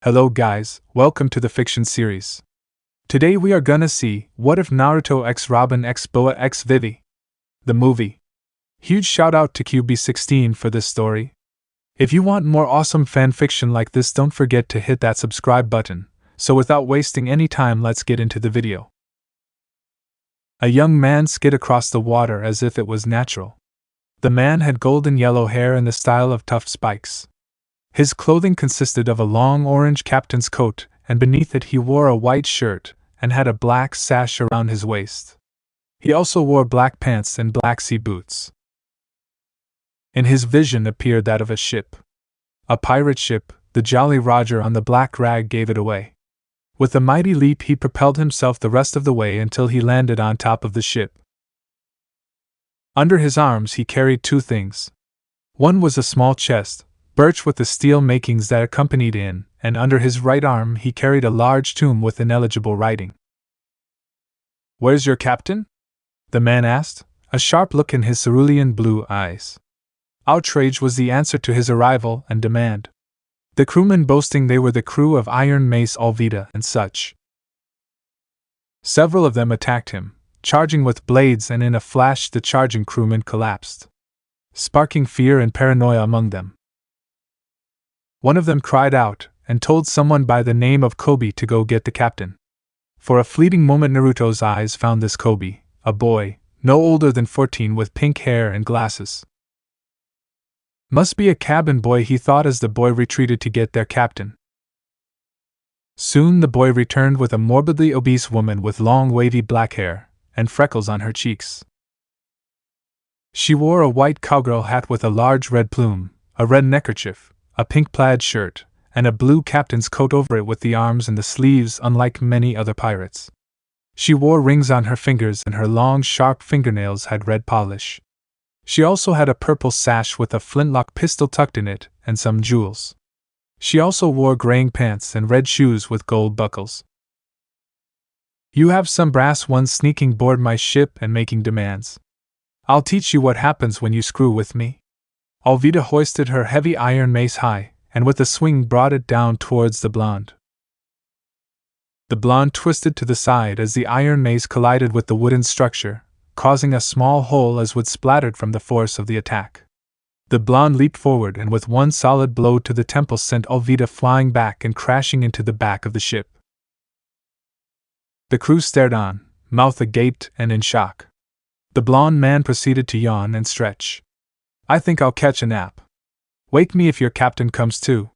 Hello guys, welcome to the fiction series. Today we are gonna see What If Naruto x Robin x Boa x Vivi? The movie. Huge shout out to QB16 for this story. If you want more awesome fanfiction like this, don't forget to hit that subscribe button. So without wasting any time, let's get into the video. A young man skid across the water as if it was natural. The man had golden yellow hair in the style of tuft spikes. His clothing consisted of a long orange captain's coat, and beneath it he wore a white shirt and had a black sash around his waist. He also wore black pants and black sea boots. In his vision appeared that of a ship. A pirate ship. The Jolly Roger on the black rag gave it away. With a mighty leap he propelled himself the rest of the way until he landed on top of the ship. Under his arms he carried two things. One was a small chest, birch with the steel makings that accompanied it, and under his right arm he carried a large tome with ineligible writing. "Where's your captain?" the man asked, a sharp look in his cerulean blue eyes. Outrage was the answer to his arrival and demand. The crewmen boasting they were the crew of Iron Mace Alvida and such. Several of them attacked him, charging with blades, and in a flash the charging crewmen collapsed, sparking fear and paranoia among them. One of them cried out and told someone by the name of Kobe to go get the captain. For a fleeting moment Naruto's eyes found this Kobe, a boy, no older than 14 with pink hair and glasses. Must be a cabin boy, he thought as the boy retreated to get their captain. Soon the boy returned with a morbidly obese woman with long wavy black hair and freckles on her cheeks. She wore a white cowgirl hat with a large red plume, a red neckerchief, a pink plaid shirt, and a blue captain's coat over it with the arms and the sleeves unlike many other pirates. She wore rings on her fingers and her long sharp fingernails had red polish. She also had a purple sash with a flintlock pistol tucked in it and some jewels. She also wore graying pants and red shoes with gold buckles. "You have some brass ones sneaking aboard my ship and making demands. I'll teach you what happens when you screw with me." Alvida hoisted her heavy iron mace high, and with a swing brought it down towards the blonde. The blonde twisted to the side as the iron mace collided with the wooden structure, causing a small hole as wood splattered from the force of the attack. The blonde leaped forward and with one solid blow to the temple sent Alvida flying back and crashing into the back of the ship. The crew stared on, mouth agape and in shock. The blonde man proceeded to yawn and stretch. "I think I'll catch a nap. Wake me if your captain comes too,"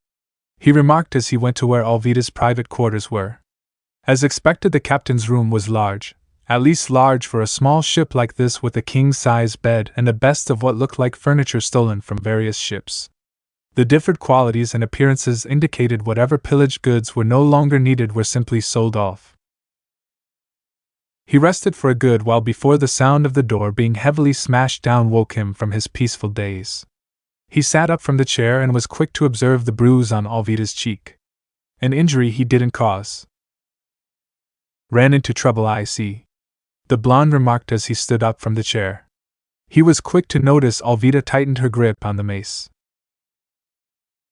he remarked as he went to where Alvida's private quarters were. As expected, the captain's room was large, at least large for a small ship like this, with a king-size bed and the best of what looked like furniture stolen from various ships. The different qualities and appearances indicated whatever pillaged goods were no longer needed were simply sold off. He rested for a good while before the sound of the door being heavily smashed down woke him from his peaceful daze. He sat up from the chair and was quick to observe the bruise on Alvida's cheek. An injury he didn't cause. "Ran into trouble, I see," the blonde remarked as he stood up from the chair. He was quick to notice Alvida tightened her grip on the mace.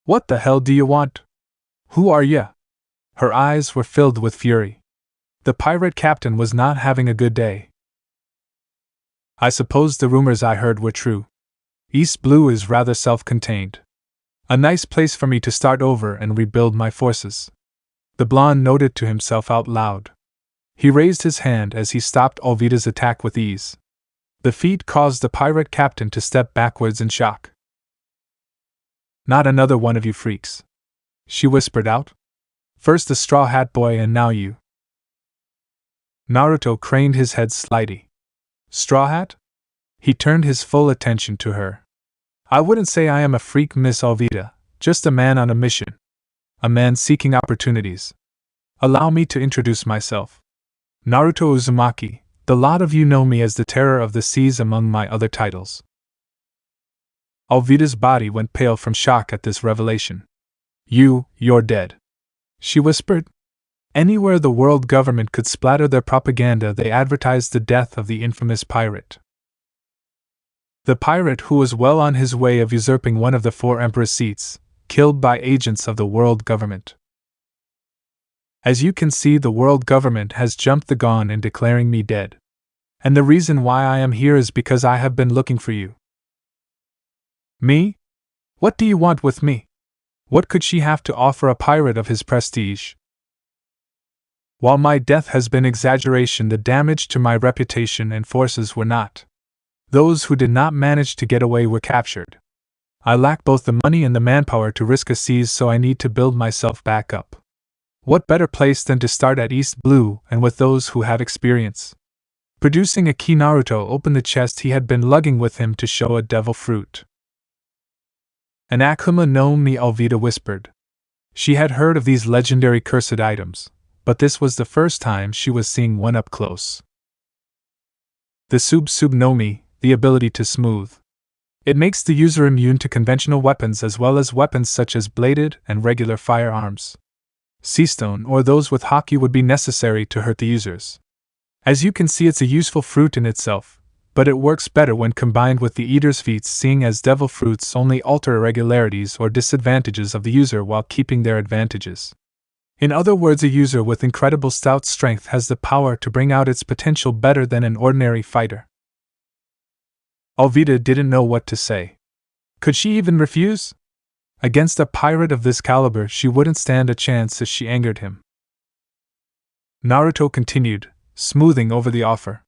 "What the hell do you want? Who are ya?" Her eyes were filled with fury. The pirate captain was not having a good day. "I suppose the rumors I heard were true. East Blue is rather self-contained. A nice place for me to start over and rebuild my forces," the blonde noted to himself out loud. He raised his hand as he stopped Alvida's attack with ease. The feat caused the pirate captain to step backwards in shock. "Not another one of you freaks," she whispered out. "First the Straw Hat Boy and now you." Naruto craned his head slightly. "Straw Hat?" He turned his full attention to her. "I wouldn't say I am a freak, Miss Alvida, just a man on a mission. A man seeking opportunities. Allow me to introduce myself. Naruto Uzumaki, the lot of you know me as the Terror of the Seas among my other titles." Alvida's body went pale from shock at this revelation. You're dead," she whispered. Anywhere the world government could splatter their propaganda, they advertised the death of the infamous pirate. The pirate who was well on his way of usurping one of the 4 emperor seats, killed by agents of the world government. As you can see, the world government has jumped the gun in declaring me dead. And the reason why I am here is because I have been looking for you. Me? What do you want with me? What could she have to offer a pirate of his prestige? While my death has been exaggeration, the damage to my reputation and forces were not. Those who did not manage to get away were captured. I lack both the money and the manpower to risk a siege, so I need to build myself back up. What better place than to start at East Blue and with those who have experience? Producing a key, Naruto opened the chest he had been lugging with him to show a devil fruit. An Akuma no Mi, Alvida whispered. She had heard of these legendary cursed items, but this was the first time she was seeing one up close. The Sub no Mi, the ability to smooth. It makes the user immune to conventional weapons as well as weapons such as bladed and regular firearms. Seastone or those with haki would be necessary to hurt the users. As you can see, it's a useful fruit in itself, but it works better when combined with the Eater's feats, seeing as devil fruits only alter irregularities or disadvantages of the user while keeping their advantages. In other words, a user with incredible stout strength has the power to bring out its potential better than an ordinary fighter. Alvida didn't know what to say. Could she even refuse? Against a pirate of this caliber, she wouldn't stand a chance if she angered him. Naruto continued, smoothing over the offer.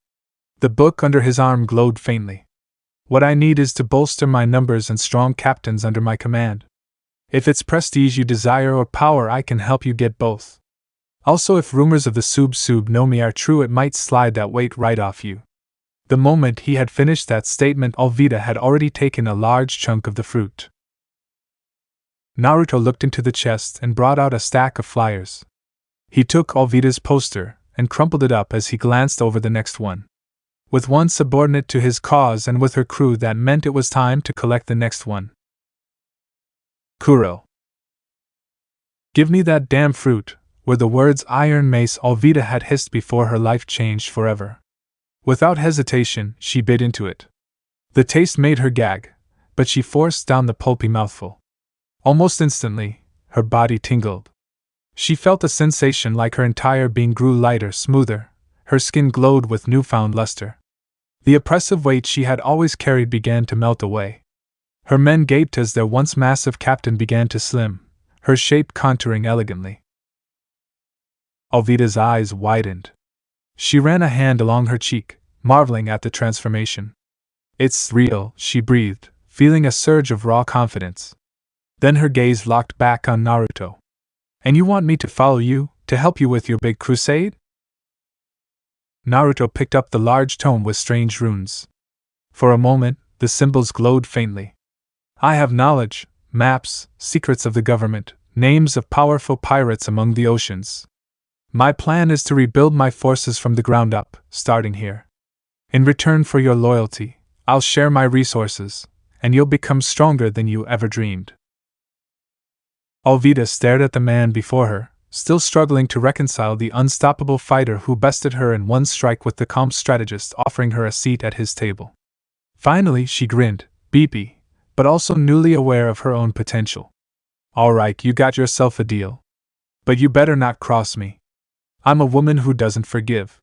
The book under his arm glowed faintly. What I need is to bolster my numbers and strong captains under my command. If it's prestige you desire or power, I can help you get both. Also, if rumors of the Sub no Mi are true, it might slide that weight right off you. The moment he had finished that statement, Alvida had already taken a large chunk of the fruit. Naruto looked into the chest and brought out a stack of flyers. He took Alvida's poster and crumpled it up as he glanced over the next one. With one subordinate to his cause and with her crew, that meant it was time to collect the next one. Kuro. Give me that damn fruit, were the words Iron Mace Alvida had hissed before her life changed forever. Without hesitation, she bit into it. The taste made her gag, but she forced down the pulpy mouthful. Almost instantly, her body tingled. She felt a sensation like her entire being grew lighter, smoother, her skin glowed with newfound luster. The oppressive weight she had always carried began to melt away. Her men gaped as their once massive captain began to slim, her shape contouring elegantly. Alvida's eyes widened. She ran a hand along her cheek, marveling at the transformation. It's real, she breathed, feeling a surge of raw confidence. Then her gaze locked back on Naruto. And you want me to follow you, to help you with your big crusade? Naruto picked up the large tome with strange runes. For a moment, the symbols glowed faintly. I have knowledge, maps, secrets of the government, names of powerful pirates among the oceans. My plan is to rebuild my forces from the ground up, starting here. In return for your loyalty, I'll share my resources, and you'll become stronger than you ever dreamed. Alvida stared at the man before her, still struggling to reconcile the unstoppable fighter who bested her in one strike with the calm strategist offering her a seat at his table. Finally, she grinned, beepy, but also newly aware of her own potential. All right, you got yourself a deal. But you better not cross me. I'm a woman who doesn't forgive.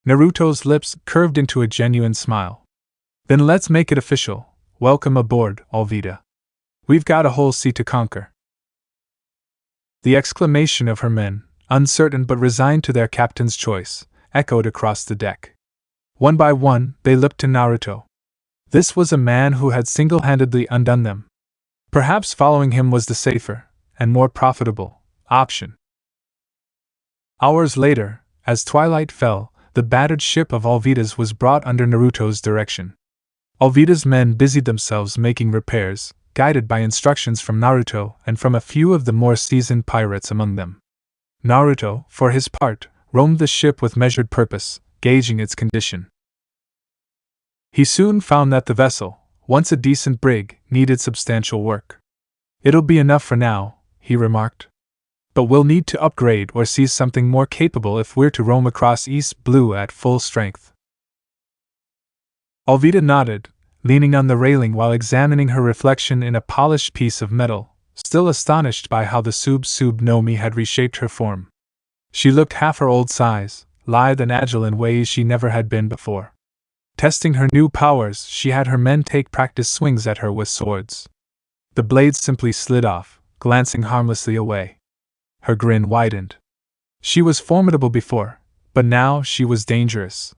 Naruto's lips curved into a genuine smile. Then let's make it official. Welcome aboard, Alvida. We've got a whole sea to conquer. The exclamation of her men, uncertain but resigned to their captain's choice, echoed across the deck. One by one, they looked to Naruto. This was a man who had single-handedly undone them. Perhaps following him was the safer, and more profitable, option. Hours later, as twilight fell, the battered ship of Alvida's was brought under Naruto's direction. Alvida's men busied themselves making repairs, guided by instructions from Naruto and from a few of the more seasoned pirates among them. Naruto, for his part, roamed the ship with measured purpose, gauging its condition. He soon found that the vessel, once a decent brig, needed substantial work. It'll be enough for now, he remarked. But we'll need to upgrade or seize something more capable if we're to roam across East Blue at full strength. Alvida nodded, leaning on the railing while examining her reflection in a polished piece of metal, still astonished by how the Sub no Mi had reshaped her form. She looked half her old size, lithe and agile in ways she never had been before. Testing her new powers, she had her men take practice swings at her with swords. The blades simply slid off, glancing harmlessly away. Her grin widened. She was formidable before, but now she was dangerous.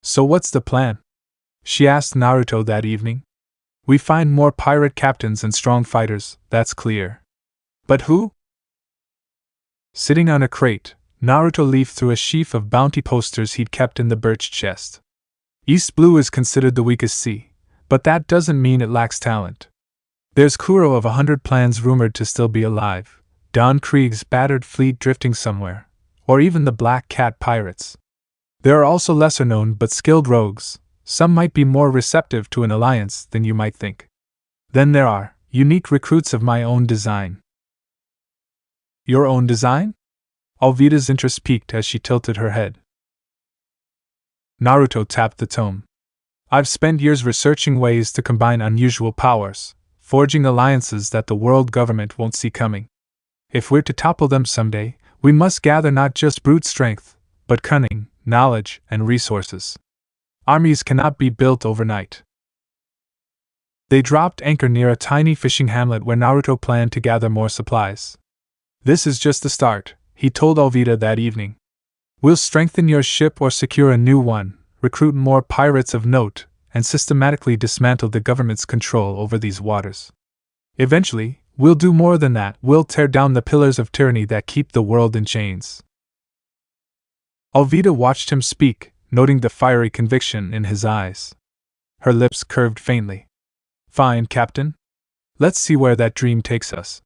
"So what's the plan?" she asked Naruto that evening. "We find more pirate captains and strong fighters, that's clear. But who?" Sitting on a crate, Naruto leafed through a sheaf of bounty posters he'd kept in the birch chest. East Blue is considered the weakest sea, but that doesn't mean it lacks talent. There's Kuro of 100 Plans rumored to still be alive, Don Krieg's battered fleet drifting somewhere, or even the Black Cat pirates. There are also lesser-known but skilled rogues. Some might be more receptive to an alliance than you might think. Then there are unique recruits of my own design. Your own design? Alvida's interest piqued as she tilted her head. Naruto tapped the tome. I've spent years researching ways to combine unusual powers, forging alliances that the world government won't see coming. If we're to topple them someday, we must gather not just brute strength, but cunning, knowledge, and resources. Armies cannot be built overnight. They dropped anchor near a tiny fishing hamlet where Naruto planned to gather more supplies. This is just the start, he told Alvida that evening. We'll strengthen your ship or secure a new one, recruit more pirates of note, and systematically dismantle the government's control over these waters. Eventually, we'll do more than that. We'll tear down the pillars of tyranny that keep the world in chains. Alvida watched him speak, noting the fiery conviction in his eyes. Her lips curved faintly. Fine, Captain. Let's see where that dream takes us.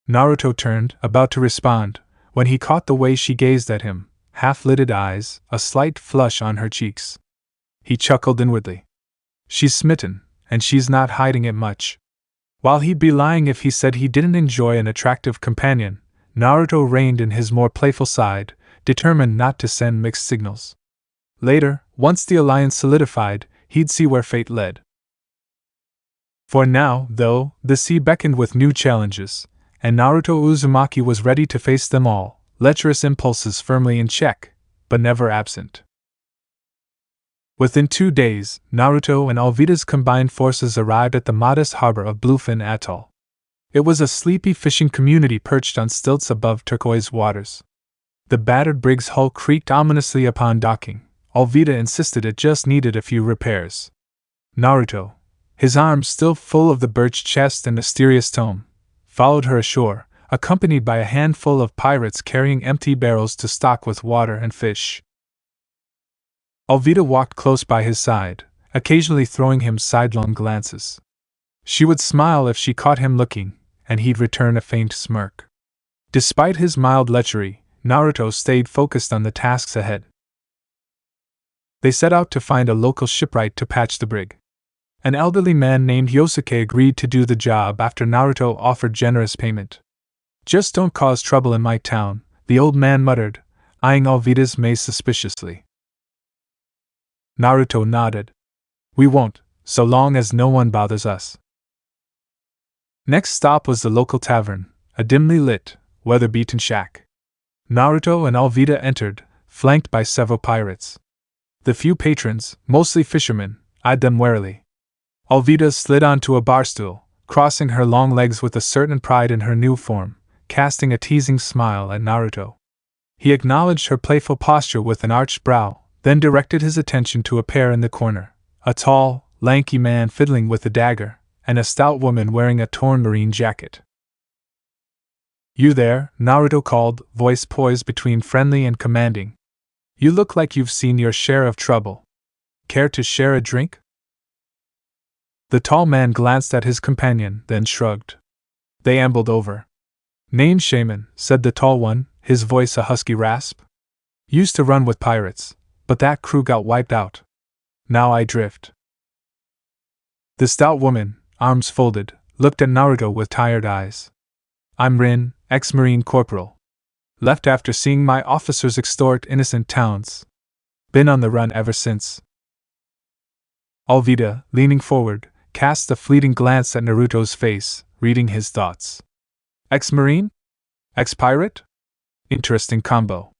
Naruto turned, about to respond, when he caught the way she gazed at him, half-lidded eyes, a slight flush on her cheeks. He chuckled inwardly. She's smitten, and she's not hiding it much. While he'd be lying if he said he didn't enjoy an attractive companion, Naruto reined in his more playful side, determined not to send mixed signals. Later, once the alliance solidified, he'd see where fate led. For now, though, the sea beckoned with new challenges, and Naruto Uzumaki was ready to face them all, lecherous impulses firmly in check, but never absent. Within 2 days, Naruto and Alvida's combined forces arrived at the modest harbor of Bluefin Atoll. It was a sleepy fishing community perched on stilts above turquoise waters. The battered brig's hull creaked ominously upon docking. Alvida insisted it just needed a few repairs. Naruto, his arms still full of the birch chest and mysterious tome, followed her ashore, accompanied by a handful of pirates carrying empty barrels to stock with water and fish. Alvida walked close by his side, occasionally throwing him sidelong glances. She would smile if she caught him looking, and he'd return a faint smirk. Despite his mild lechery, Naruto stayed focused on the tasks ahead. They set out to find a local shipwright to patch the brig. An elderly man named Yosuke agreed to do the job after Naruto offered generous payment. Just don't cause trouble in my town, the old man muttered, eyeing Alvida's mace suspiciously. Naruto nodded. We won't, so long as no one bothers us. Next stop was the local tavern, a dimly lit, weather-beaten shack. Naruto and Alvida entered, flanked by several pirates. The few patrons, mostly fishermen, eyed them warily. Alvida slid onto a barstool, crossing her long legs with a certain pride in her new form, casting a teasing smile at Naruto. He acknowledged her playful posture with an arched brow, then directed his attention to a pair in the corner, a tall, lanky man fiddling with a dagger, and a stout woman wearing a torn marine jacket. You there, Naruto called, voice poised between friendly and commanding. You look like you've seen your share of trouble. Care to share a drink? The tall man glanced at his companion, then shrugged. They ambled over. Name Shaman, said the tall one, his voice a husky rasp. Used to run with pirates, but that crew got wiped out. Now I drift. The stout woman, arms folded, looked at Naruto with tired eyes. I'm Rin, ex-marine corporal. Left after seeing my officers extort innocent towns. Been on the run ever since. Alvida, leaning forward, cast a fleeting glance at Naruto's face, reading his thoughts. Ex-Marine? Ex-Pirate? Interesting combo.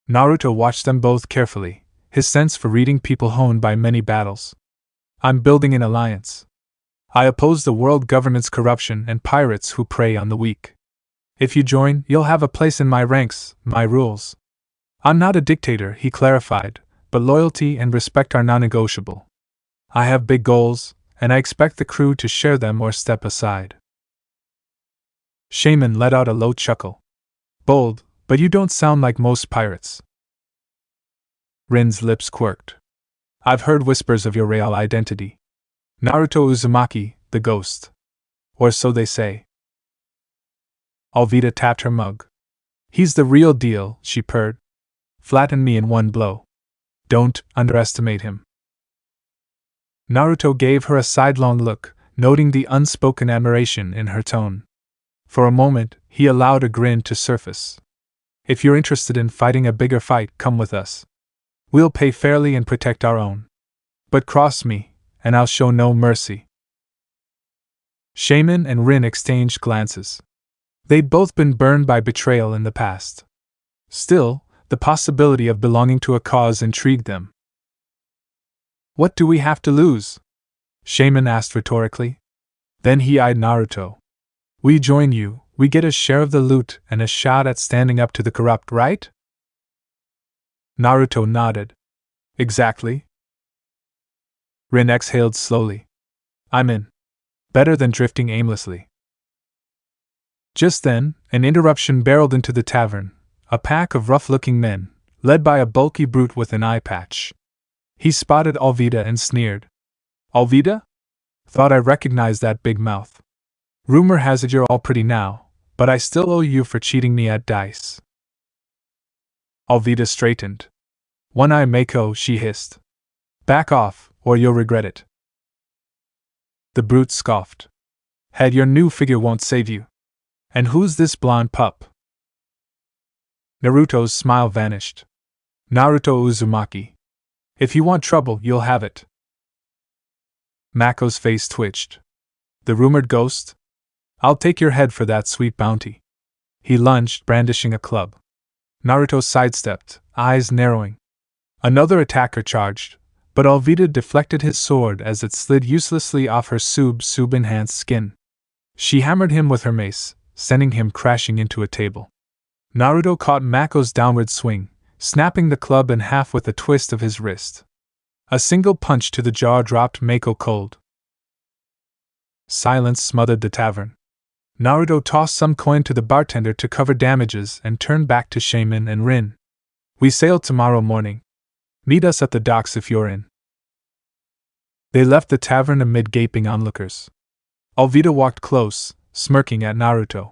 Naruto watched them both carefully, his sense for reading people honed by many battles. I'm building an alliance. I oppose the world government's corruption and pirates who prey on the weak. If you join, you'll have a place in my ranks, my rules. I'm not a dictator, he clarified, but loyalty and respect are non-negotiable. I have big goals, and I expect the crew to share them or step aside. Shaman let out a low chuckle. Bold, but you don't sound like most pirates. Rin's lips quirked. I've heard whispers of your real identity. Naruto Uzumaki, the ghost. Or so they say. Alvida tapped her mug. He's the real deal, she purred. Flatten me in one blow. Don't underestimate him. Naruto gave her a sidelong look, noting the unspoken admiration in her tone. For a moment, he allowed a grin to surface. If you're interested in fighting a bigger fight, come with us. We'll pay fairly and protect our own. But cross me, and I'll show no mercy. Shaman and Rin exchanged glances. They'd both been burned by betrayal in the past. Still, the possibility of belonging to a cause intrigued them. What do we have to lose? Shaman asked rhetorically. Then he eyed Naruto. We join you, we get a share of the loot and a shot at standing up to the corrupt, right? Naruto nodded. Exactly. Rin exhaled slowly. I'm in. Better than drifting aimlessly. Just then, an interruption barreled into the tavern, a pack of rough-looking men, led by a bulky brute with an eye patch. He spotted Alvida and sneered. Alvida? Thought I recognized that big mouth. Rumor has it you're all pretty now, but I still owe you for cheating me at dice. Alvida straightened. One eye Mako, she hissed. Back off, or you'll regret it. The brute scoffed. Head, your new figure won't save you. And who's this blonde pup? Naruto's smile vanished. Naruto Uzumaki. If you want trouble, you'll have it. Mako's face twitched. The rumored ghost? I'll take your head for that sweet bounty. He lunged, brandishing a club. Naruto sidestepped, eyes narrowing. Another attacker charged, but Alvida deflected his sword as it slid uselessly off her sub-enhanced skin. She hammered him with her mace, sending him crashing into a table. Naruto caught Mako's downward swing, snapping the club in half with a twist of his wrist. A single punch to the jaw dropped Mako cold. Silence smothered the tavern. Naruto tossed some coin to the bartender to cover damages and turned back to Shaman and Rin. We sail tomorrow morning. Meet us at the docks if you're in. They left the tavern amid gaping onlookers. Alvida walked close, smirking at Naruto.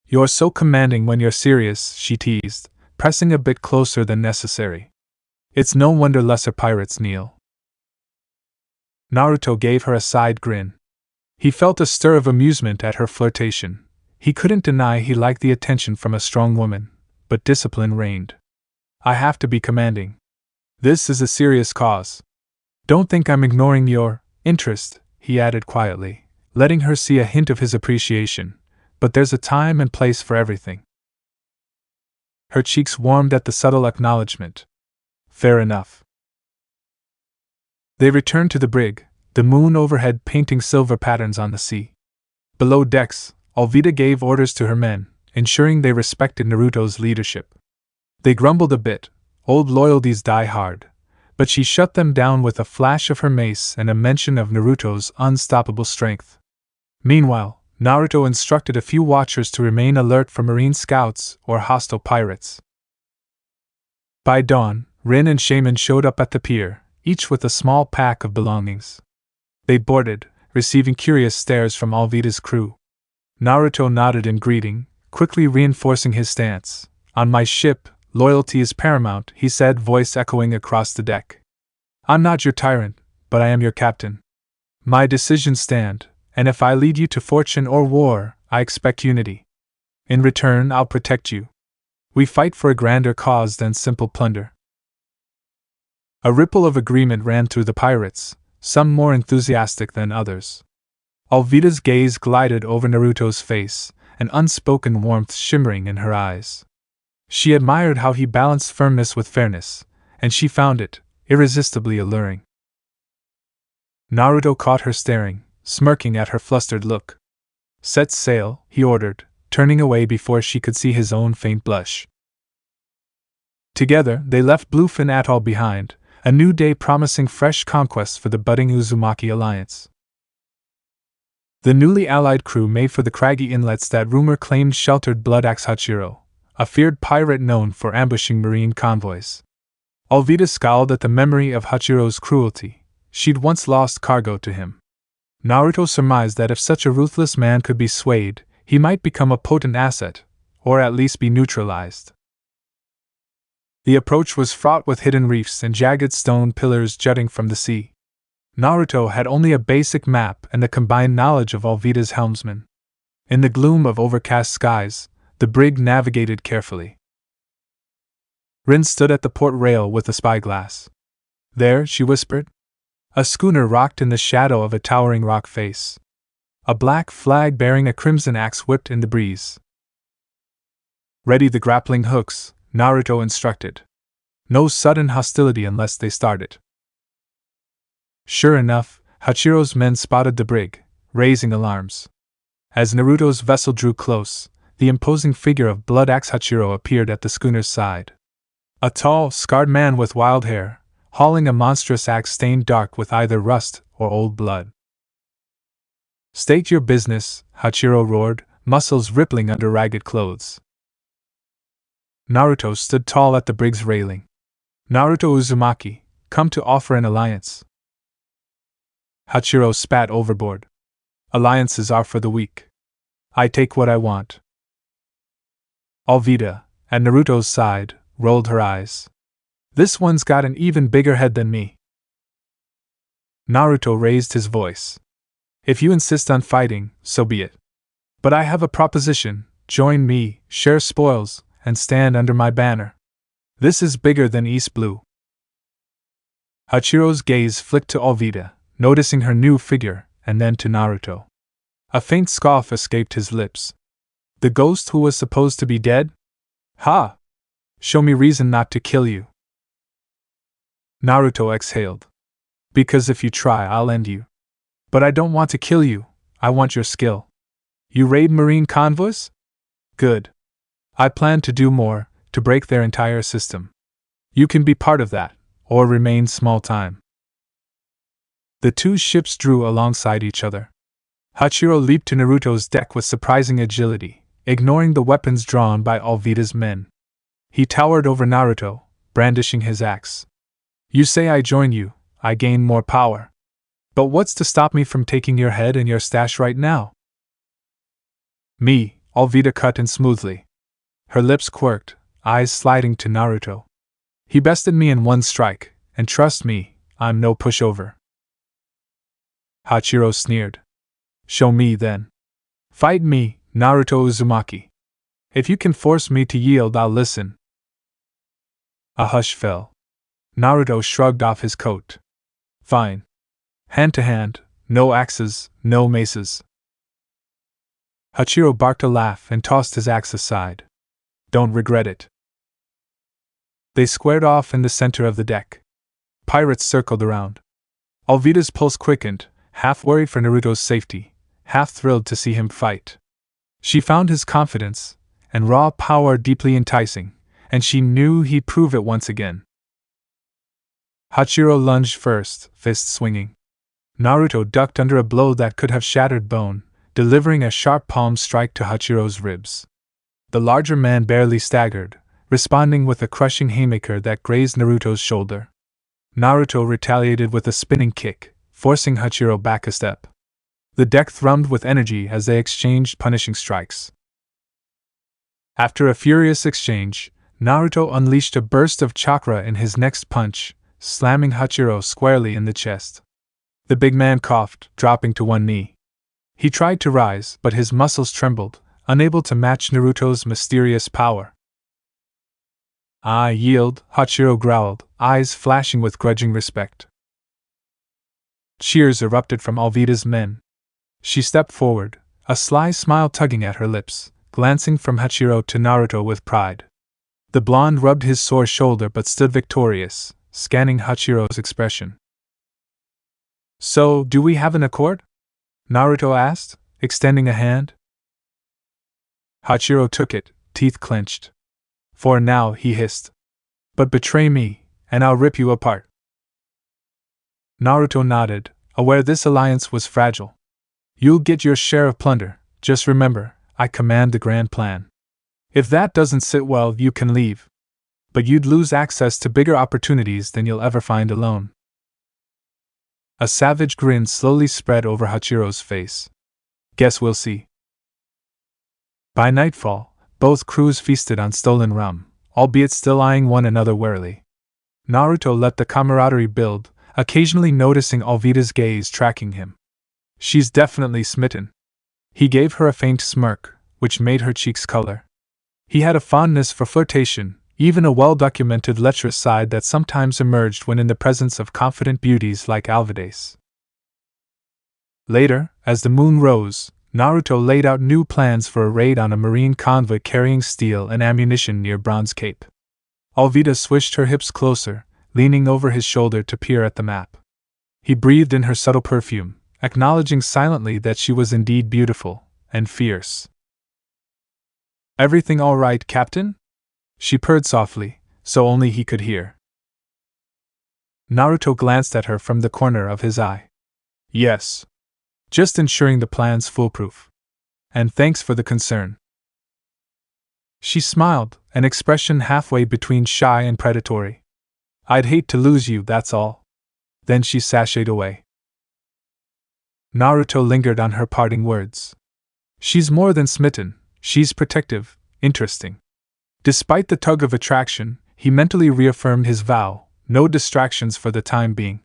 You're so commanding when you're serious, she teased, pressing a bit closer than necessary. It's no wonder lesser pirates kneel. Naruto gave her a side grin. He felt a stir of amusement at her flirtation. He couldn't deny he liked the attention from a strong woman, but discipline reigned. I have to be commanding. This is a serious cause. Don't think I'm ignoring your interest, he added quietly, letting her see a hint of his appreciation, but there's a time and place for everything. Her cheeks warmed at the subtle acknowledgement. Fair enough. They returned to the brig, the moon overhead painting silver patterns on the sea. Below decks, Alvida gave orders to her men, ensuring they respected Naruto's leadership. They grumbled a bit, old loyalties die hard, but she shut them down with a flash of her mace and a mention of Naruto's unstoppable strength. Meanwhile, Naruto instructed a few watchers to remain alert for marine scouts or hostile pirates. By dawn, Rin and Shaman showed up at the pier, each with a small pack of belongings. They boarded, receiving curious stares from Alvida's crew. Naruto nodded in greeting, quickly reinforcing his stance. On my ship, loyalty is paramount, he said, voice echoing across the deck. I'm not your tyrant, but I am your captain. My decisions stand, and if I lead you to fortune or war, I expect unity. In return, I'll protect you. We fight for a grander cause than simple plunder. A ripple of agreement ran through the pirates, some more enthusiastic than others. Alvida's gaze glided over Naruto's face, an unspoken warmth shimmering in her eyes. She admired how he balanced firmness with fairness, and she found it irresistibly alluring. Naruto caught her staring, smirking at her flustered look. "Set sail," he ordered, turning away before she could see his own faint blush. Together, they left Bluefin Atoll behind, a new day promising fresh conquests for the budding Uzumaki alliance. The newly allied crew made for the craggy inlets that rumor claimed sheltered Blood Axe Hachiro, a feared pirate known for ambushing marine convoys. Alvida scowled at the memory of Hachiro's cruelty. She'd once lost cargo to him. Naruto surmised that if such a ruthless man could be swayed, he might become a potent asset, or at least be neutralized. The approach was fraught with hidden reefs and jagged stone pillars jutting from the sea. Naruto had only a basic map and the combined knowledge of Alvida's helmsman. In the gloom of overcast skies, the brig navigated carefully. Rin stood at the port rail with a spyglass. "There," she whispered. A schooner rocked in the shadow of a towering rock face. A black flag bearing a crimson axe whipped in the breeze. "Ready the grappling hooks," Naruto instructed. "No sudden hostility unless they start it." Sure enough, Hachiro's men spotted the brig, raising alarms. As Naruto's vessel drew close, the imposing figure of Blood Axe Hachiro appeared at the schooner's side. A tall, scarred man with wild hair, hauling a monstrous axe stained dark with either rust or old blood. "State your business," Hachiro roared, muscles rippling under ragged clothes. Naruto stood tall at the brig's railing. "Naruto Uzumaki, come to offer an alliance." Hachiro spat overboard. "Alliances are for the weak. I take what I want." Alvida, at Naruto's side, rolled her eyes. "This one's got an even bigger head than me." Naruto raised his voice. "If you insist on fighting, so be it. But I have a proposition: join me, share spoils, and stand under my banner. This is bigger than East Blue." Hachiro's gaze flicked to Alvida, noticing her new figure, and then to Naruto. A faint scoff escaped his lips. "The ghost who was supposed to be dead? Ha! Show me reason not to kill you." Naruto exhaled. "Because if you try, I'll end you. But I don't want to kill you, I want your skill. You raid marine convoys? Good. I plan to do more, to break their entire system. You can be part of that, or remain small time." The two ships drew alongside each other. Hachiro leaped to Naruto's deck with surprising agility, ignoring the weapons drawn by Alvida's men. He towered over Naruto, brandishing his axe. "You say I join you, I gain more power. But what's to stop me from taking your head and your stash right now?" "Me," Alvida cut in smoothly. Her lips quirked, eyes sliding to Naruto. "He bested me in one strike, and trust me, I'm no pushover." Hachiro sneered. "Show me then. Fight me, Naruto Uzumaki. If you can force me to yield, I'll listen." A hush fell. Naruto shrugged off his coat. "Fine. Hand to hand, no axes, no maces." Hachiro barked a laugh and tossed his axe aside. "Don't regret it." They squared off in the center of the deck. Pirates circled around. Alvida's pulse quickened, half worried for Naruto's safety, half thrilled to see him fight. She found his confidence and raw power deeply enticing, and she knew he'd prove it once again. Hachiro lunged first, fist swinging. Naruto ducked under a blow that could have shattered bone, delivering a sharp palm strike to Hachiro's ribs. The larger man barely staggered, responding with a crushing haymaker that grazed Naruto's shoulder. Naruto retaliated with a spinning kick, forcing Hachiro back a step. The deck thrummed with energy as they exchanged punishing strikes. After a furious exchange, Naruto unleashed a burst of chakra in his next punch, slamming Hachiro squarely in the chest. The big man coughed, dropping to one knee. He tried to rise, but his muscles trembled, unable to match Naruto's mysterious power. "I yield," Hachiro growled, eyes flashing with grudging respect. Cheers erupted from Alvida's men. She stepped forward, a sly smile tugging at her lips, glancing from Hachiro to Naruto with pride. The blonde rubbed his sore shoulder but stood victorious, scanning Hachiro's expression. So, do we have an accord? Naruto asked, extending a hand. Hachiro took it, teeth clenched. For now, he hissed. But betray me, and I'll rip you apart. Naruto nodded, aware this alliance was fragile. You'll get your share of plunder, just remember, I command the grand plan. If that doesn't sit well, you can leave. But you'd lose access to bigger opportunities than you'll ever find alone. A savage grin slowly spread over Hachiro's face. Guess we'll see. By nightfall, both crews feasted on stolen rum, albeit still eyeing one another warily. Naruto let the camaraderie build, occasionally noticing Alvida's gaze tracking him. She's definitely smitten. He gave her a faint smirk, which made her cheeks color. He had a fondness for flirtation, even a well-documented lecherous side that sometimes emerged when in the presence of confident beauties like Alvida's. Later, as the moon rose, Naruto laid out new plans for a raid on a marine convoy carrying steel and ammunition near Bronze Cape. Alvida swished her hips closer, leaning over his shoulder to peer at the map. He breathed in her subtle perfume, acknowledging silently that she was indeed beautiful and fierce. Everything all right, Captain? She purred softly, so only he could hear. Naruto glanced at her from the corner of his eye. Yes. Just ensuring the plan's foolproof. And thanks for the concern. She smiled, an expression halfway between shy and predatory. I'd hate to lose you, that's all. Then she sashayed away. Naruto lingered on her parting words. She's more than smitten, she's protective, interesting. Despite the tug of attraction, he mentally reaffirmed his vow, no distractions for the time being.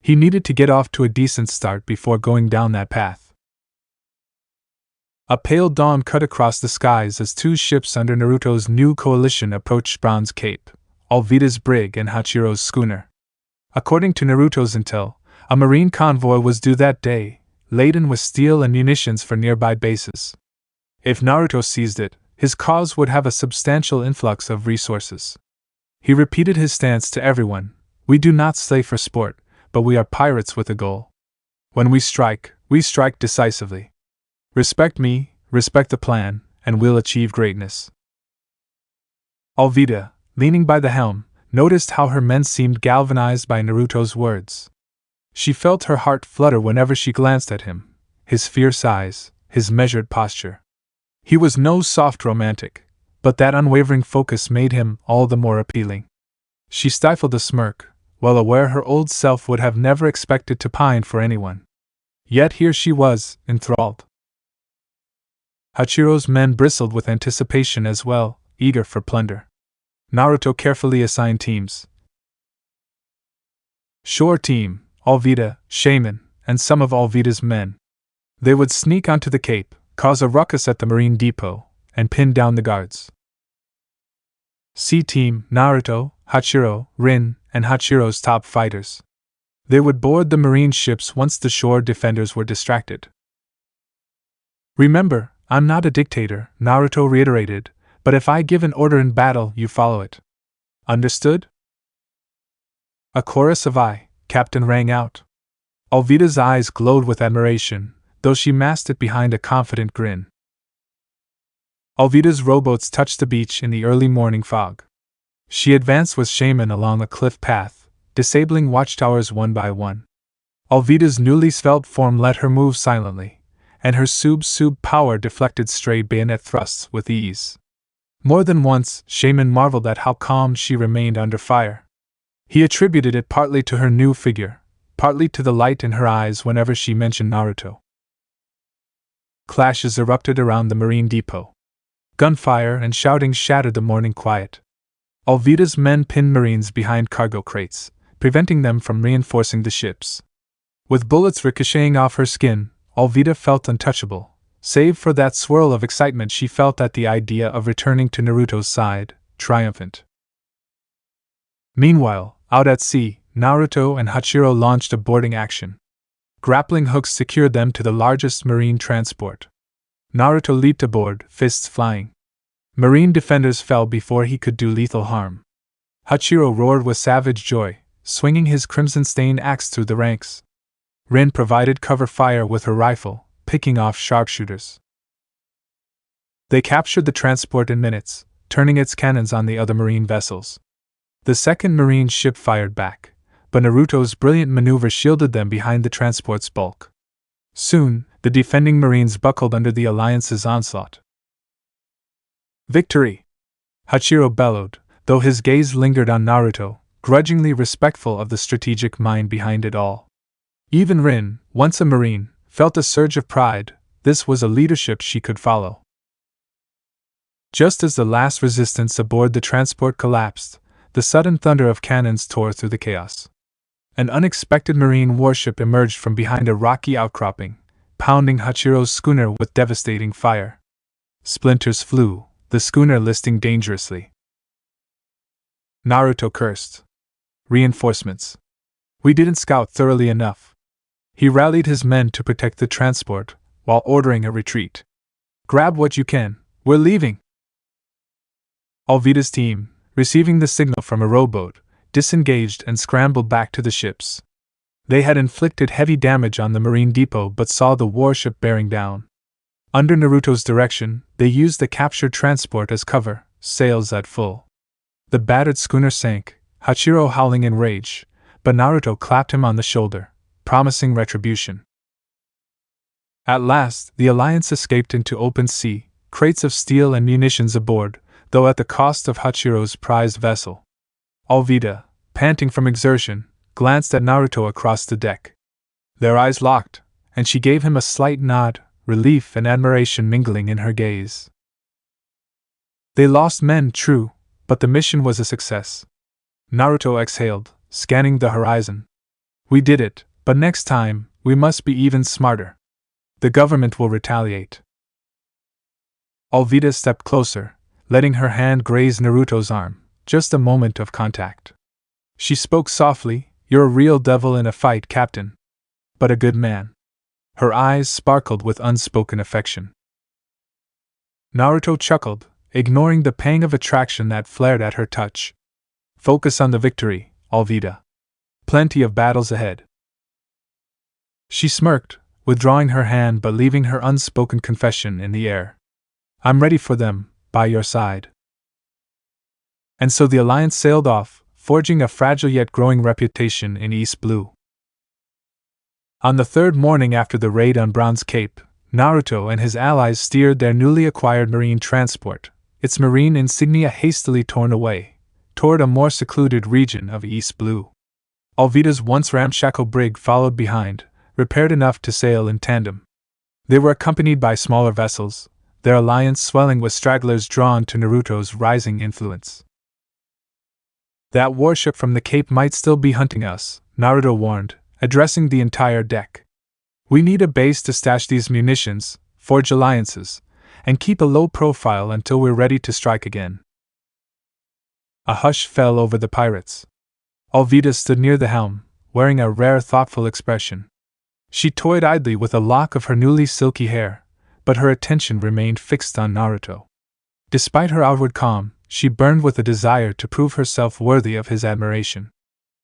He needed to get off to a decent start before going down that path. A pale dawn cut across the skies as two ships under Naruto's new coalition approached Bronze Cape, Alvida's brig and Hachiro's schooner. According to Naruto's intel, a marine convoy was due that day, laden with steel and munitions for nearby bases. If Naruto seized it, his cause would have a substantial influx of resources. He repeated his stance to everyone: we do not slay for sport, but we are pirates with a goal. When we strike decisively. Respect me, respect the plan, and we'll achieve greatness. Alvida, leaning by the helm, noticed how her men seemed galvanized by Naruto's words. She felt her heart flutter whenever she glanced at him, his fierce eyes, his measured posture. He was no soft romantic, but that unwavering focus made him all the more appealing. She stifled a smirk, well aware her old self would have never expected to pine for anyone. Yet here she was, enthralled. Hachiro's men bristled with anticipation as well, eager for plunder. Naruto carefully assigned teams. Shore team, Alvida, Shaman, and some of Alvida's men. They would sneak onto the cape, cause a ruckus at the marine depot, and pin down the guards. Sea team, Naruto, Hachiro, Rin, and Hachiro's top fighters. They would board the marine ships once the shore defenders were distracted. Remember, I'm not a dictator, Naruto reiterated, but if I give an order in battle, you follow it. Understood? A chorus of "Aye, Captain" rang out. Alvida's eyes glowed with admiration, though she masked it behind a confident grin. Alvida's rowboats touched the beach in the early morning fog. She advanced with Shaman along a cliff path, disabling watchtowers one by one. Alvida's newly svelte form let her move silently, and her sub power deflected stray bayonet thrusts with ease. More than once, Shaman marveled at how calm she remained under fire. He attributed it partly to her new figure, partly to the light in her eyes whenever she mentioned Naruto. Clashes erupted around the marine depot. Gunfire and shouting shattered the morning quiet. Alvida's men pinned Marines behind cargo crates, preventing them from reinforcing the ships. With bullets ricocheting off her skin, Alvida felt untouchable, save for that swirl of excitement she felt at the idea of returning to Naruto's side, triumphant. Meanwhile, out at sea, Naruto and Hachiro launched a boarding action. Grappling hooks secured them to the largest marine transport. Naruto leaped aboard, fists flying. Marine defenders fell before he could do lethal harm. Hachiro roared with savage joy, swinging his crimson-stained axe through the ranks. Rin provided cover fire with her rifle, picking off sharpshooters. They captured the transport in minutes, turning its cannons on the other marine vessels. The second marine ship fired back, but Naruto's brilliant maneuver shielded them behind the transport's bulk. Soon, the defending marines buckled under the Alliance's onslaught. Victory! Hachiro bellowed, though his gaze lingered on Naruto, grudgingly respectful of the strategic mind behind it all. Even Rin, once a marine, felt a surge of pride. This was a leadership she could follow. Just as the last resistance aboard the transport collapsed, the sudden thunder of cannons tore through the chaos. An unexpected marine warship emerged from behind a rocky outcropping, pounding Hachiro's schooner with devastating fire. Splinters flew, the schooner listing dangerously. Naruto cursed. Reinforcements. We didn't scout thoroughly enough. He rallied his men to protect the transport, while ordering a retreat. Grab what you can, we're leaving! Alvida's team, receiving the signal from a rowboat, disengaged and scrambled back to the ships. They had inflicted heavy damage on the marine depot but saw the warship bearing down. Under Naruto's direction, they used the captured transport as cover, sails at full. The battered schooner sank, Hachiro howling in rage, but Naruto clapped him on the shoulder, promising retribution. At last, the Alliance escaped into open sea, crates of steel and munitions aboard, though at the cost of Hachiro's prized vessel. Alvida, panting from exertion, glanced at Naruto across the deck. Their eyes locked, and she gave him a slight nod, relief and admiration mingling in her gaze. They lost men, true, but the mission was a success. Naruto exhaled, scanning the horizon. We did it, but next time, we must be even smarter. The government will retaliate. Alvida stepped closer, letting her hand graze Naruto's arm, just a moment of contact. She spoke softly, "You're a real devil in a fight, Captain. But a good man." Her eyes sparkled with unspoken affection. Naruto chuckled, ignoring the pang of attraction that flared at her touch. Focus on the victory, Alvida. Plenty of battles ahead. She smirked, withdrawing her hand but leaving her unspoken confession in the air. I'm ready for them, by your side. And so the Alliance sailed off, forging a fragile yet growing reputation in East Blue. On the third morning after the raid on Brown's Cape, Naruto and his allies steered their newly acquired marine transport, its marine insignia hastily torn away, toward a more secluded region of East Blue. Alvida's once ramshackle brig followed behind, repaired enough to sail in tandem. They were accompanied by smaller vessels, their alliance swelling with stragglers drawn to Naruto's rising influence. That warship from the Cape might still be hunting us, Naruto warned, addressing the entire deck. We need a base to stash these munitions, forge alliances, and keep a low profile until we're ready to strike again. A hush fell over the pirates. Alvida stood near the helm, wearing a rare thoughtful expression. She toyed idly with a lock of her newly silky hair, but her attention remained fixed on Naruto. Despite her outward calm, she burned with a desire to prove herself worthy of his admiration.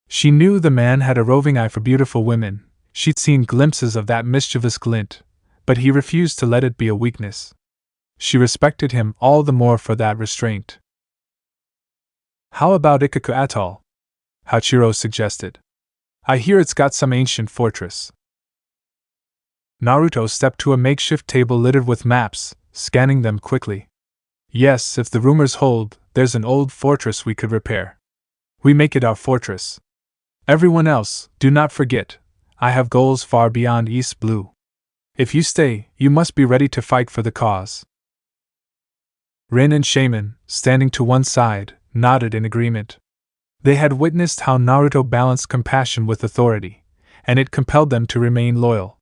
She knew the man had a roving eye for beautiful women, she'd seen glimpses of that mischievous glint, but he refused to let it be a weakness. She respected him all the more for that restraint. How about Ikaku Atoll? Hachiro suggested. I hear it's got some ancient fortress. Naruto stepped to a makeshift table littered with maps, scanning them quickly. Yes, if the rumors hold, there's an old fortress we could repair. We make it our fortress. Everyone else, do not forget, I have goals far beyond East Blue. If you stay, you must be ready to fight for the cause. Rin and Shaman, standing to one side, nodded in agreement. They had witnessed how Naruto balanced compassion with authority, and it compelled them to remain loyal.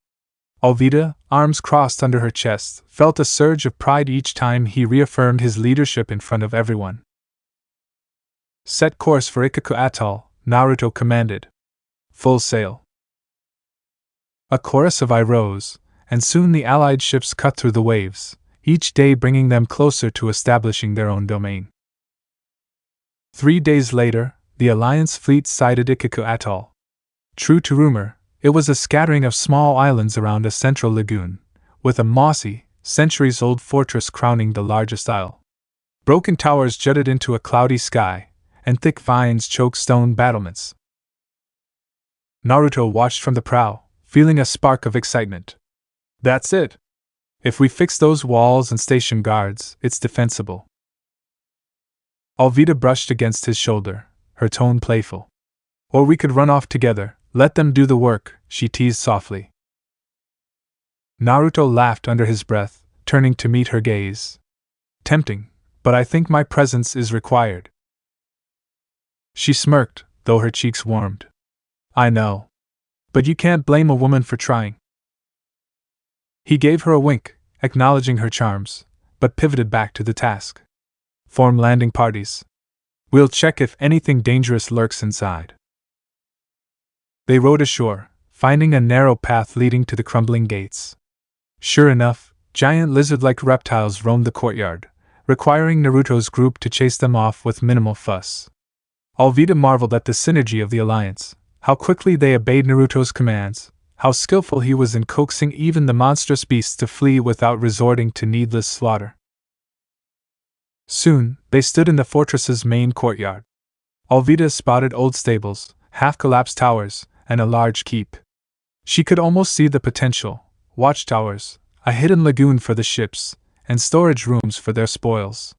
Alvida, arms crossed under her chest, felt a surge of pride each time he reaffirmed his leadership in front of everyone. Set course for Ikaku Atoll, Naruto commanded. Full sail. A chorus of "I" rose, and soon the allied ships cut through the waves, each day bringing them closer to establishing their own domain. 3 days later, the Alliance fleet sighted Ikkoku Atoll. True to rumor, it was a scattering of small islands around a central lagoon, with a mossy, centuries-old fortress crowning the largest isle. Broken towers jutted into a cloudy sky, and thick vines choked stone battlements. Naruto watched from the prow, feeling a spark of excitement. That's it! If we fix those walls and station guards, it's defensible. Alvida brushed against his shoulder, her tone playful. Or we could run off together, let them do the work, she teased softly. Naruto laughed under his breath, turning to meet her gaze. Tempting, but I think my presence is required. She smirked, though her cheeks warmed. I know. But you can't blame a woman for trying. He gave her a wink, acknowledging her charms, but pivoted back to the task. Form landing parties. We'll check if anything dangerous lurks inside. They rowed ashore, finding a narrow path leading to the crumbling gates. Sure enough, giant lizard-like reptiles roamed the courtyard, requiring Naruto's group to chase them off with minimal fuss. Alvida marveled at the synergy of the alliance, how quickly they obeyed Naruto's commands, how skillful he was in coaxing even the monstrous beasts to flee without resorting to needless slaughter. Soon, they stood in the fortress's main courtyard. Alvida spotted old stables, half-collapsed towers, and a large keep. She could almost see the potential: watchtowers, a hidden lagoon for the ships, and storage rooms for their spoils.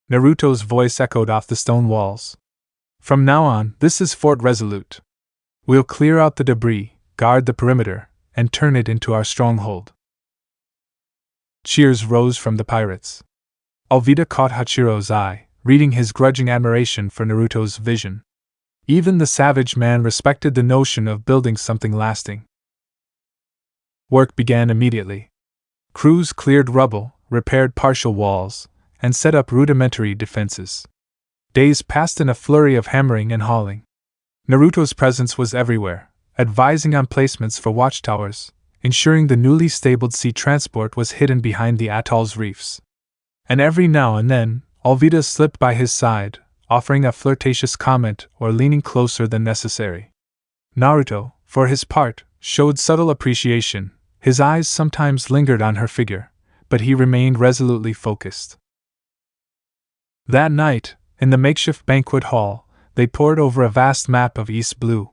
Naruto's voice echoed off the stone walls. From now on, this is Fort Resolute. We'll clear out the debris, guard the perimeter, and turn it into our stronghold. Cheers rose from the pirates. Alvida caught Hachiro's eye, reading his grudging admiration for Naruto's vision. Even the savage man respected the notion of building something lasting. Work began immediately. Crews cleared rubble, repaired partial walls, and set up rudimentary defenses. Days passed in a flurry of hammering and hauling. Naruto's presence was everywhere, advising on placements for watchtowers, ensuring the newly stabled sea transport was hidden behind the atoll's reefs. And every now and then, Alvida slipped by his side, offering a flirtatious comment or leaning closer than necessary. Naruto, for his part, showed subtle appreciation. His eyes sometimes lingered on her figure, but he remained resolutely focused. That night, in the makeshift banquet hall, they pored over a vast map of East Blue.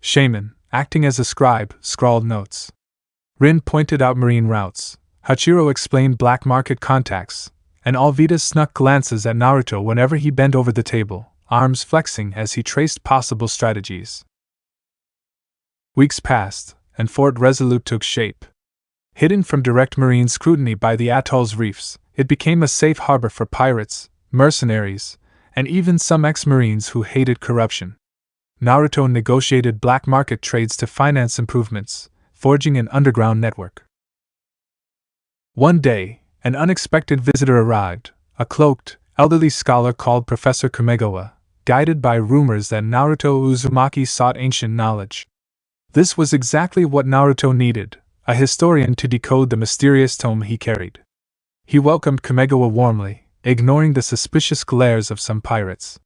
Shaman, acting as a scribe, scrawled notes. Rin pointed out marine routes, Hachiro explained black market contacts, and Alvida snuck glances at Naruto whenever he bent over the table, arms flexing as he traced possible strategies. Weeks passed, and Fort Resolute took shape. Hidden from direct marine scrutiny by the atoll's reefs, it became a safe harbor for pirates, mercenaries, and even some ex-marines who hated corruption. Naruto negotiated black market trades to finance improvements, forging an underground network. One day, an unexpected visitor arrived, a cloaked, elderly scholar called Professor Kamegawa, guided by rumors that Naruto Uzumaki sought ancient knowledge. This was exactly what Naruto needed, a historian to decode the mysterious tome he carried. He welcomed Kamegawa warmly, ignoring the suspicious glares of some pirates.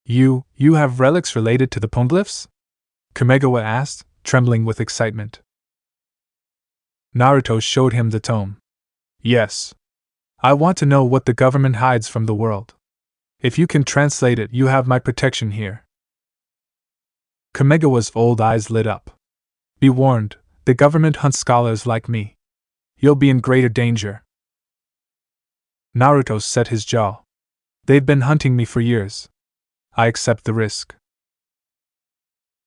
You have relics related to the poneglyphs?" Kamegawa asked, trembling with excitement. Naruto showed him the tome. "Yes. I want to know what the government hides from the world. If you can translate it, you have my protection here." Kamegawa's old eyes lit up. "Be warned, the government hunts scholars like me. You'll be in greater danger." Naruto set his jaw. "They've been hunting me for years. I accept the risk."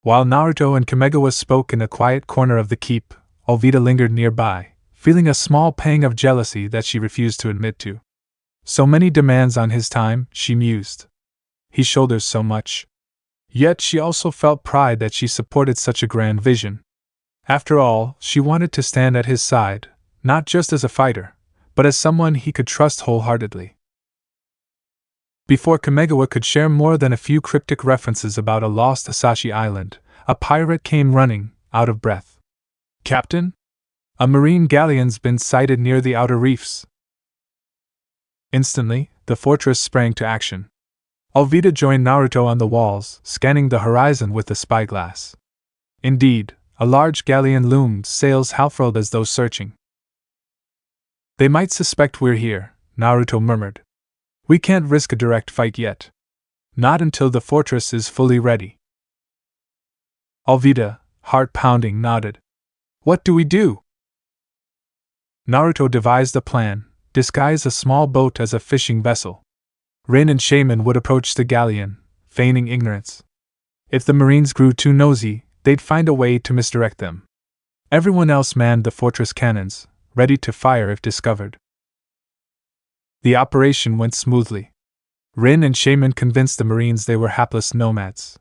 While Naruto and Kamegawa spoke in a quiet corner of the keep, Alvida lingered nearby, feeling a small pang of jealousy that she refused to admit to. So many demands on his time, she mused. He shoulders so much. Yet she also felt pride that she supported such a grand vision. After all, she wanted to stand at his side, not just as a fighter, but as someone he could trust wholeheartedly. Before Kamegawa could share more than a few cryptic references about a lost Asashi island, a pirate came running, out of breath. "Captain? A marine galleon's been sighted near the outer reefs." Instantly, the fortress sprang to action. Alvida joined Naruto on the walls, scanning the horizon with the spyglass. Indeed, a large galleon loomed, sails half-furled as though searching. "They might suspect we're here," Naruto murmured. "We can't risk a direct fight yet. Not until the fortress is fully ready." Alvida, heart pounding, nodded. "What do we do?" Naruto devised a plan: disguise a small boat as a fishing vessel. Rin and Shaman would approach the galleon, feigning ignorance. If the Marines grew too nosy, they'd find a way to misdirect them. Everyone else manned the fortress cannons, ready to fire if discovered. The operation went smoothly. Rin and Shaman convinced the Marines they were hapless nomads.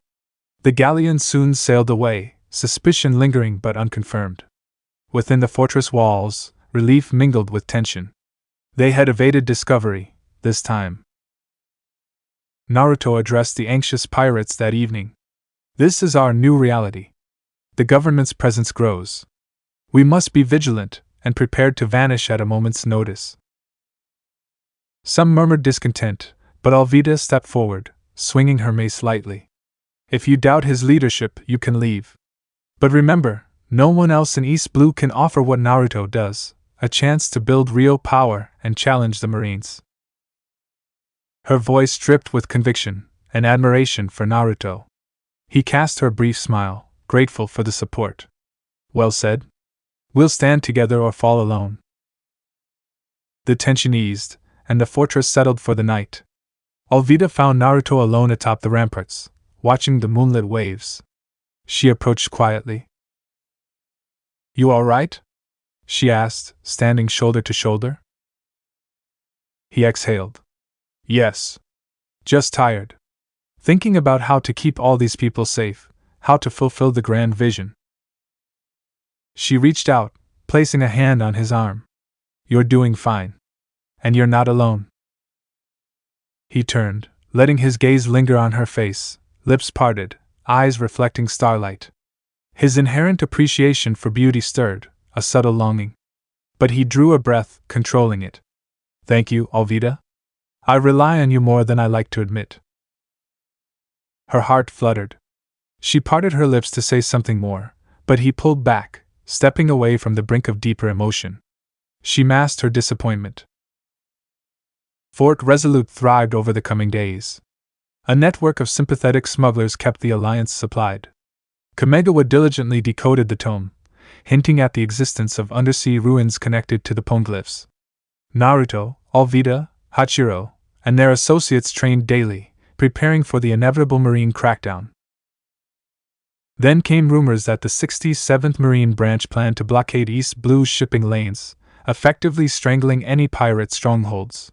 The galleon soon sailed away, suspicion lingering but unconfirmed. Within the fortress walls, relief mingled with tension. They had evaded discovery, this time. Naruto addressed the anxious pirates that evening. "This is our new reality. The government's presence grows. We must be vigilant and prepared to vanish at a moment's notice." Some murmured discontent, but Alvida stepped forward, swinging her mace lightly. "If you doubt his leadership, you can leave. But remember, no one else in East Blue can offer what Naruto does, a chance to build real power and challenge the Marines." Her voice dripped with conviction and admiration for Naruto. He cast her a brief smile, grateful for the support. "Well said. We'll stand together or fall alone." The tension eased, and the fortress settled for the night. Alvida found Naruto alone atop the ramparts, watching the moonlit waves. She approached quietly. "You all right?" she asked, standing shoulder to shoulder. He exhaled. "Yes. Just tired. Thinking about how to keep all these people safe, how to fulfill the grand vision." She reached out, placing a hand on his arm. "You're doing fine. And you're not alone." He turned, letting his gaze linger on her face, lips parted, eyes reflecting starlight. His inherent appreciation for beauty stirred, a subtle longing. But he drew a breath, controlling it. "Thank you, Alvida. I rely on you more than I like to admit." Her heart fluttered. She parted her lips to say something more, but he pulled back, stepping away from the brink of deeper emotion. She masked her disappointment. Fort Resolute thrived over the coming days. A network of sympathetic smugglers kept the Alliance supplied. Kamegawa diligently decoded the tome, hinting at the existence of undersea ruins connected to the poneglyphs. Naruto, Alvida, Hachiro, and their associates trained daily, preparing for the inevitable Marine crackdown. Then came rumors that the 67th Marine Branch planned to blockade East Blue's shipping lanes, effectively strangling any pirate strongholds.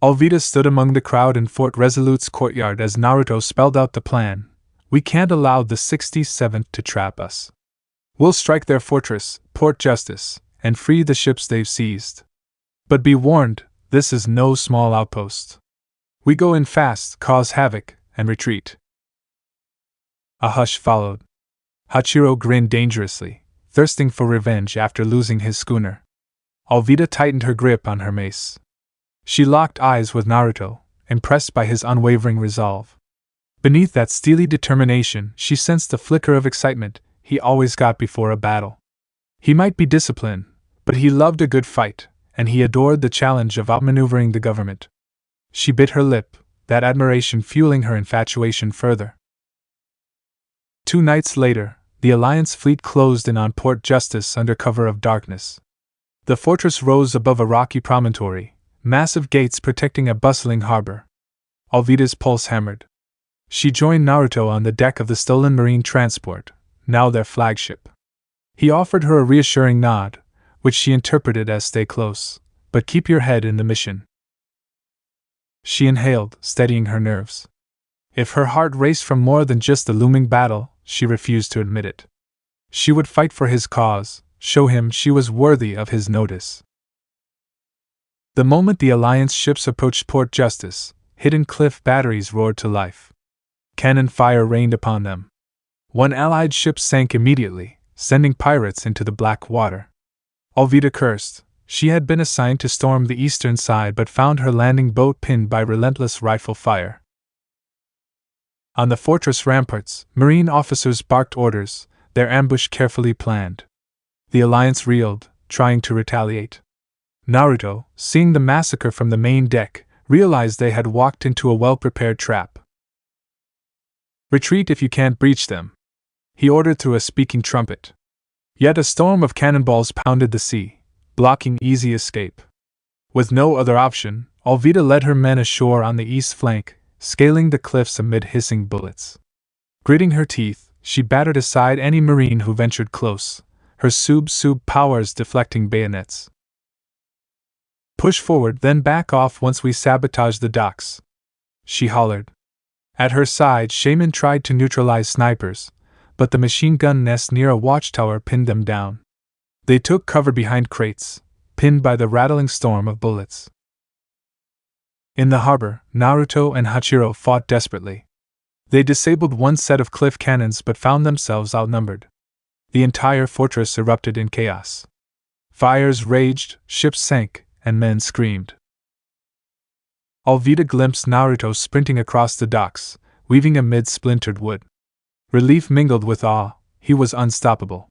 Alvida stood among the crowd in Fort Resolute's courtyard as Naruto spelled out the plan. "We can't allow the 67th to trap us. We'll strike their fortress, Port Justice, and free the ships they've seized. But be warned, this is no small outpost. We go in fast, cause havoc, and retreat." A hush followed. Hachiro grinned dangerously, thirsting for revenge after losing his schooner. Alvida tightened her grip on her mace. She locked eyes with Naruto, impressed by his unwavering resolve. Beneath that steely determination, she sensed a flicker of excitement he always got before a battle. He might be disciplined, but he loved a good fight, and he adored the challenge of outmaneuvering the government. She bit her lip, that admiration fueling her infatuation further. 2 nights later, the Alliance fleet closed in on Port Justice under cover of darkness. The fortress rose above a rocky promontory, massive gates protecting a bustling harbor. Alvida's pulse hammered. She joined Naruto on the deck of the stolen marine transport, now their flagship. He offered her a reassuring nod, which she interpreted as "stay close, but keep your head in the mission." She inhaled, steadying her nerves. If her heart raced from more than just the looming battle, she refused to admit it. She would fight for his cause, show him she was worthy of his notice. The moment the Alliance ships approached Port Justice, hidden cliff batteries roared to life. Cannon fire rained upon them. One allied ship sank immediately, sending pirates into the black water. Alvida cursed. She had been assigned to storm the eastern side but found her landing boat pinned by relentless rifle fire. On the fortress ramparts, marine officers barked orders, their ambush carefully planned. The alliance reeled, trying to retaliate. Naruto, seeing the massacre from the main deck, realized they had walked into a well-prepared trap. "Retreat if you can't breach them," he ordered through a speaking trumpet. Yet a storm of cannonballs pounded the sea, blocking easy escape. With no other option, Alvida led her men ashore on the east flank, scaling the cliffs amid hissing bullets. Gritting her teeth, she battered aside any marine who ventured close, her sub powers deflecting bayonets. "Push forward, then back off once we sabotage the docks," she hollered. At her side, Shaman tried to neutralize snipers, but the machine gun nest near a watchtower pinned them down. They took cover behind crates, pinned by the rattling storm of bullets. In the harbor, Naruto and Hachiro fought desperately. They disabled one set of cliff cannons but found themselves outnumbered. The entire fortress erupted in chaos. Fires raged, ships sank, and men screamed. Alvida glimpsed Naruto sprinting across the docks, weaving amid splintered wood. Relief mingled with awe. He was unstoppable.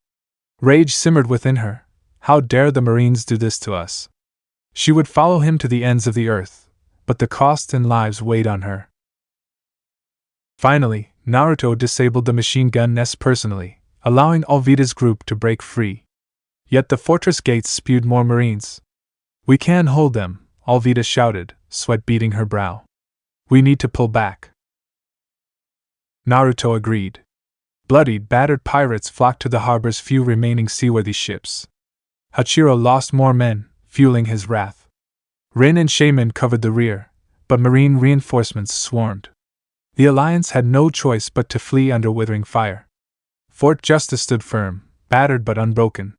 Rage simmered within her. How dare the Marines do this to us? She would follow him to the ends of the earth, but the cost in lives weighed on her. Finally, Naruto disabled the machine gun nest personally, allowing Alvida's group to break free. Yet the fortress gates spewed more Marines. "We can hold them," Alvida shouted, sweat beading her brow. "We need to pull back." Naruto agreed. Bloodied, battered pirates flocked to the harbor's few remaining seaworthy ships. Hachiro lost more men, fueling his wrath. Rin and Shaman covered the rear, but marine reinforcements swarmed. The alliance had no choice but to flee under withering fire. Fort Justice stood firm, battered but unbroken.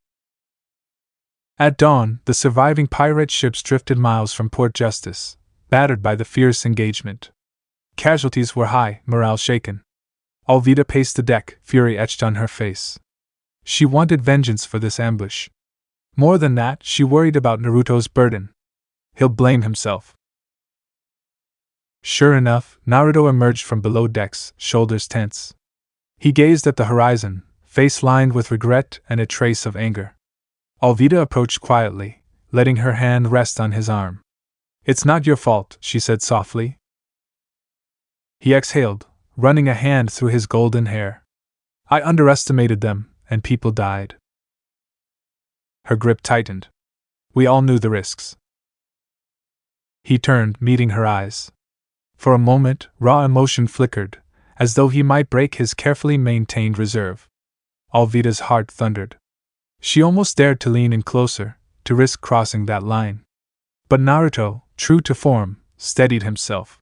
At dawn, the surviving pirate ships drifted miles from Port Justice, battered by the fierce engagement. Casualties were high, morale shaken. Alvida paced the deck, fury etched on her face. She wanted vengeance for this ambush. More than that, she worried about Naruto's burden. He'll blame himself. Sure enough, Naruto emerged from below decks, shoulders tense. He gazed at the horizon, face lined with regret and a trace of anger. Alvida approached quietly, letting her hand rest on his arm. "It's not your fault," she said softly. He exhaled, running a hand through his golden hair. "I underestimated them, and people died." Her grip tightened. "We all knew the risks." He turned, meeting her eyes. For a moment, raw emotion flickered, as though he might break his carefully maintained reserve. Alvida's heart thundered. She almost dared to lean in closer, to risk crossing that line. But Naruto, true to form, steadied himself.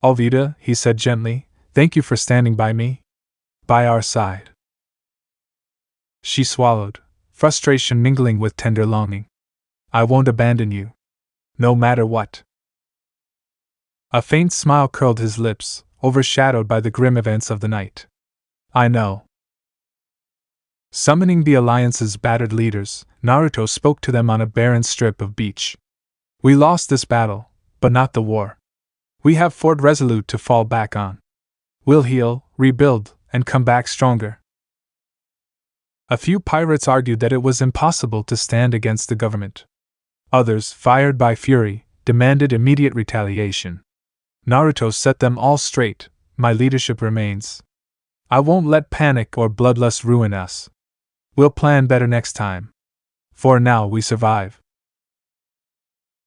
"Alvida," he said gently, "thank you for standing by me. By our side." She swallowed, frustration mingling with tender longing. "I won't abandon you. No matter what." A faint smile curled his lips, overshadowed by the grim events of the night. "I know." Summoning the Alliance's battered leaders, Naruto spoke to them on a barren strip of beach. "We lost this battle, but not the war. We have Fort Resolute to fall back on. We'll heal, rebuild, and come back stronger." A few pirates argued that it was impossible to stand against the government. Others, fired by fury, demanded immediate retaliation. Naruto set them all straight. "My leadership remains. I won't let panic or bloodlust ruin us. We'll plan better next time. For now we survive."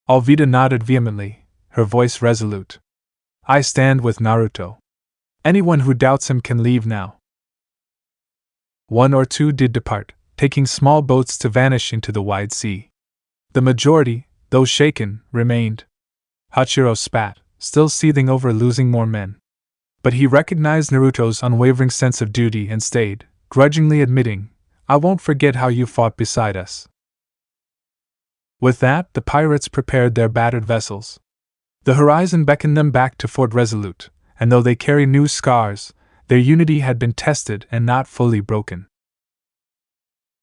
Alvida nodded vehemently, her voice resolute. "I stand with Naruto. Anyone who doubts him can leave now." One or two did depart, taking small boats to vanish into the wide sea. The majority, though shaken, remained. Hachiro spat, still seething over losing more men. But he recognized Naruto's unwavering sense of duty and stayed, grudgingly admitting, "I won't forget how you fought beside us." With that, the pirates prepared their battered vessels. The horizon beckoned them back to Fort Resolute, and though they carry new scars, Their unity had been tested and not fully broken.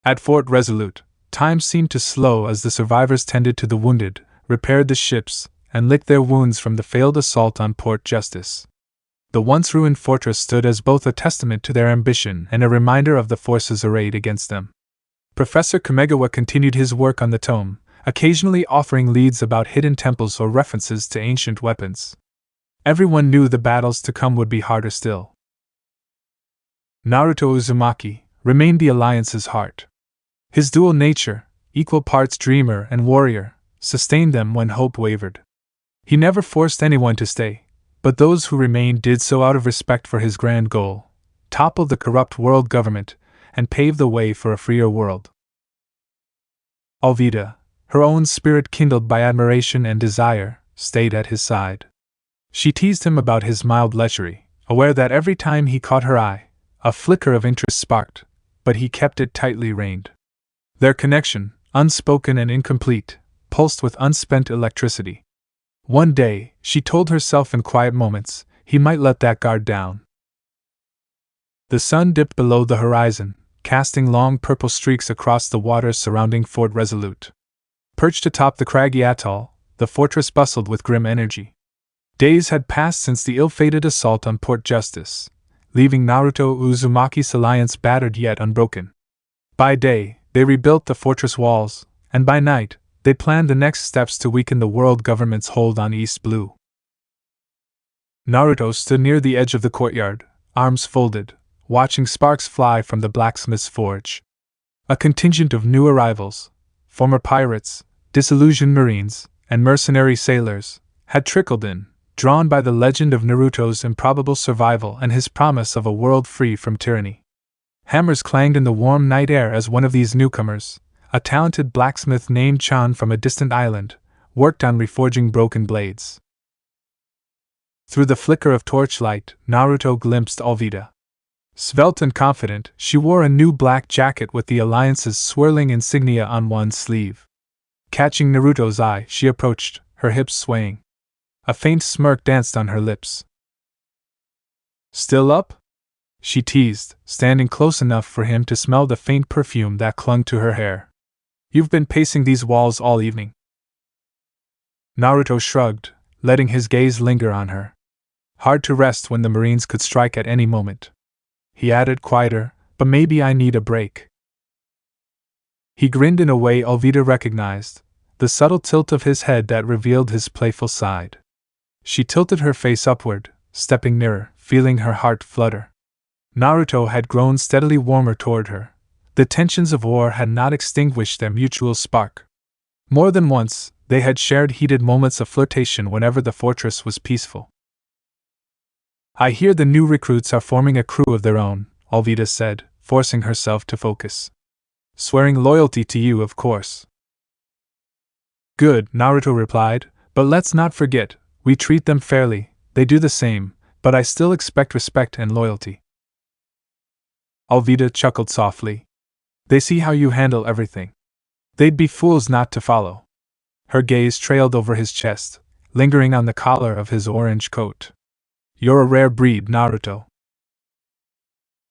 At Fort Resolute, time seemed to slow as the survivors tended to the wounded, repaired the ships, and licked their wounds from the failed assault on Port Justice. The once ruined fortress stood as both a testament to their ambition and a reminder of the forces arrayed against them. Professor Kamegawa continued his work on the tome, occasionally offering leads about hidden temples or references to ancient weapons. Everyone knew the battles to come would be harder still. Naruto Uzumaki remained the Alliance's heart. His dual nature, equal parts dreamer and warrior, sustained them when hope wavered. He never forced anyone to stay, but those who remained did so out of respect for his grand goal: topple the corrupt world government and pave the way for a freer world. Alvida, her own spirit kindled by admiration and desire, stayed at his side. She teased him about his mild lechery, aware that every time he caught her eye, a flicker of interest sparked, but he kept it tightly reined. Their connection, unspoken and incomplete, pulsed with unspent electricity. One day, she told herself in quiet moments, he might let that guard down. The sun dipped below the horizon, casting long purple streaks across the waters surrounding Fort Resolute. Perched atop the craggy atoll, the fortress bustled with grim energy. Days had passed since the ill-fated assault on Port Justice, leaving Naruto Uzumaki's alliance battered yet unbroken. By day, they rebuilt the fortress walls, and by night, they planned the next steps to weaken the world government's hold on East Blue. Naruto stood near the edge of the courtyard, arms folded, watching sparks fly from the blacksmith's forge. A contingent of new arrivals, former pirates, disillusioned marines, and mercenary sailors, had trickled in, drawn by the legend of Naruto's improbable survival and his promise of a world free from tyranny. Hammers clanged in the warm night air as one of these newcomers, a talented blacksmith named Chan from a distant island, worked on reforging broken blades. Through the flicker of torchlight, Naruto glimpsed Alvida. Svelte and confident, she wore a new black jacket with the Alliance's swirling insignia on one sleeve. Catching Naruto's eye, she approached, her hips swaying. A faint smirk danced on her lips. "Still up?" she teased, standing close enough for him to smell the faint perfume that clung to her hair. "You've been pacing these walls all evening." Naruto shrugged, letting his gaze linger on her. Hard to rest when the Marines could strike at any moment. He added quieter, "But maybe I need a break." He grinned in a way Alvida recognized, the subtle tilt of his head that revealed his playful side. She tilted her face upward, stepping nearer, feeling her heart flutter. Naruto had grown steadily warmer toward her. The tensions of war had not extinguished their mutual spark. More than once, they had shared heated moments of flirtation whenever the fortress was peaceful. "I hear the new recruits are forming a crew of their own," Alvida said, forcing herself to focus. "Swearing loyalty to you, of course." "Good," Naruto replied, "but let's not forget, we treat them fairly, they do the same, but I still expect respect and loyalty." Alvida chuckled softly. "They see how you handle everything. They'd be fools not to follow." Her gaze trailed over his chest, lingering on the collar of his orange coat. "You're a rare breed, Naruto."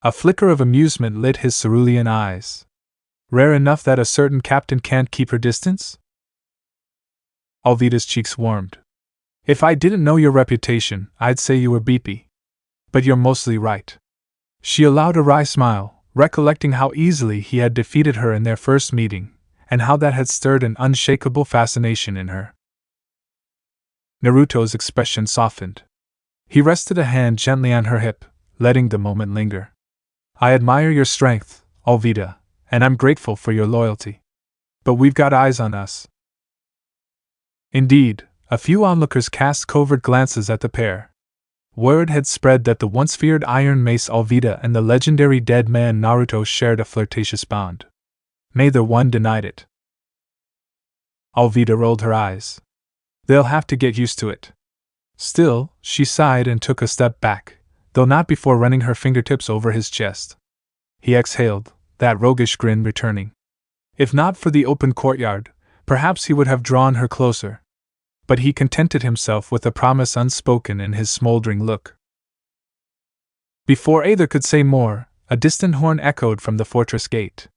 A flicker of amusement lit his cerulean eyes. "Rare enough that a certain captain can't keep her distance?" Alvida's cheeks warmed. "If I didn't know your reputation, I'd say you were beepy. But you're mostly right." She allowed a wry smile, recollecting how easily he had defeated her in their first meeting, and how that had stirred an unshakable fascination in her. Naruto's expression softened. He rested a hand gently on her hip, letting the moment linger. "I admire your strength, Alvida, and I'm grateful for your loyalty. But we've got eyes on us." Indeed, a few onlookers cast covert glances at the pair. Word had spread that the once feared Iron Mace Alvida and the legendary dead man Naruto shared a flirtatious bond. Neither one denied it. Alvida rolled her eyes. "They'll have to get used to it." Still, she sighed and took a step back, though not before running her fingertips over his chest. He exhaled, that roguish grin returning. If not for the open courtyard, perhaps he would have drawn her closer. But he contented himself with a promise unspoken in his smoldering look. Before either could say more, a distant horn echoed from the fortress gate.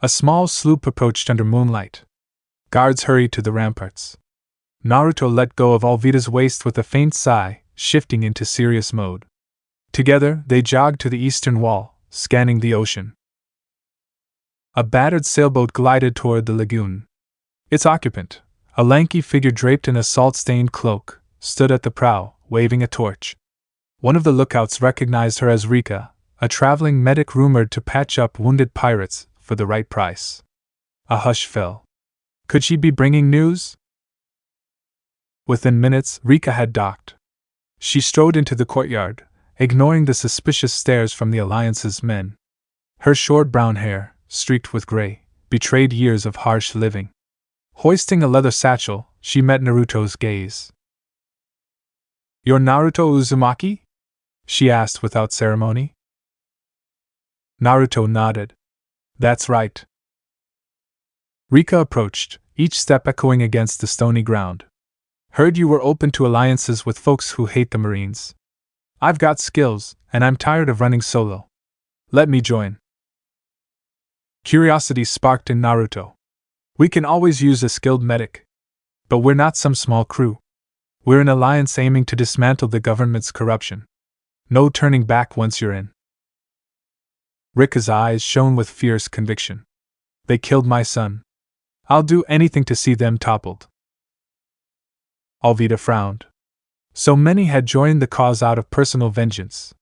A small sloop approached under moonlight. Guards hurried to the ramparts. Naruto let go of Alvida's waist with a faint sigh, shifting into serious mode. Together, they jogged to the eastern wall, scanning the ocean. A battered sailboat glided toward the lagoon. Its occupant, a lanky figure draped in a salt-stained cloak, stood at the prow, waving a torch. One of the lookouts recognized her as Rika, a traveling medic rumored to patch up wounded pirates for the right price. A hush fell. Could she be bringing news? Within minutes, Rika had docked. She strode into the courtyard, ignoring the suspicious stares from the Alliance's men. Her short brown hair, streaked with gray, betrayed years of harsh living. Hoisting a leather satchel, she met Naruto's gaze. "You're Naruto Uzumaki?" she asked without ceremony. Naruto nodded. "That's right." Rika approached, each step echoing against the stony ground. "Heard you were open to alliances with folks who hate the Marines. I've got skills, and I'm tired of running solo. Let me join." Curiosity sparked in Naruto. "We can always use a skilled medic. But we're not some small crew. We're an alliance aiming to dismantle the government's corruption. No turning back once you're in." Rika's eyes shone with fierce conviction. "They killed my son. I'll do anything to see them toppled." Alvida frowned. So many had joined the cause out of personal vengeance.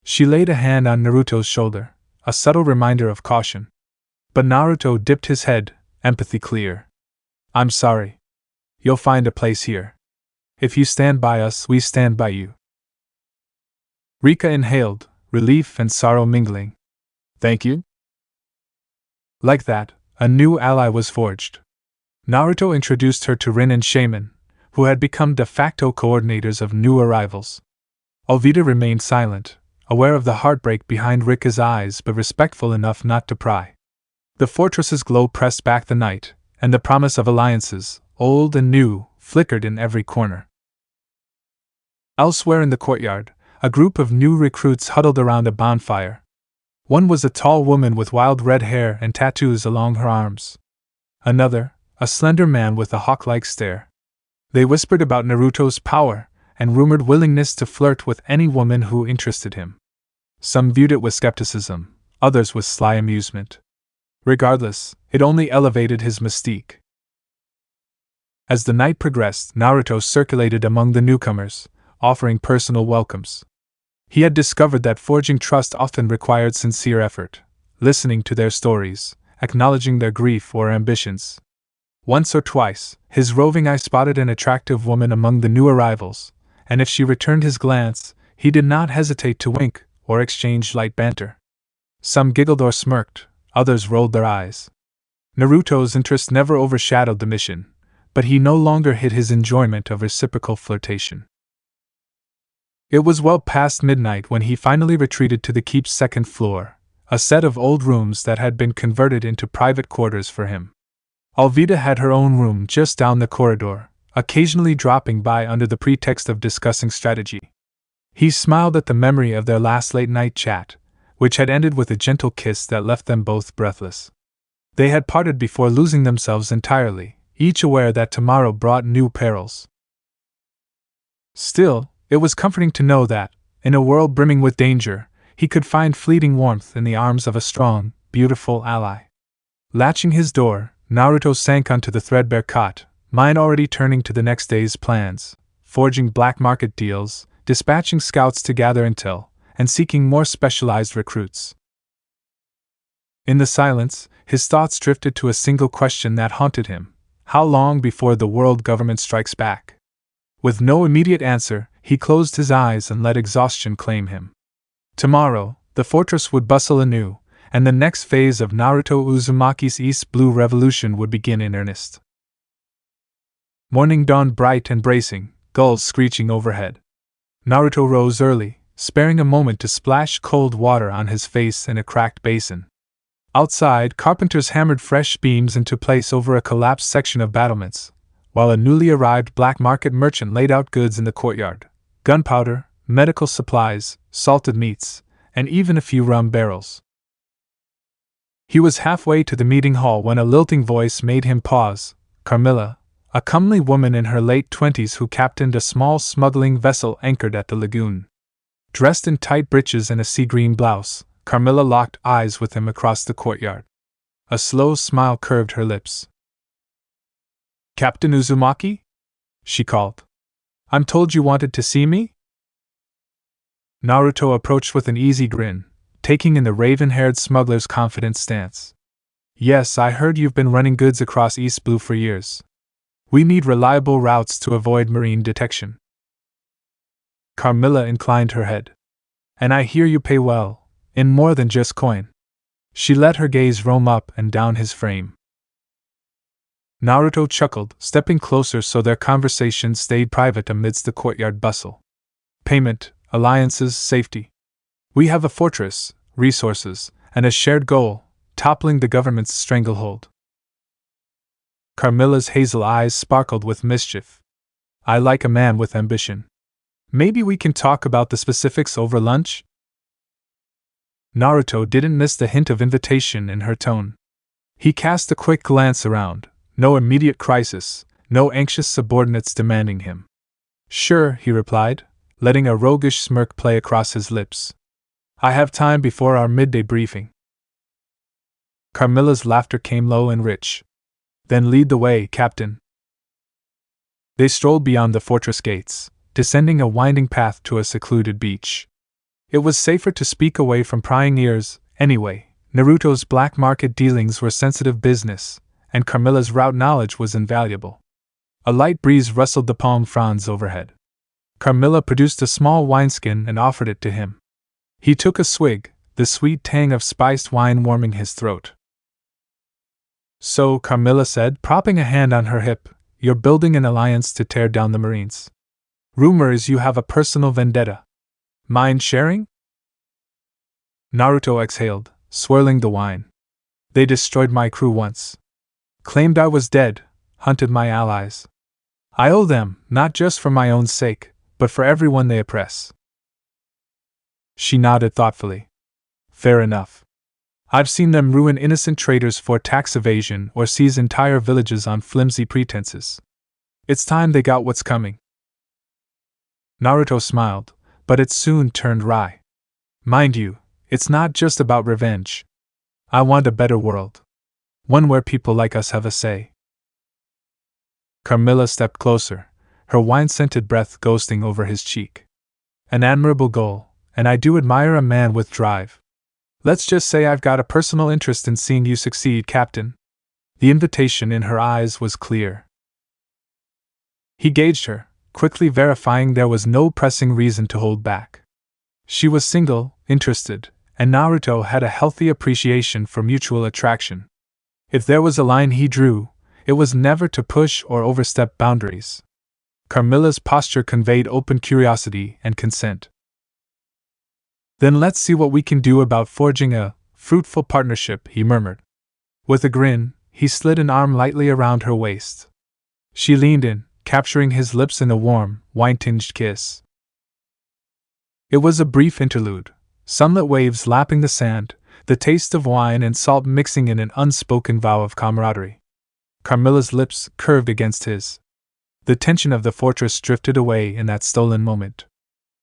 She laid a hand on Naruto's shoulder, a subtle reminder of caution. But Naruto dipped his head, empathy clear. "I'm sorry. You'll find a place here. If you stand by us, we stand by you." Rika inhaled, relief and sorrow mingling. "Thank you." Like that, a new ally was forged. Naruto introduced her to Rin and Shaman, who had become de facto coordinators of new arrivals. Alvida remained silent, aware of the heartbreak behind Rika's eyes but respectful enough not to pry. The fortress's glow pressed back the night, and the promise of alliances, old and new, flickered in every corner. Elsewhere in the courtyard, a group of new recruits huddled around a bonfire. One was a tall woman with wild red hair and tattoos along her arms. Another, a slender man with a hawk-like stare. They whispered about Naruto's power, and rumored willingness to flirt with any woman who interested him. Some viewed it with skepticism, others with sly amusement. Regardless, it only elevated his mystique. As the night progressed, Naruto circulated among the newcomers, offering personal welcomes. He had discovered that forging trust often required sincere effort, listening to their stories, acknowledging their grief or ambitions. Once or twice, his roving eye spotted an attractive woman among the new arrivals, and if she returned his glance, he did not hesitate to wink or exchange light banter. Some giggled or smirked, others rolled their eyes. Naruto's interest never overshadowed the mission, but he no longer hid his enjoyment of reciprocal flirtation. It was well past midnight when he finally retreated to the keep's second floor, a set of old rooms that had been converted into private quarters for him. Alvida had her own room just down the corridor, occasionally dropping by under the pretext of discussing strategy. He smiled at the memory of their last late-night chat, which had ended with a gentle kiss that left them both breathless. They had parted before losing themselves entirely, each aware that tomorrow brought new perils. Still, it was comforting to know that, in a world brimming with danger, he could find fleeting warmth in the arms of a strong, beautiful ally. Latching his door, Naruto sank onto the threadbare cot, mind already turning to the next day's plans, forging black market deals, dispatching scouts to gather intel, and seeking more specialized recruits. In the silence, his thoughts drifted to a single question that haunted him: how long before the world government strikes back? With no immediate answer, he closed his eyes and let exhaustion claim him. Tomorrow, the fortress would bustle anew, and the next phase of Naruto Uzumaki's East Blue Revolution would begin in earnest. Morning dawned bright and bracing, gulls screeching overhead. Naruto rose early, sparing a moment to splash cold water on his face in a cracked basin. Outside, carpenters hammered fresh beams into place over a collapsed section of battlements, while a newly arrived black market merchant laid out goods in the courtyard: gunpowder, medical supplies, salted meats, and even a few rum barrels. He was halfway to the meeting hall when a lilting voice made him pause. Carmilla, a comely woman in her late 20s who captained a small smuggling vessel anchored at the lagoon. Dressed in tight breeches and a sea-green blouse, Carmilla locked eyes with him across the courtyard. A slow smile curved her lips. "Captain Uzumaki?" she called. "I'm told you wanted to see me?" Naruto approached with an easy grin, taking in the raven-haired smuggler's confident stance. "Yes, I heard you've been running goods across East Blue for years. We need reliable routes to avoid marine detection." Carmilla inclined her head. "And I hear you pay well, in more than just coin." She let her gaze roam up and down his frame. Naruto chuckled, stepping closer so their conversation stayed private amidst the courtyard bustle. "Payment, alliances, safety. We have a fortress, resources, and a shared goal, toppling the government's stranglehold." Carmilla's hazel eyes sparkled with mischief. "I like a man with ambition. Maybe we can talk about the specifics over lunch?" Naruto didn't miss the hint of invitation in her tone. He cast a quick glance around. No immediate crisis, no anxious subordinates demanding him. "Sure," he replied, letting a roguish smirk play across his lips. "I have time before our midday briefing." Carmilla's laughter came low and rich. "Then lead the way, Captain." They strolled beyond the fortress gates, descending a winding path to a secluded beach. It was safer to speak away from prying ears, anyway. Naruto's black market dealings were sensitive business, and Carmilla's route knowledge was invaluable. A light breeze rustled the palm fronds overhead. Carmilla produced a small wineskin and offered it to him. He took a swig, the sweet tang of spiced wine warming his throat. "So," Carmilla said, propping a hand on her hip, "you're building an alliance to tear down the Marines. Rumor is you have a personal vendetta. Mind sharing?" Naruto exhaled, swirling the wine. "They destroyed my crew once. Claimed I was dead, hunted my allies. I owe them, not just for my own sake, but for everyone they oppress." She nodded thoughtfully. "Fair enough. I've seen them ruin innocent traders for tax evasion or seize entire villages on flimsy pretenses. It's time they got what's coming." Naruto smiled, but it soon turned wry. "Mind you, it's not just about revenge. I want a better world. One where people like us have a say." Carmilla stepped closer, her wine-scented breath ghosting over his cheek. "An admirable goal, and I do admire a man with drive. Let's just say I've got a personal interest in seeing you succeed, Captain." The invitation in her eyes was clear. He gauged her, quickly verifying there was no pressing reason to hold back. She was single, interested, and Naruto had a healthy appreciation for mutual attraction. If there was a line he drew, it was never to push or overstep boundaries. Carmilla's posture conveyed open curiosity and consent. "Then let's see what we can do about forging a fruitful partnership," he murmured. With a grin, he slid an arm lightly around her waist. She leaned in, capturing his lips in a warm, wine-tinged kiss. It was a brief interlude, sunlit waves lapping the sand, the taste of wine and salt mixing in an unspoken vow of camaraderie. Carmilla's lips curved against his. The tension of the fortress drifted away in that stolen moment.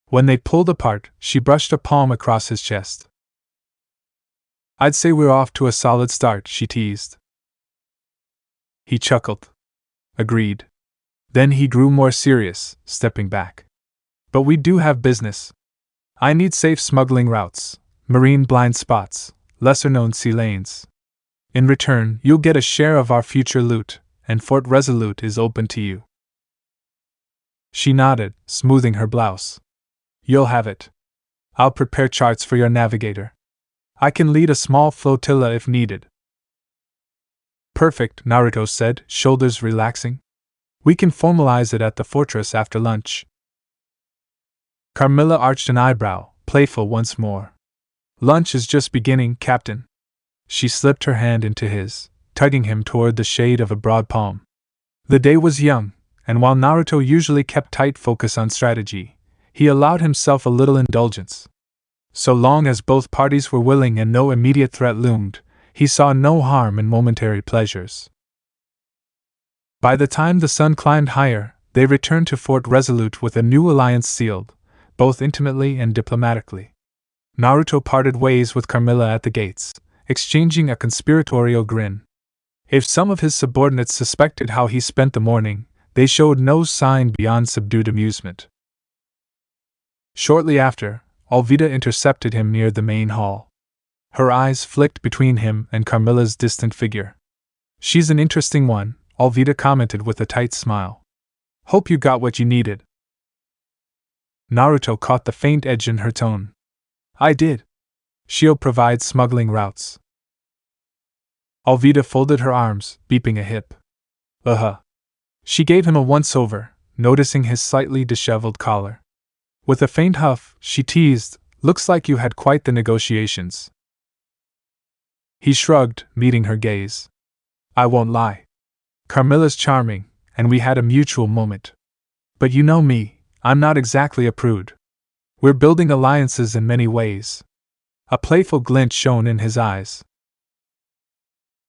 When they pulled apart, she brushed a palm across his chest. "I'd say we're off to a solid start," she teased. He chuckled. "Agreed." Then he grew more serious, stepping back. "But we do have business. I need safe smuggling routes, marine blind spots, lesser-known sea lanes. In return, you'll get a share of our future loot, and Fort Resolute is open to you." She nodded, smoothing her blouse. "You'll have it. I'll prepare charts for your navigator. I can lead a small flotilla if needed." "Perfect," Naruto said, shoulders relaxing. "We can formalize it at the fortress after lunch." Carmilla arched an eyebrow, playful once more. "Lunch is just beginning, Captain." She slipped her hand into his, tugging him toward the shade of a broad palm. The day was young, and while Naruto usually kept tight focus on strategy, he allowed himself a little indulgence. So long as both parties were willing and no immediate threat loomed, he saw no harm in momentary pleasures. By the time the sun climbed higher, they returned to Fort Resolute with a new alliance sealed, both intimately and diplomatically. Naruto parted ways with Carmilla at the gates, exchanging a conspiratorial grin. If some of his subordinates suspected how he spent the morning, they showed no sign beyond subdued amusement. Shortly after, Alvida intercepted him near the main hall. Her eyes flicked between him and Carmilla's distant figure. "She's an interesting one," Alvida commented with a tight smile. "Hope you got what you needed." Naruto caught the faint edge in her tone. "I did. She'll provide smuggling routes." Alvida folded her arms, beeping a hip. She gave him a once-over, noticing his slightly disheveled collar. With a faint huff, she teased, "Looks like you had quite the negotiations." He shrugged, meeting her gaze. "I won't lie. Carmilla's charming, and we had a mutual moment. But you know me, I'm not exactly a prude. We're building alliances in many ways." A playful glint shone in his eyes.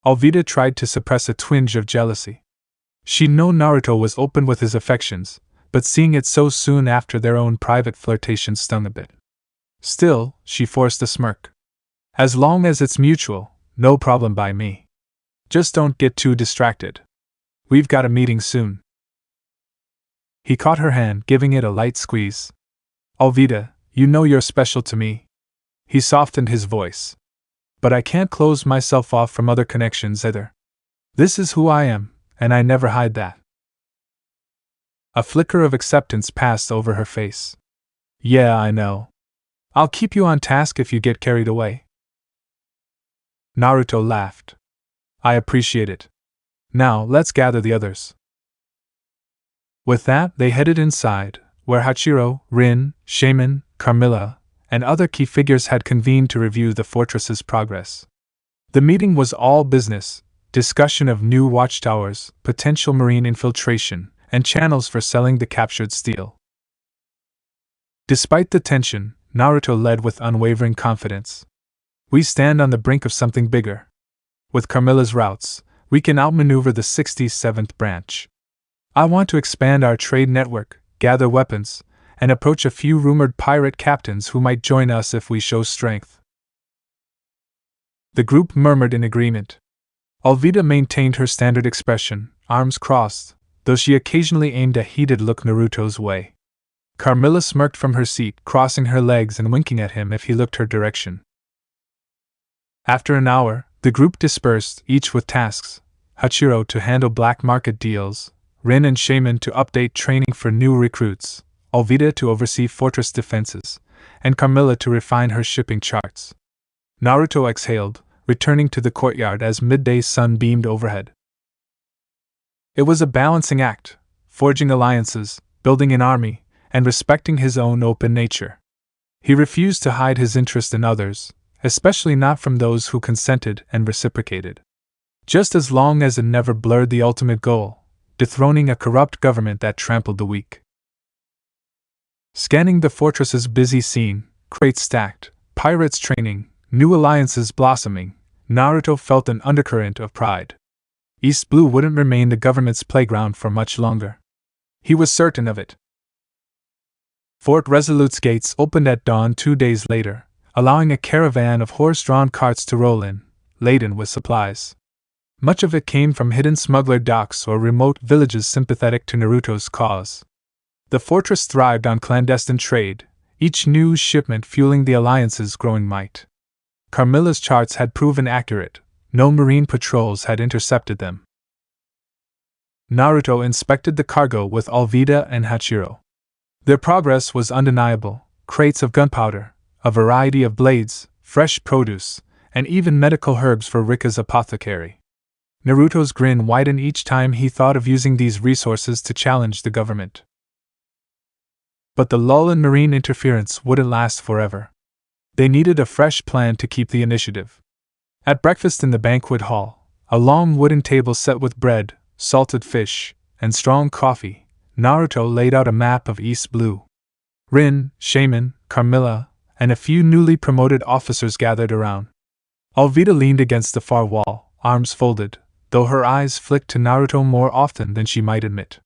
Alvida tried to suppress a twinge of jealousy. She'd known Naruto was open with his affections, but seeing it so soon after their own private flirtation stung a bit. Still, she forced a smirk. "As long as it's mutual, no problem by me. Just don't get too distracted. We've got a meeting soon." He caught her hand, giving it a light squeeze. "Alvida, you know you're special to me." He softened his voice. "But I can't close myself off from other connections either. This is who I am, and I never hide that." A flicker of acceptance passed over her face. "Yeah, I know. I'll keep you on task if you get carried away." Naruto laughed. "I appreciate it. Now, let's gather the others." With that, they headed inside, where Hachiro, Rin, Shaman, Carmilla, and other key figures had convened to review the fortress's progress. The meeting was all business, discussion of new watchtowers, potential marine infiltration, and channels for selling the captured steel. Despite the tension, Naruto led with unwavering confidence. "We stand on the brink of something bigger. With Carmilla's routes, we can outmaneuver the 67th branch. I want to expand our trade network, gather weapons, and approach a few rumored pirate captains who might join us if we show strength." The group murmured in agreement. Alvida maintained her standard expression, arms crossed, though she occasionally aimed a heated look Naruto's way. Carmilla smirked from her seat, crossing her legs and winking at him if he looked her direction. After an hour, the group dispersed, each with tasks: Hachiro to handle black market deals, Rin and Shaman to update training for new recruits, Alvida to oversee fortress defenses, and Carmilla to refine her shipping charts. Naruto exhaled, returning to the courtyard as midday sun beamed overhead. It was a balancing act, forging alliances, building an army, and respecting his own open nature. He refused to hide his interest in others, especially not from those who consented and reciprocated. Just as long as it never blurred the ultimate goal, dethroning a corrupt government that trampled the weak. Scanning the fortress's busy scene, crates stacked, pirates training, new alliances blossoming, Naruto felt an undercurrent of pride. East Blue wouldn't remain the government's playground for much longer. He was certain of it. Fort Resolute's gates opened at dawn 2 days later, allowing a caravan of horse-drawn carts to roll in, laden with supplies. Much of it came from hidden smuggler docks or remote villages sympathetic to Naruto's cause. The fortress thrived on clandestine trade, each new shipment fueling the alliance's growing might. Carmilla's charts had proven accurate, no marine patrols had intercepted them. Naruto inspected the cargo with Alvida and Hachiro. Their progress was undeniable: crates of gunpowder, a variety of blades, fresh produce, and even medical herbs for Rika's apothecary. Naruto's grin widened each time he thought of using these resources to challenge the government. But the lull in marine interference wouldn't last forever. They needed a fresh plan to keep the initiative. At breakfast in the banquet hall, a long wooden table set with bread, salted fish, and strong coffee, Naruto laid out a map of East Blue. Rin, Shaman, Carmilla, and a few newly promoted officers gathered around. Alvida leaned against the far wall, arms folded, though her eyes flicked to Naruto more often than she might admit.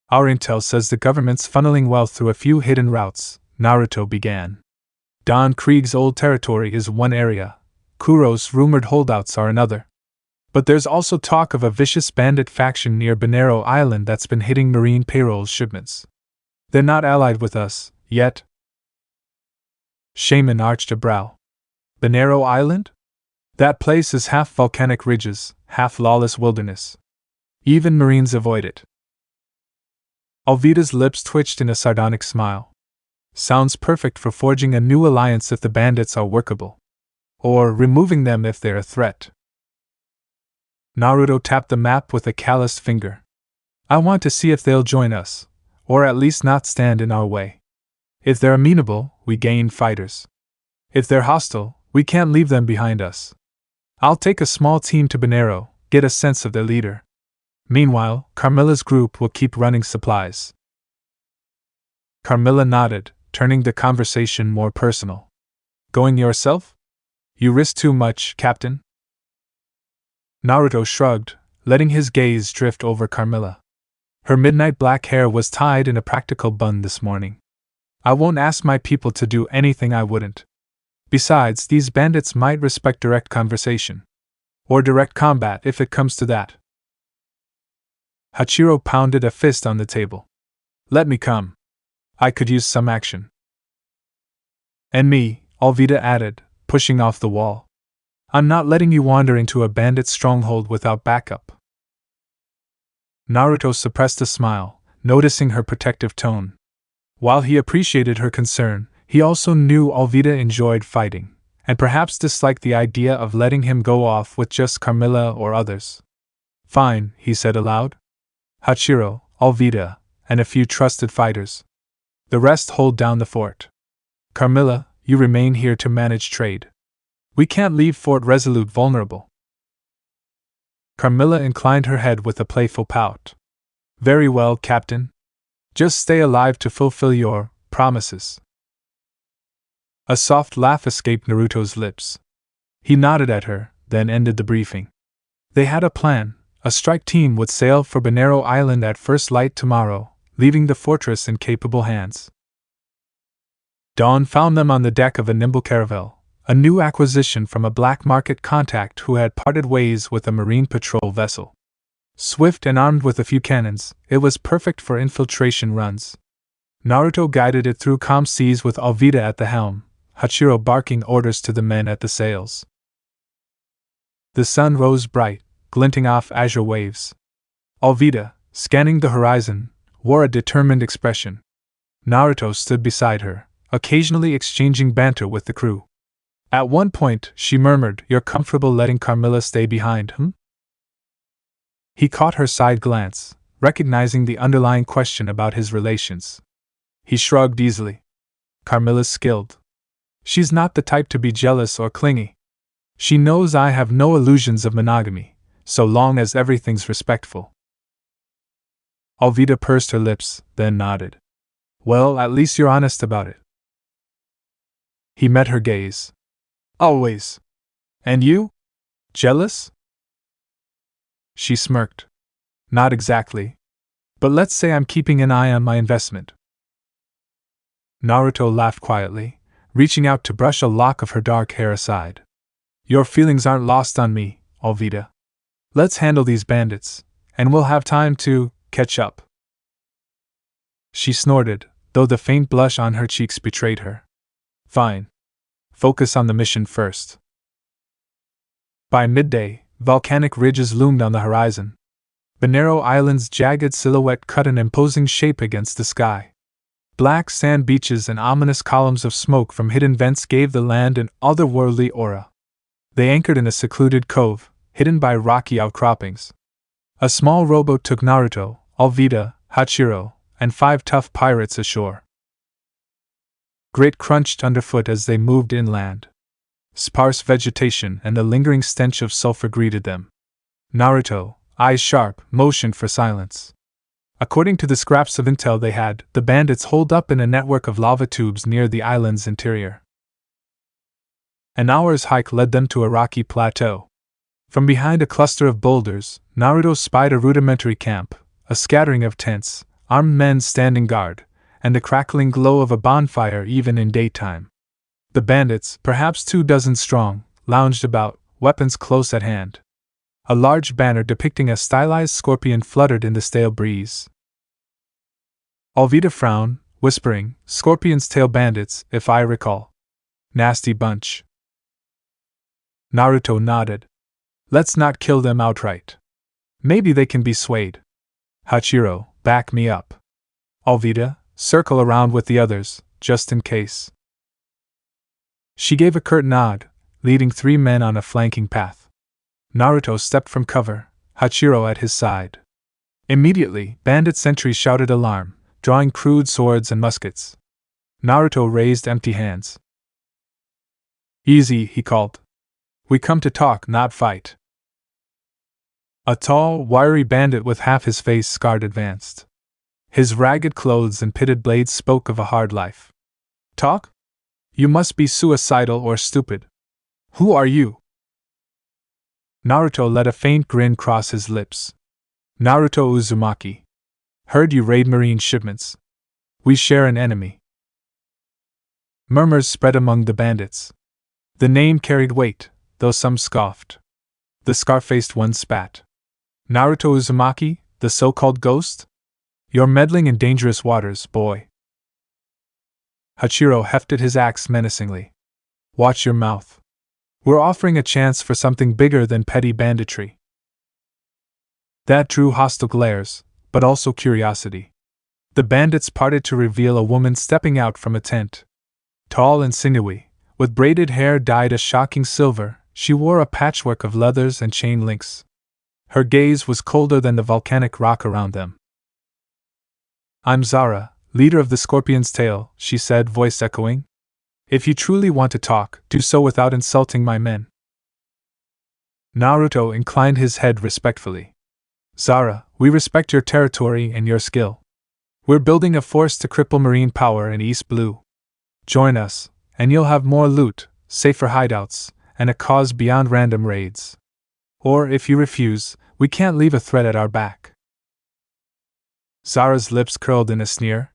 Our intel says the government's funneling wealth through a few hidden routes, Naruto began. Don Krieg's old territory is one area, Kuro's rumored holdouts are another. But there's also talk of a vicious bandit faction near Banero Island that's been hitting marine payroll shipments. They're not allied with us, yet. Shaman arched a brow. Banero Island? That place is half volcanic ridges, half lawless wilderness. Even Marines avoid it. Alvida's lips twitched in a sardonic smile. Sounds perfect for forging a new alliance if the bandits are workable. Or removing them if they're a threat. Naruto tapped the map with a calloused finger. I want to see if they'll join us, or at least not stand in our way. If they're amenable, we gain fighters. If they're hostile, we can't leave them behind us. I'll take a small team to Banero, get a sense of their leader. Meanwhile, Carmilla's group will keep running supplies. Carmilla nodded, turning the conversation more personal. Going yourself? You risk too much, Captain. Naruto shrugged, letting his gaze drift over Carmilla. Her midnight black hair was tied in a practical bun this morning. I won't ask my people to do anything I wouldn't. Besides, these bandits might respect direct conversation. Or direct combat if it comes to that. Hachiro pounded a fist on the table. Let me come. I could use some action. And me, Alvida added, pushing off the wall. I'm not letting you wander into a bandit stronghold without backup. Naruto suppressed a smile, noticing her protective tone. While he appreciated her concern, he also knew Alvida enjoyed fighting, and perhaps disliked the idea of letting him go off with just Carmilla or others. Fine, he said aloud. Hachiro, Alvida, and a few trusted fighters. The rest hold down the fort. Carmilla, you remain here to manage trade. We can't leave Fort Resolute vulnerable. Carmilla inclined her head with a playful pout. Very well, Captain. Just stay alive to fulfill your promises. A soft laugh escaped Naruto's lips. He nodded at her, then ended the briefing. They had a plan. A strike team would sail for Banero Island at first light tomorrow, leaving the fortress in capable hands. Dawn found them on the deck of a nimble caravel, a new acquisition from a black market contact who had parted ways with a marine patrol vessel. Swift and armed with a few cannons, it was perfect for infiltration runs. Naruto guided it through calm seas with Alvida at the helm, Hachiro barking orders to the men at the sails. The sun rose bright, glinting off azure waves. Alvida, scanning the horizon, wore a determined expression. Naruto stood beside her, occasionally exchanging banter with the crew. At one point, she murmured, "You're comfortable letting Carmilla stay behind, hm?" He caught her side glance, recognizing the underlying question about his relations. He shrugged easily. Carmilla's skilled. She's not the type to be jealous or clingy. She knows I have no illusions of monogamy, so long as everything's respectful. Alvida pursed her lips, then nodded. Well, at least you're honest about it. He met her gaze. Always. And you? Jealous? She smirked. Not exactly. But let's say I'm keeping an eye on my investment. Naruto laughed quietly, reaching out to brush a lock of her dark hair aside. Your feelings aren't lost on me, Alvida. Let's handle these bandits, and we'll have time to catch up. She snorted, though the faint blush on her cheeks betrayed her. Fine. Focus on the mission first. By midday, volcanic ridges loomed on the horizon. Banero Island's jagged silhouette cut an imposing shape against the sky. Black sand beaches and ominous columns of smoke from hidden vents gave the land an otherworldly aura. They anchored in a secluded cove, hidden by rocky outcroppings. A small rowboat took Naruto, Alvida, Hachiro, and 5 tough pirates ashore. Grit crunched underfoot as they moved inland. Sparse vegetation and a lingering stench of sulfur greeted them. Naruto, eyes sharp, motioned for silence. According to the scraps of intel they had, the bandits holed up in a network of lava tubes near the island's interior. An hour's hike led them to a rocky plateau. From behind a cluster of boulders, Naruto spied a rudimentary camp, a scattering of tents, armed men standing guard, and the crackling glow of a bonfire even in daytime. The bandits, perhaps 24 strong, lounged about, weapons close at hand. A large banner depicting a stylized scorpion fluttered in the stale breeze. Alvida frowned, whispering, "Scorpion's tail bandits, if I recall. Nasty bunch." Naruto nodded. "Let's not kill them outright. Maybe they can be swayed. Hachiro, back me up. Alvida, circle around with the others, just in case." She gave a curt nod, leading 3 men on a flanking path. Naruto stepped from cover, Hachiro at his side. Immediately, bandit sentries shouted alarm, drawing crude swords and muskets. Naruto raised empty hands. "Easy," he called. "We come to talk, not fight." A tall, wiry bandit with half his face scarred advanced. His ragged clothes and pitted blades spoke of a hard life. "Talk? You must be suicidal or stupid. Who are you?" Naruto let a faint grin cross his lips. "Naruto Uzumaki. Heard you raid marine shipments. We share an enemy." Murmurs spread among the bandits. The name carried weight, though some scoffed. The scar-faced one spat. "Naruto Uzumaki, the so-called ghost? You're meddling in dangerous waters, boy." Hachiro hefted his axe menacingly. "Watch your mouth. We're offering a chance for something bigger than petty banditry." That drew hostile glares, but also curiosity. The bandits parted to reveal a woman stepping out from a tent. Tall and sinewy, with braided hair dyed a shocking silver, she wore a patchwork of leathers and chain links. Her gaze was colder than the volcanic rock around them. "I'm Zara, leader of the Scorpion's Tail," she said, voice echoing. "If you truly want to talk, do so without insulting my men." Naruto inclined his head respectfully. "Zara, we respect your territory and your skill. We're building a force to cripple marine power in East Blue. Join us, and you'll have more loot, safer hideouts, and a cause beyond random raids. Or, if you refuse, we can't leave a threat at our back." Zara's lips curled in a sneer.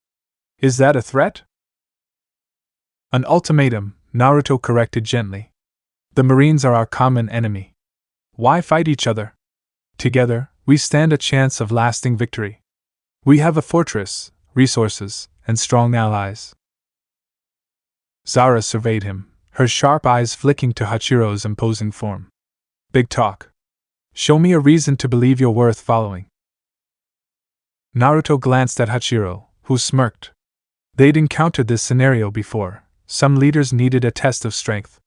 "Is that a threat?" "An ultimatum," Naruto corrected gently. "The Marines are our common enemy. Why fight each other? Together, we stand a chance of lasting victory. We have a fortress, resources, and strong allies." Zara surveyed him, her sharp eyes flicking to Hachiro's imposing form. "Big talk. Show me a reason to believe you're worth following." Naruto glanced at Hachiro, who smirked. They'd encountered this scenario before. Some leaders needed a test of strength.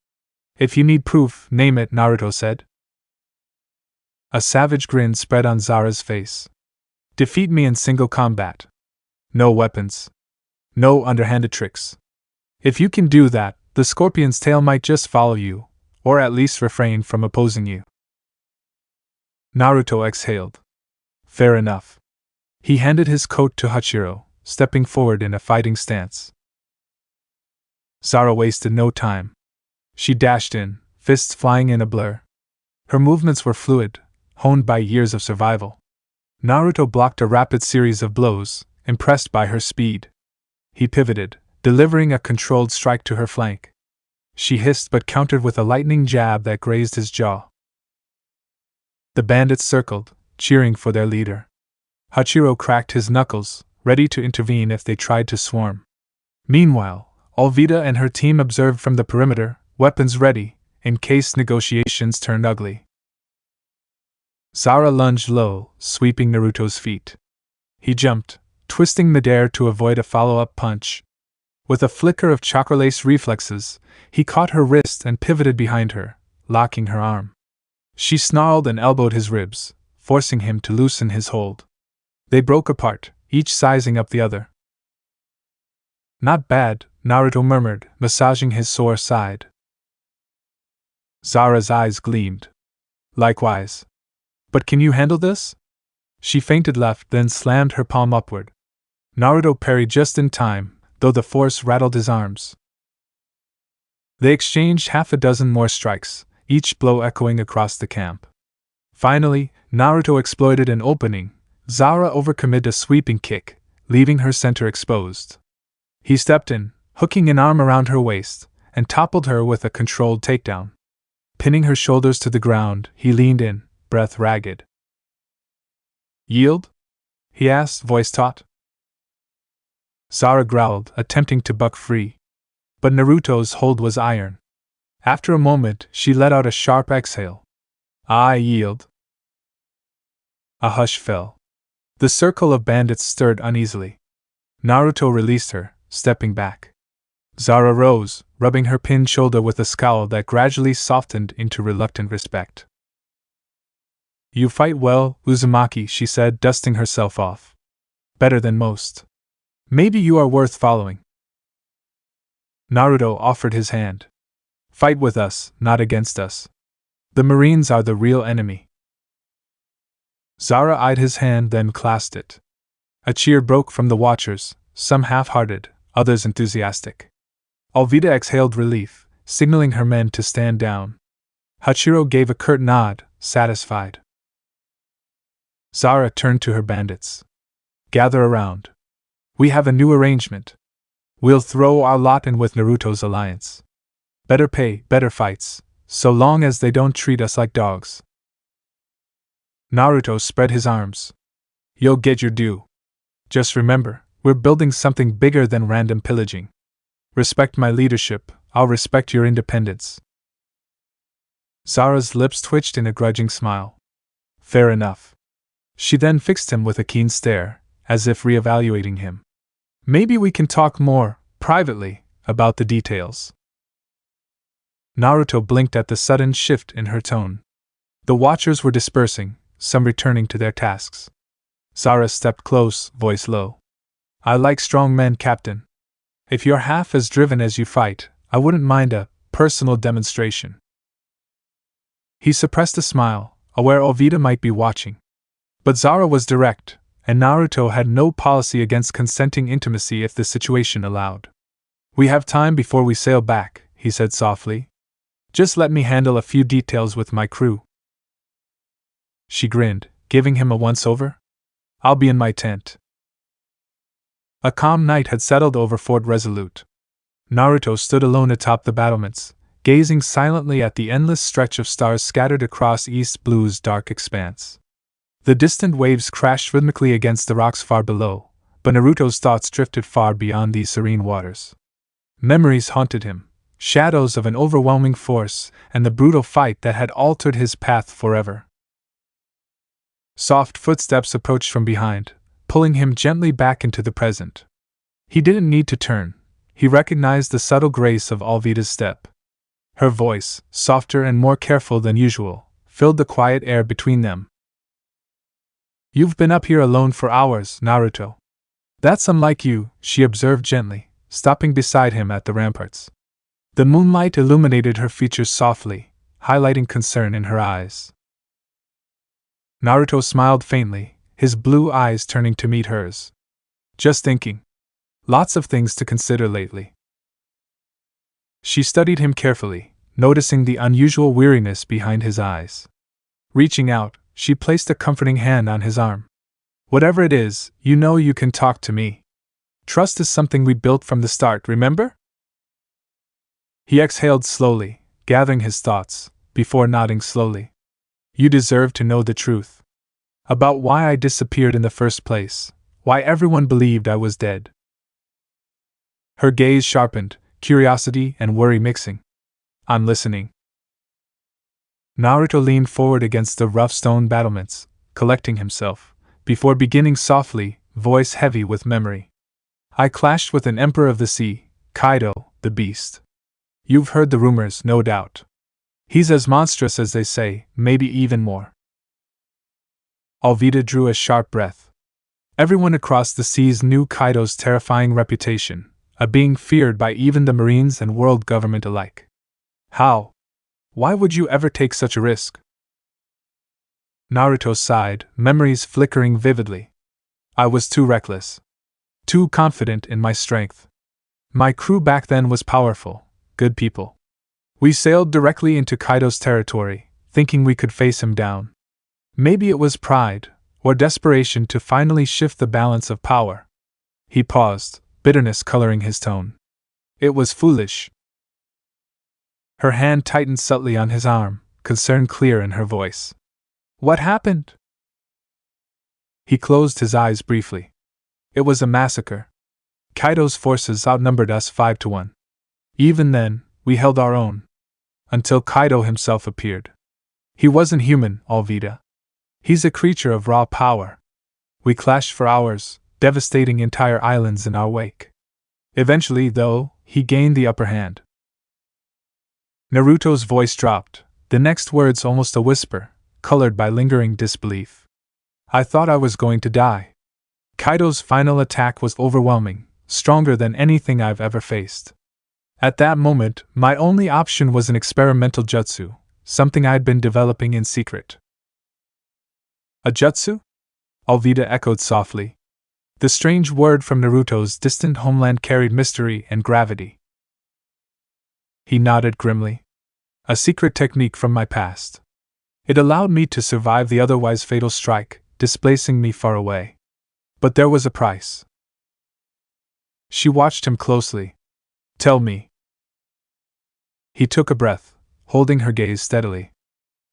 "If you need proof, name it," Naruto said. A savage grin spread on Zara's face. "Defeat me in single combat. No weapons. No underhanded tricks. If you can do that, the Scorpion's Tail might just follow you, or at least refrain from opposing you." Naruto exhaled. Fair enough. He handed his coat to Hachiro, stepping forward in a fighting stance. Zara wasted no time. She dashed in, fists flying in a blur. Her movements were fluid, honed by years of survival. Naruto blocked a rapid series of blows, impressed by her speed. He pivoted, delivering a controlled strike to her flank. She hissed but countered with a lightning jab that grazed his jaw. The bandits circled, cheering for their leader. Hachiro cracked his knuckles, ready to intervene if they tried to swarm. Meanwhile, Alvida and her team observed from the perimeter, weapons ready, in case negotiations turned ugly. Zara lunged low, sweeping Naruto's feet. He jumped, twisting midair to avoid a follow-up punch. With a flicker of chakra-lace reflexes, he caught her wrist and pivoted behind her, locking her arm. She snarled and elbowed his ribs, forcing him to loosen his hold. They broke apart, each sizing up the other. "Not bad," Naruto murmured, massaging his sore side. Zara's eyes gleamed. "Likewise. But can you handle this?" She feinted left, then slammed her palm upward. Naruto parried just in time, though the force rattled his arms. They exchanged half a dozen more strikes, each blow echoing across the camp. Finally, Naruto exploited an opening. Zara overcommitted a sweeping kick, leaving her center exposed. He stepped in, hooking an arm around her waist, and toppled her with a controlled takedown. Pinning her shoulders to the ground, he leaned in, breath ragged. "Yield?" he asked, voice taut. Zara growled, attempting to buck free. But Naruto's hold was iron. After a moment, she let out a sharp exhale. "I yield." A hush fell. The circle of bandits stirred uneasily. Naruto released her, stepping back. Zara rose, rubbing her pinned shoulder with a scowl that gradually softened into reluctant respect. "You fight well, Uzumaki," she said, dusting herself off. "Better than most. Maybe you are worth following." Naruto offered his hand. "Fight with us, not against us. The Marines are the real enemy." Zara eyed his hand, then clasped it. A cheer broke from the watchers, some half-hearted, others enthusiastic. Alvida exhaled relief, signaling her men to stand down. Hachiro gave a curt nod, satisfied. Zara turned to her bandits. "Gather around. We have a new arrangement. We'll throw our lot in with Naruto's alliance. Better pay, better fights, so long as they don't treat us like dogs." Naruto spread his arms. "You'll get your due. Just remember, we're building something bigger than random pillaging. Respect my leadership, I'll respect your independence." Zara's lips twitched in a grudging smile. "Fair enough." She then fixed him with a keen stare, as if re-evaluating him. "Maybe we can talk more, privately, about the details." Naruto blinked at the sudden shift in her tone. The watchers were dispersing, some returning to their tasks. Zara stepped close, voice low. "I like strong men, Captain. If you're half as driven as you fight, I wouldn't mind a personal demonstration." He suppressed a smile, aware Alvida might be watching. But Zara was direct, and Naruto had no policy against consenting intimacy if the situation allowed. "We have time before we sail back," he said softly. "Just let me handle a few details with my crew." She grinned, giving him a once-over. "I'll be in my tent." A calm night had settled over Fort Resolute. Naruto stood alone atop the battlements, gazing silently at the endless stretch of stars scattered across East Blue's dark expanse. The distant waves crashed rhythmically against the rocks far below, but Naruto's thoughts drifted far beyond these serene waters. Memories haunted him, shadows of an overwhelming force and the brutal fight that had altered his path forever. Soft footsteps approached from behind, pulling him gently back into the present. He didn't need to turn. He recognized the subtle grace of Alvida's step. Her voice, softer and more careful than usual, filled the quiet air between them. "You've been up here alone for hours, Naruto. That's unlike you," she observed gently, stopping beside him at the ramparts. The moonlight illuminated her features softly, highlighting concern in her eyes. Naruto smiled faintly, his blue eyes turning to meet hers. "Just thinking. Lots of things to consider lately." She studied him carefully, noticing the unusual weariness behind his eyes. Reaching out, she placed a comforting hand on his arm. "Whatever it is, you know you can talk to me. Trust is something we built from the start, remember?" He exhaled slowly, gathering his thoughts, before nodding slowly. "You deserve to know the truth. About why I disappeared in the first place, why everyone believed I was dead." Her gaze sharpened, curiosity and worry mixing. "I'm listening." Naruto leaned forward against the rough stone battlements, collecting himself, before beginning softly, voice heavy with memory. "I clashed with an emperor of the sea, Kaido, the beast. You've heard the rumors, no doubt. He's as monstrous as they say, maybe even more." Alvida drew a sharp breath. Everyone across the seas knew Kaido's terrifying reputation, a being feared by even the Marines and world government alike. "How? Why would you ever take such a risk?" Naruto sighed, memories flickering vividly. I was too reckless. Too confident in my strength. My crew back then was powerful, good people. We sailed directly into Kaido's territory, thinking we could face him down. Maybe it was pride, or desperation to finally shift the balance of power. He paused, bitterness coloring his tone. It was foolish. Her hand tightened subtly on his arm, concern clear in her voice. What happened? He closed his eyes briefly. It was a massacre. Kaido's forces outnumbered us 5-1. Even then, we held our own. Until Kaido himself appeared. He wasn't human, Alvida. He's a creature of raw power. We clashed for hours, devastating entire islands in our wake. Eventually, though, he gained the upper hand. Naruto's voice dropped, the next words almost a whisper, colored by lingering disbelief. I thought I was going to die. Kaido's final attack was overwhelming, stronger than anything I've ever faced. At that moment, my only option was an experimental jutsu, something I'd been developing in secret. A jutsu? Alvida echoed softly. The strange word from Naruto's distant homeland carried mystery and gravity. He nodded grimly. A secret technique from my past. It allowed me to survive the otherwise fatal strike, displacing me far away. But there was a price. She watched him closely. Tell me. He took a breath, holding her gaze steadily.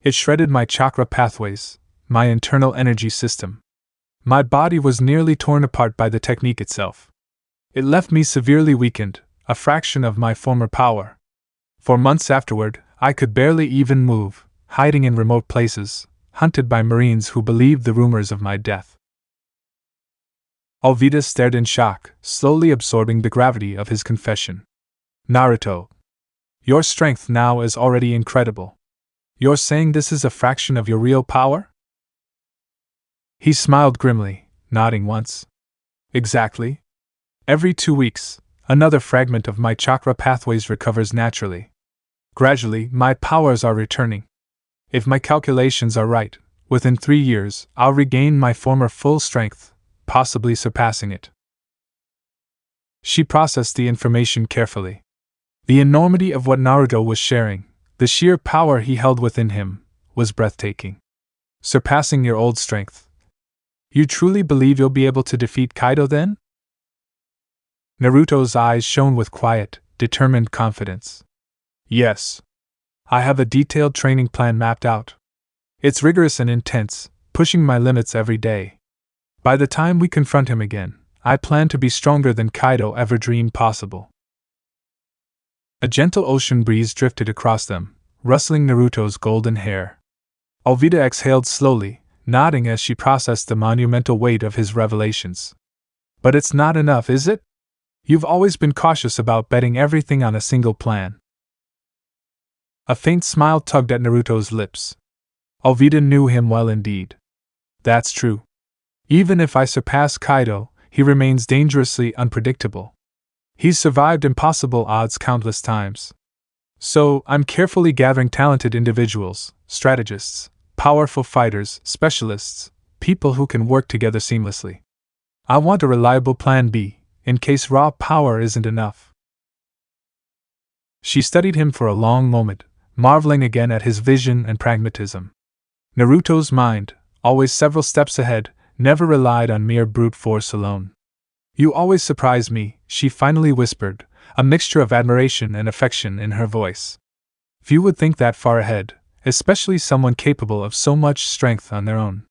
It shredded my chakra pathways, my internal energy system. My body was nearly torn apart by the technique itself. It left me severely weakened, a fraction of my former power. For months afterward, I could barely even move, hiding in remote places, hunted by Marines who believed the rumors of my death. Alvida stared in shock, slowly absorbing the gravity of his confession. Naruto. Your strength now is already incredible. You're saying this is a fraction of your real power? He smiled grimly, nodding once. Exactly. Every 2 weeks, another fragment of my chakra pathways recovers naturally. Gradually, my powers are returning. If my calculations are right, within 3 years, I'll regain my former full strength, possibly surpassing it. She processed the information carefully. The enormity of what Naruto was sharing, the sheer power he held within him, was breathtaking. Surpassing your old strength. You truly believe you'll be able to defeat Kaido then? Naruto's eyes shone with quiet, determined confidence. Yes. I have a detailed training plan mapped out. It's rigorous and intense, pushing my limits every day. By the time we confront him again, I plan to be stronger than Kaido ever dreamed possible. A gentle ocean breeze drifted across them, rustling Naruto's golden hair. Alvida exhaled slowly, nodding as she processed the monumental weight of his revelations. But it's not enough, is it? You've always been cautious about betting everything on a single plan. A faint smile tugged at Naruto's lips. Alvida knew him well indeed. That's true. Even if I surpass Kaido, he remains dangerously unpredictable. He's survived impossible odds countless times. So, I'm carefully gathering talented individuals, strategists, powerful fighters, specialists, people who can work together seamlessly. I want a reliable plan B, in case raw power isn't enough. She studied him for a long moment, marveling again at his vision and pragmatism. Naruto's mind, always several steps ahead, never relied on mere brute force alone. You always surprise me, she finally whispered, a mixture of admiration and affection in her voice. Few would think that far ahead, especially someone capable of so much strength on their own.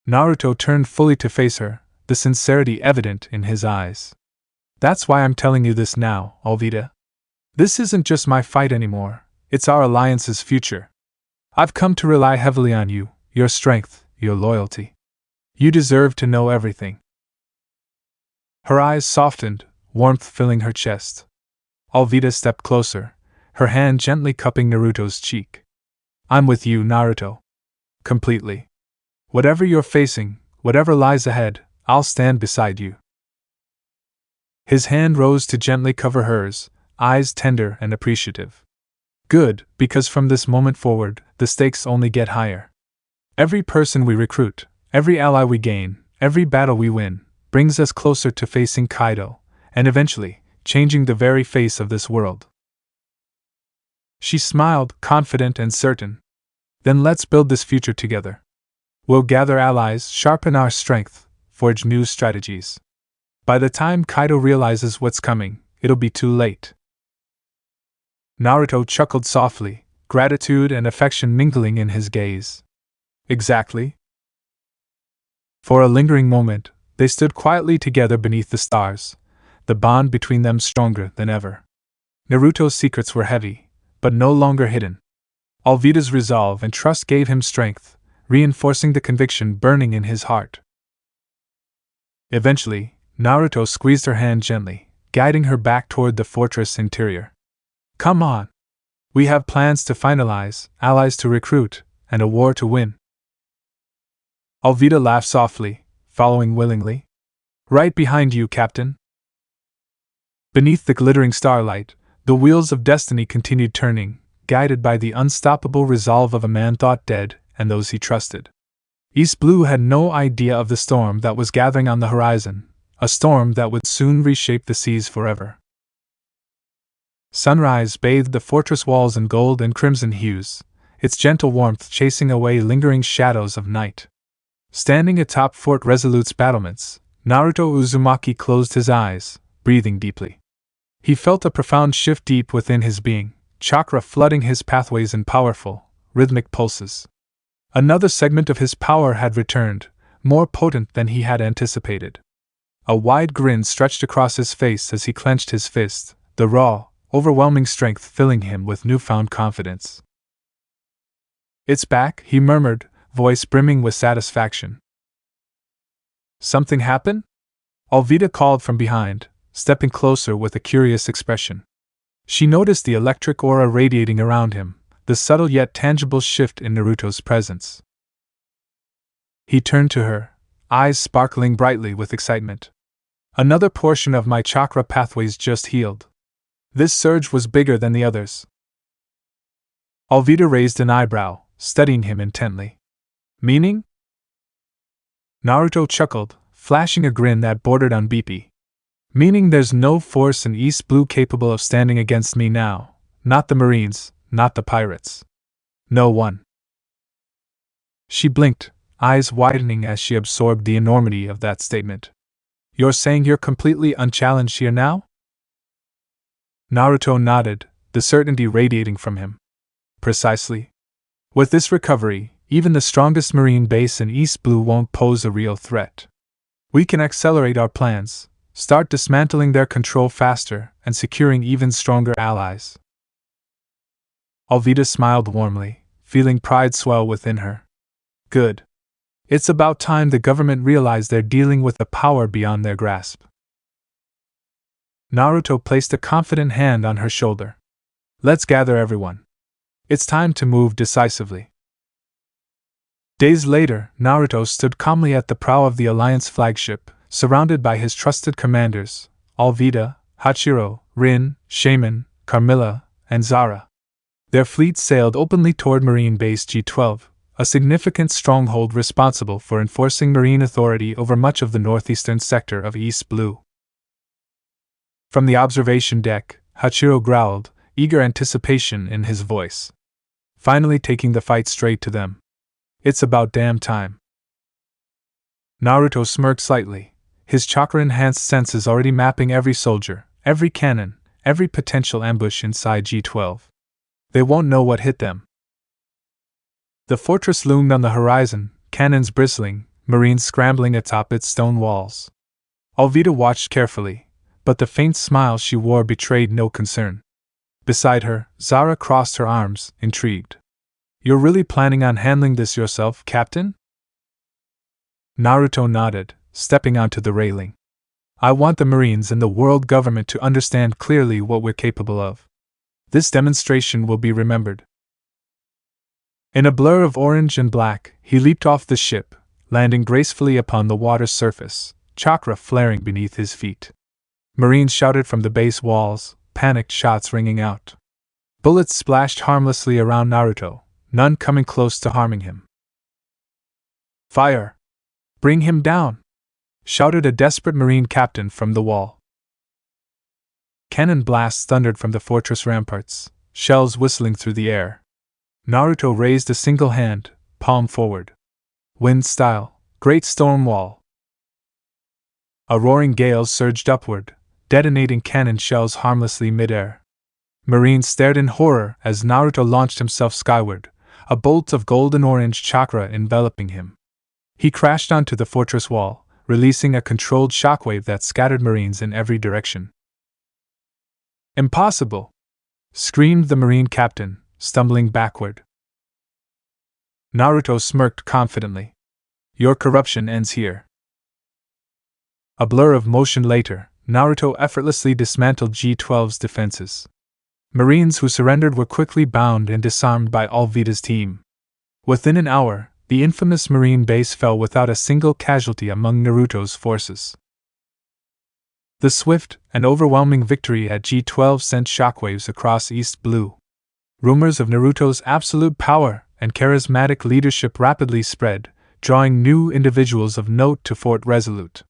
Naruto turned fully to face her, the sincerity evident in his eyes. That's why I'm telling you this now, Alvida. This isn't just my fight anymore, it's our alliance's future. I've come to rely heavily on you, your strength, your loyalty. You deserve to know everything. Her eyes softened, warmth filling her chest. Alvida stepped closer, her hand gently cupping Naruto's cheek. I'm with you, Naruto. Completely. Whatever you're facing, whatever lies ahead, I'll stand beside you. His hand rose to gently cover hers, eyes tender and appreciative. Good, because from this moment forward, the stakes only get higher. Every person we recruit, every ally we gain, every battle we win, brings us closer to facing Kaido, and eventually, changing the very face of this world. She smiled, confident and certain. Then let's build this future together. We'll gather allies, sharpen our strength, forge new strategies. By the time Kaido realizes what's coming, it'll be too late. Naruto chuckled softly, gratitude and affection mingling in his gaze. Exactly. For a lingering moment, they stood quietly together beneath the stars, the bond between them stronger than ever. Naruto's secrets were heavy, but no longer hidden. Alvida's resolve and trust gave him strength, reinforcing the conviction burning in his heart. Eventually, Naruto squeezed her hand gently, guiding her back toward the fortress interior. Come on! We have plans to finalize, allies to recruit, and a war to win. Alvida laughed softly, following willingly. Right behind you, Captain. Beneath the glittering starlight, the wheels of destiny continued turning, guided by the unstoppable resolve of a man thought dead and those he trusted. East Blue had no idea of the storm that was gathering on the horizon, a storm that would soon reshape the seas forever. Sunrise bathed the fortress walls in gold and crimson hues, its gentle warmth chasing away lingering shadows of night. Standing atop Fort Resolute's battlements, Naruto Uzumaki closed his eyes, breathing deeply. He felt a profound shift deep within his being, chakra flooding his pathways in powerful, rhythmic pulses. Another segment of his power had returned, more potent than he had anticipated. A wide grin stretched across his face as he clenched his fist, the raw, overwhelming strength filling him with newfound confidence. It's back, he murmured, voice brimming with satisfaction. Something happened? Alvida called from behind, stepping closer with a curious expression. She noticed the electric aura radiating around him, the subtle yet tangible shift in Naruto's presence. He turned to her, eyes sparkling brightly with excitement. Another portion of my chakra pathways just healed. This surge was bigger than the others. Alvida raised an eyebrow, studying him intently. Meaning? Naruto chuckled, flashing a grin that bordered on beepy. Meaning there's no force in East Blue capable of standing against me now, not the Marines, not the pirates. No one. She blinked, eyes widening as she absorbed the enormity of that statement. You're saying you're completely unchallenged here now? Naruto nodded, the certainty radiating from him. Precisely. With this recovery, even the strongest Marine base in East Blue won't pose a real threat. We can accelerate our plans, start dismantling their control faster, and securing even stronger allies. Alvida smiled warmly, feeling pride swell within her. Good. It's about time the government realized they're dealing with a power beyond their grasp. Naruto placed a confident hand on her shoulder. Let's gather everyone. It's time to move decisively. Days later, Naruto stood calmly at the prow of the Alliance flagship, surrounded by his trusted commanders, Alvida, Hachiro, Rin, Shaman, Carmilla, and Zara. Their fleet sailed openly toward Marine Base G12, a significant stronghold responsible for enforcing marine authority over much of the northeastern sector of East Blue. From the observation deck, Hachiro growled, eager anticipation in his voice. Finally taking the fight straight to them. It's about damn time. Naruto smirked slightly, his chakra-enhanced senses already mapping every soldier, every cannon, every potential ambush inside G12. They won't know what hit them. The fortress loomed on the horizon, cannons bristling, marines scrambling atop its stone walls. Alvida watched carefully, but the faint smile she wore betrayed no concern. Beside her, Zara crossed her arms, intrigued. You're really planning on handling this yourself, Captain? Naruto nodded, stepping onto the railing. I want the Marines and the world government to understand clearly what we're capable of. This demonstration will be remembered. In a blur of orange and black, he leaped off the ship, landing gracefully upon the water's surface, chakra flaring beneath his feet. Marines shouted from the base walls, panicked shots ringing out. Bullets splashed harmlessly around Naruto, none coming close to harming him. Fire! Bring him down! Shouted a desperate Marine captain from the wall. Cannon blasts thundered from the fortress ramparts, shells whistling through the air. Naruto raised a single hand, palm forward. Wind style, great storm wall. A roaring gale surged upward, detonating cannon shells harmlessly midair. Marines stared in horror as Naruto launched himself skyward, a bolt of golden-orange chakra enveloping him. He crashed onto the fortress wall, releasing a controlled shockwave that scattered Marines in every direction. Impossible! Screamed the Marine captain, stumbling backward. Naruto smirked confidently. Your corruption ends here. A blur of motion later, Naruto effortlessly dismantled G12's defenses. Marines who surrendered were quickly bound and disarmed by Alvida's team. Within an hour, the infamous Marine base fell without a single casualty among Naruto's forces. The swift and overwhelming victory at G12 sent shockwaves across East Blue. Rumors of Naruto's absolute power and charismatic leadership rapidly spread, drawing new individuals of note to Fort Resolute.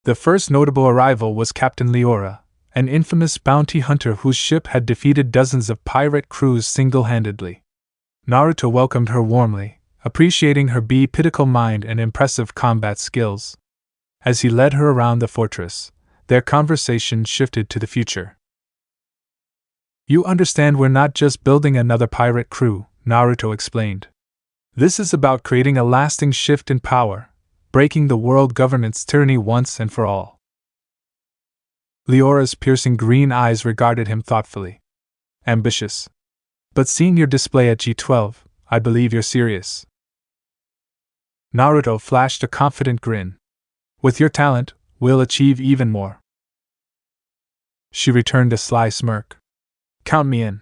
The first notable arrival was Captain Leora, an infamous bounty hunter whose ship had defeated dozens of pirate crews single-handedly. Naruto welcomed her warmly, appreciating her bipedal mind and impressive combat skills. As he led her around the fortress, their conversation shifted to the future. You understand we're not just building another pirate crew, Naruto explained. This is about creating a lasting shift in power, breaking the world governance tyranny once and for all. Leora's piercing green eyes regarded him thoughtfully. Ambitious. But seeing your display at G12, I believe you're serious. Naruto flashed a confident grin. With your talent, we'll achieve even more. She returned a sly smirk. Count me in.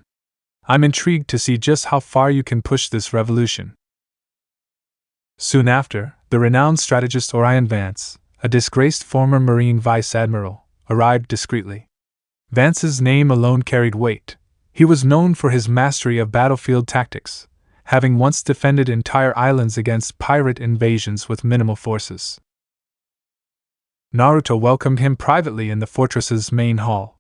I'm intrigued to see just how far you can push this revolution. Soon after, the renowned strategist Orion Vance, a disgraced former Marine vice admiral, arrived discreetly. Vance's name alone carried weight. He was known for his mastery of battlefield tactics, having once defended entire islands against pirate invasions with minimal forces. Naruto welcomed him privately in the fortress's main hall.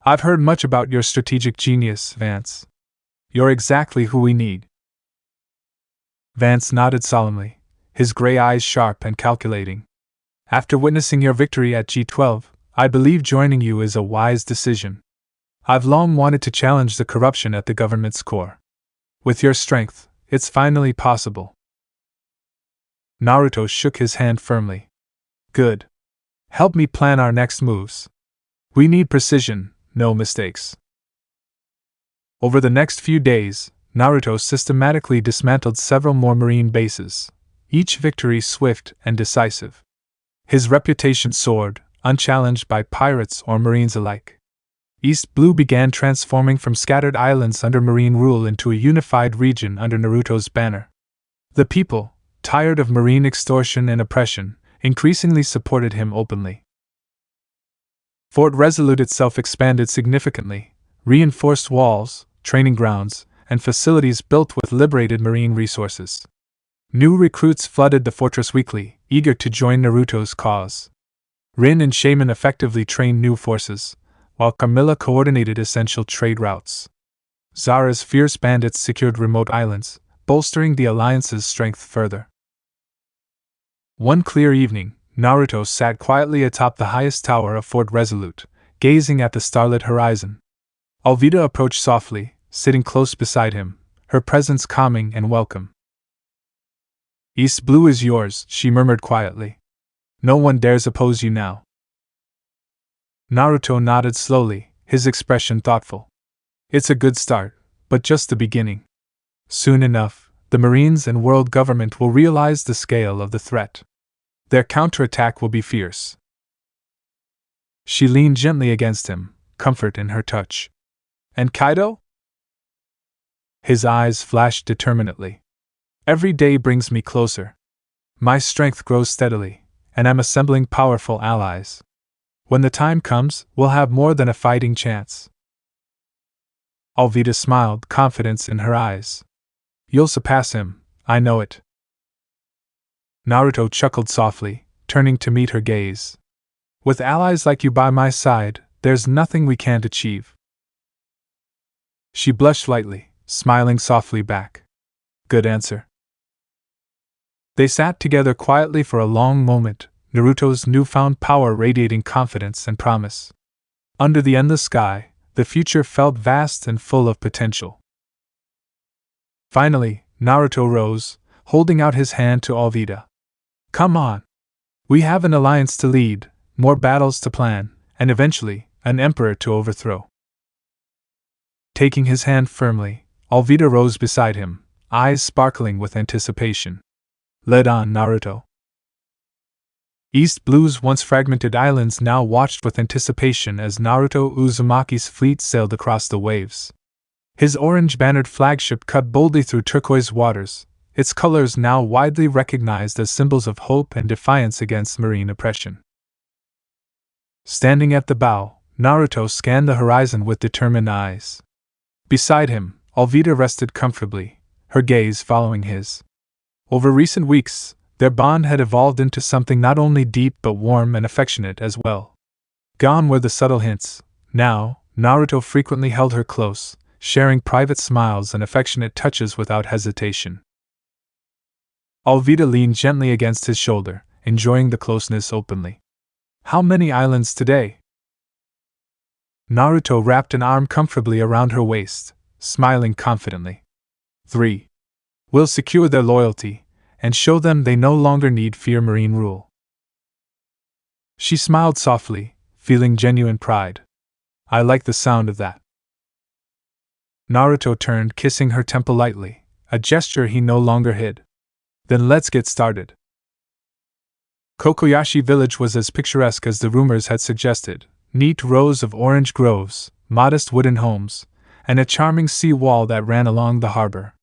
I've heard much about your strategic genius, Vance. You're exactly who we need. Vance nodded solemnly, his gray eyes sharp and calculating. After witnessing your victory at G12, I believe joining you is a wise decision. I've long wanted to challenge the corruption at the government's core. With your strength, it's finally possible. Naruto shook his hand firmly. Good. Help me plan our next moves. We need precision, no mistakes. Over the next few days, Naruto systematically dismantled several more Marine bases, each victory swift and decisive. His reputation soared, unchallenged by pirates or Marines alike. East Blue began transforming from scattered islands under Marine rule into a unified region under Naruto's banner. The people, tired of Marine extortion and oppression, increasingly supported him openly. Fort Resolute itself expanded significantly, reinforced walls, training grounds, and facilities built with liberated Marine resources. New recruits flooded the fortress weekly, eager to join Naruto's cause. Rin and Shaman effectively trained new forces, while Carmilla coordinated essential trade routes. Zara's fierce bandits secured remote islands, bolstering the alliance's strength further. One clear evening, Naruto sat quietly atop the highest tower of Fort Resolute, gazing at the starlit horizon. Alvida approached softly, sitting close beside him, her presence calming and welcome. East Blue is yours, she murmured quietly. No one dares oppose you now. Naruto nodded slowly, his expression thoughtful. It's a good start, but just the beginning. Soon enough, the Marines and world government will realize the scale of the threat. Their counterattack will be fierce. She leaned gently against him, comfort in her touch. And Kaido? His eyes flashed determinedly. Every day brings me closer. My strength grows steadily, and I'm assembling powerful allies. When the time comes, we'll have more than a fighting chance. Alvida smiled, confidence in her eyes. You'll surpass him, I know it. Naruto chuckled softly, turning to meet her gaze. With allies like you by my side, there's nothing we can't achieve. She blushed lightly, smiling softly back. Good answer. They sat together quietly for a long moment, Naruto's newfound power radiating confidence and promise. Under the endless sky, the future felt vast and full of potential. Finally, Naruto rose, holding out his hand to Alvida. Come on. We have an alliance to lead, more battles to plan, and eventually, an emperor to overthrow. Taking his hand firmly, Alvida rose beside him, eyes sparkling with anticipation. Lead on, Naruto. East Blue's once fragmented islands now watched with anticipation as Naruto Uzumaki's fleet sailed across the waves. His orange-bannered flagship cut boldly through turquoise waters, its colors now widely recognized as symbols of hope and defiance against marine oppression. Standing at the bow, Naruto scanned the horizon with determined eyes. Beside him, Alvida rested comfortably, her gaze following his. Over recent weeks, their bond had evolved into something not only deep but warm and affectionate as well. Gone were the subtle hints. Now, Naruto frequently held her close, sharing private smiles and affectionate touches without hesitation. Alvida leaned gently against his shoulder, enjoying the closeness openly. How many islands today? Naruto wrapped an arm comfortably around her waist, smiling confidently. 3. We'll secure their loyalty, and show them they no longer need fear marine rule. She smiled softly, feeling genuine pride. I like the sound of that. Naruto turned, kissing her temple lightly, a gesture he no longer hid. Then let's get started. Kokoyashi village was as picturesque as the rumors had suggested. Neat rows of orange groves, modest wooden homes, and a charming sea wall that ran along the harbor.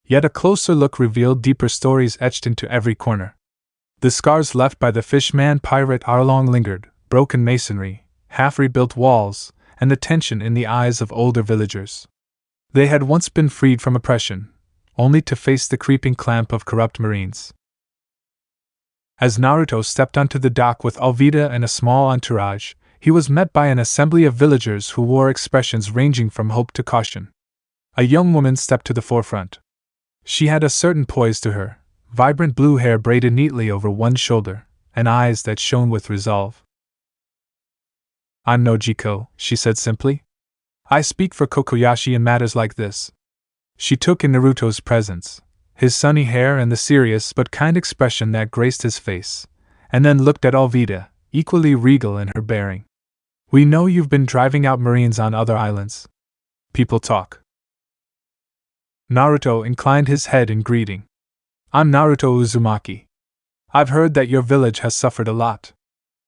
Yet a closer look revealed deeper stories etched into every corner. The scars left by the fishman pirate Arlong lingered, broken masonry, half-rebuilt walls, and the tension in the eyes of older villagers. They had once been freed from oppression, only to face the creeping clamp of corrupt marines. As Naruto stepped onto the dock with Alvida and a small entourage, he was met by an assembly of villagers who wore expressions ranging from hope to caution. A young woman stepped to the forefront. She had a certain poise to her, vibrant blue hair braided neatly over one shoulder, and eyes that shone with resolve. I'm Nojiko, she said simply. I speak for Kokoyashi in matters like this. She took in Naruto's presence, his sunny hair and the serious but kind expression that graced his face, and then looked at Alvida, equally regal in her bearing. We know you've been driving out marines on other islands. People talk. Naruto inclined his head in greeting. I'm Naruto Uzumaki. I've heard that your village has suffered a lot.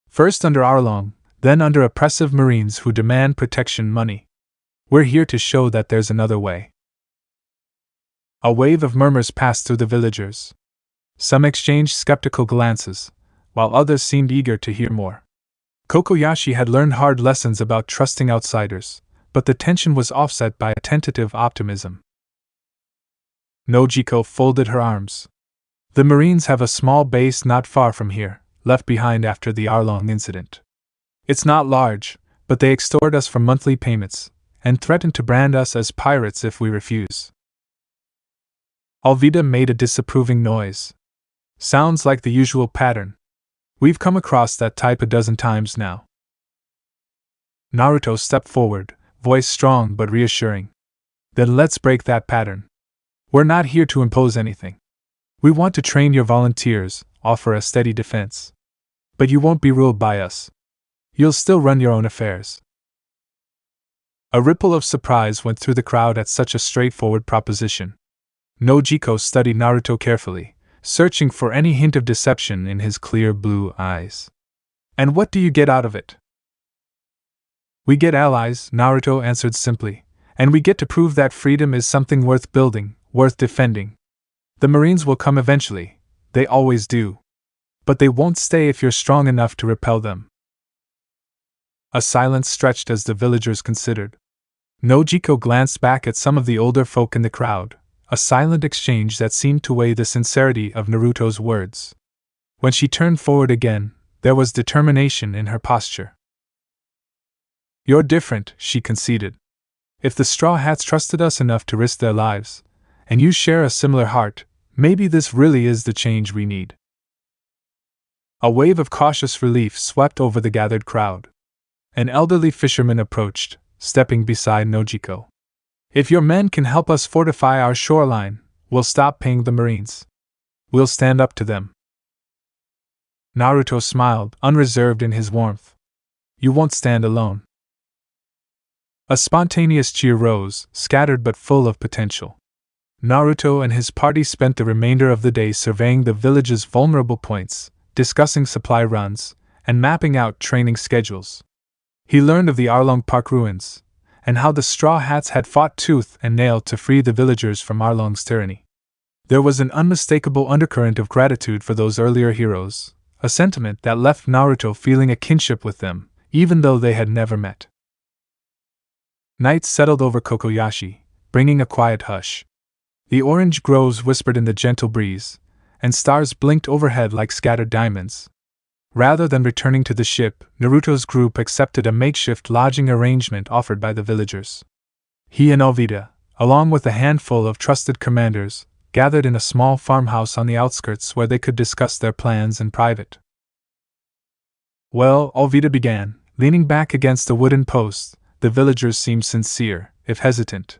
First under Arlong, then under oppressive marines who demand protection money. We're here to show that there's another way. A wave of murmurs passed through the villagers. Some exchanged skeptical glances, while others seemed eager to hear more. Kokoyashi had learned hard lessons about trusting outsiders, but the tension was offset by a tentative optimism. Nojiko folded her arms. The Marines have a small base not far from here, left behind after the Arlong incident. It's not large, but they extort us for monthly payments, and threaten to brand us as pirates if we refuse. Alvida made a disapproving noise. Sounds like the usual pattern. We've come across that type a dozen times now. Naruto stepped forward, voice strong but reassuring. Then let's break that pattern. We're not here to impose anything. We want to train your volunteers, offer a steady defense. But you won't be ruled by us. You'll still run your own affairs. A ripple of surprise went through the crowd at such a straightforward proposition. Nojiko studied Naruto carefully, searching for any hint of deception in his clear blue eyes. And what do you get out of it? We get allies, Naruto answered simply, and we get to prove that freedom is something worth building, worth defending. The Marines will come eventually, they always do. But they won't stay if you're strong enough to repel them. A silence stretched as the villagers considered. Nojiko glanced back at some of the older folk in the crowd, a silent exchange that seemed to weigh the sincerity of Naruto's words. When she turned forward again, there was determination in her posture. "You're different," she conceded. "If the Straw Hats trusted us enough to risk their lives, and you share a similar heart, maybe this really is the change we need." A wave of cautious relief swept over the gathered crowd. An elderly fisherman approached, stepping beside Nojiko. "If your men can help us fortify our shoreline, we'll stop paying the Marines. We'll stand up to them." Naruto smiled, unreserved in his warmth. "You won't stand alone." A spontaneous cheer rose, scattered but full of potential. Naruto and his party spent the remainder of the day surveying the village's vulnerable points, discussing supply runs, and mapping out training schedules. He learned of the Arlong Park ruins, and how the Straw Hats had fought tooth and nail to free the villagers from Arlong's tyranny. There was an unmistakable undercurrent of gratitude for those earlier heroes, a sentiment that left Naruto feeling a kinship with them, even though they had never met. Night settled over Kokoyashi, bringing a quiet hush. The orange groves whispered in the gentle breeze, and stars blinked overhead like scattered diamonds. Rather than returning to the ship, Naruto's group accepted a makeshift lodging arrangement offered by the villagers. He and Alvida, along with a handful of trusted commanders, gathered in a small farmhouse on the outskirts where they could discuss their plans in private. "Well," Alvida began, leaning back against a wooden post, "the villagers seem sincere, if hesitant.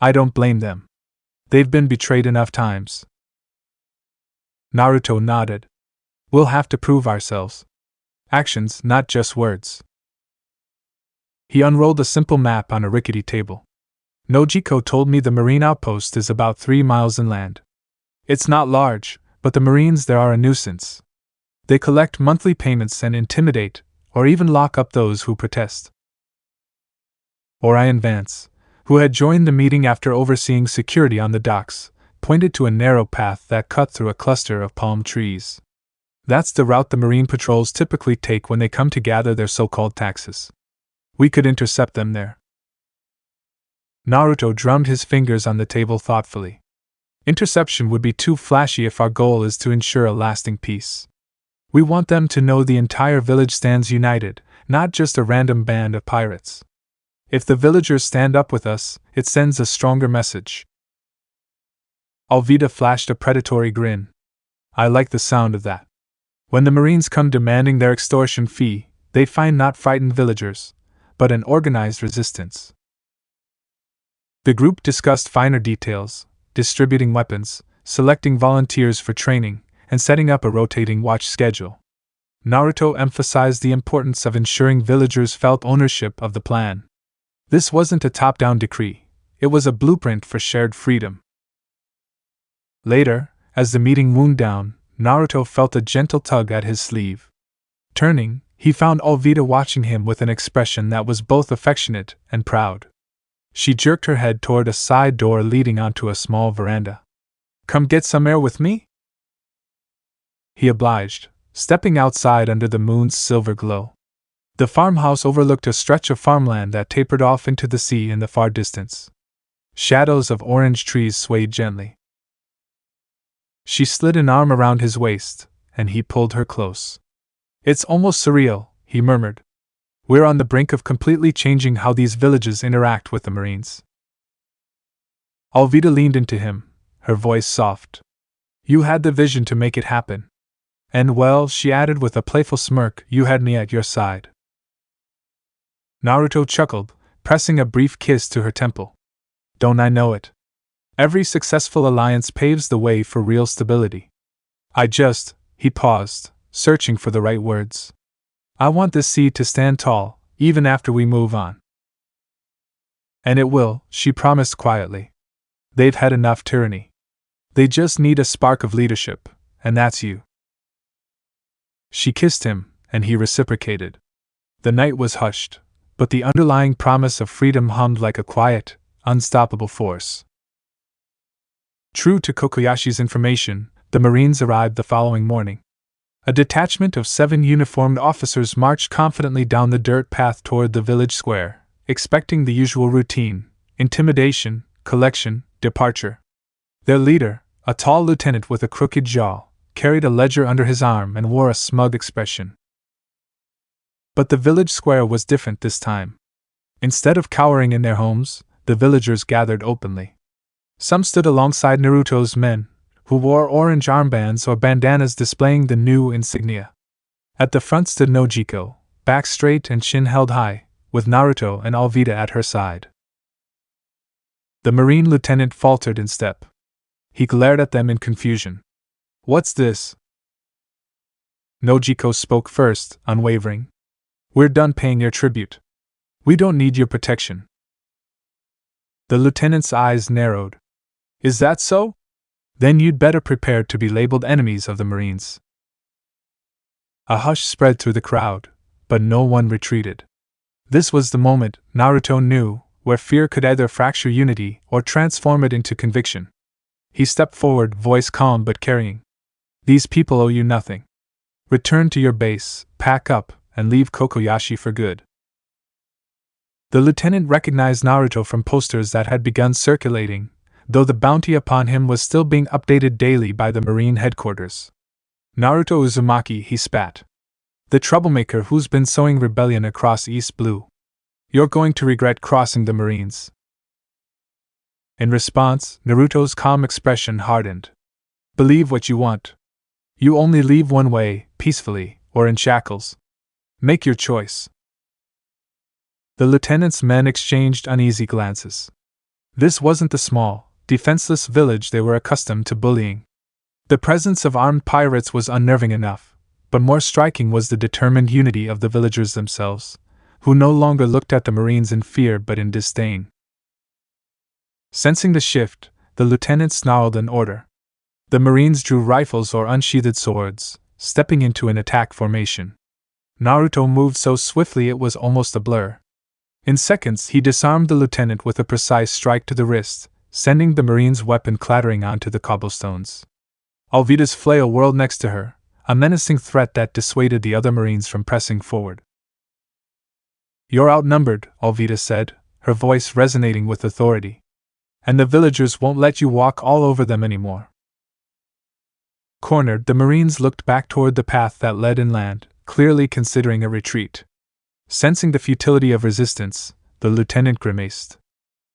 I don't blame them. They've been betrayed enough times." Naruto nodded. "We'll have to prove ourselves. Actions, not just words." He unrolled a simple map on a rickety table. "Nojiko told me the Marine outpost is about 3 miles inland. It's not large, but the Marines there are a nuisance. They collect monthly payments and intimidate, or even lock up those who protest." Orion Vance, who had joined the meeting after overseeing security on the docks, pointed to a narrow path that cut through a cluster of palm trees. "That's the route the Marine patrols typically take when they come to gather their so-called taxes. We could intercept them there." Naruto drummed his fingers on the table thoughtfully. "Interception would be too flashy if our goal is to ensure a lasting peace. We want them to know the entire village stands united, not just a random band of pirates. If the villagers stand up with us, it sends a stronger message." Alvida flashed a predatory grin. "I like the sound of that. When the Marines come demanding their extortion fee, they find not frightened villagers, but an organized resistance." The group discussed finer details, distributing weapons, selecting volunteers for training, and setting up a rotating watch schedule. Naruto emphasized the importance of ensuring villagers felt ownership of the plan. This wasn't a top-down decree, it was a blueprint for shared freedom. Later, as the meeting wound down, Naruto felt a gentle tug at his sleeve. Turning, he found Alvida watching him with an expression that was both affectionate and proud. She jerked her head toward a side door leading onto a small veranda. "Come get some air with me?" He obliged, stepping outside under the moon's silver glow. The farmhouse overlooked a stretch of farmland that tapered off into the sea in the far distance. Shadows of orange trees swayed gently. She slid an arm around his waist, and he pulled her close. "It's almost surreal," he murmured. "We're on the brink of completely changing how these villages interact with the Marines." Alvida leaned into him, her voice soft. "You had the vision to make it happen. And well," she added with a playful smirk, "you had me at your side." Naruto chuckled, pressing a brief kiss to her temple. "Don't I know it? Every successful alliance paves the way for real stability. He paused, searching for the right words. "I want this seed to stand tall, even after we move on." "And it will," she promised quietly. "They've had enough tyranny. They just need a spark of leadership, and that's you." She kissed him, and he reciprocated. The night was hushed, but the underlying promise of freedom hummed like a quiet, unstoppable force. True to Kokoyashi's information, the Marines arrived the following morning. A detachment of 7 uniformed officers marched confidently down the dirt path toward the village square, expecting the usual routine: intimidation, collection, departure. Their leader, a tall lieutenant with a crooked jaw, carried a ledger under his arm and wore a smug expression. But the village square was different this time. Instead of cowering in their homes, the villagers gathered openly. Some stood alongside Naruto's men, who wore orange armbands or bandanas displaying the new insignia. At the front stood Nojiko, back straight and chin held high, with Naruto and Alvida at her side. The Marine lieutenant faltered in step. He glared at them in confusion. "What's this?" Nojiko spoke first, unwavering. "We're done paying your tribute. We don't need your protection." The lieutenant's eyes narrowed. "Is that so? Then you'd better prepare to be labeled enemies of the Marines." A hush spread through the crowd, but no one retreated. This was the moment, Naruto knew, where fear could either fracture unity or transform it into conviction. He stepped forward, voice calm but carrying. "These people owe you nothing. Return to your base, pack up, and leave Kokoyashi for good." The lieutenant recognized Naruto from posters that had begun circulating, though the bounty upon him was still being updated daily by the Marine headquarters. "Naruto Uzumaki," he spat. "The troublemaker who's been sowing rebellion across East Blue. You're going to regret crossing the Marines." In response, Naruto's calm expression hardened. "Believe what you want. You only leave one way, peacefully, or in shackles. Make your choice." The lieutenant's men exchanged uneasy glances. This wasn't the small, defenseless village they were accustomed to bullying. The presence of armed pirates was unnerving enough, but more striking was the determined unity of the villagers themselves, who no longer looked at the Marines in fear but in disdain. Sensing the shift, the lieutenant snarled an order. The Marines drew rifles or unsheathed swords, stepping into an attack formation. Naruto moved so swiftly it was almost a blur. In seconds he disarmed the lieutenant with a precise strike to the wrist, sending the Marine's weapon clattering onto the cobblestones. Alvida's flail whirled next to her, a menacing threat that dissuaded the other Marines from pressing forward. "You're outnumbered," Alvida said, her voice resonating with authority. "And the villagers won't let you walk all over them anymore." Cornered, the Marines looked back toward the path that led inland, clearly considering a retreat. Sensing the futility of resistance, the lieutenant grimaced.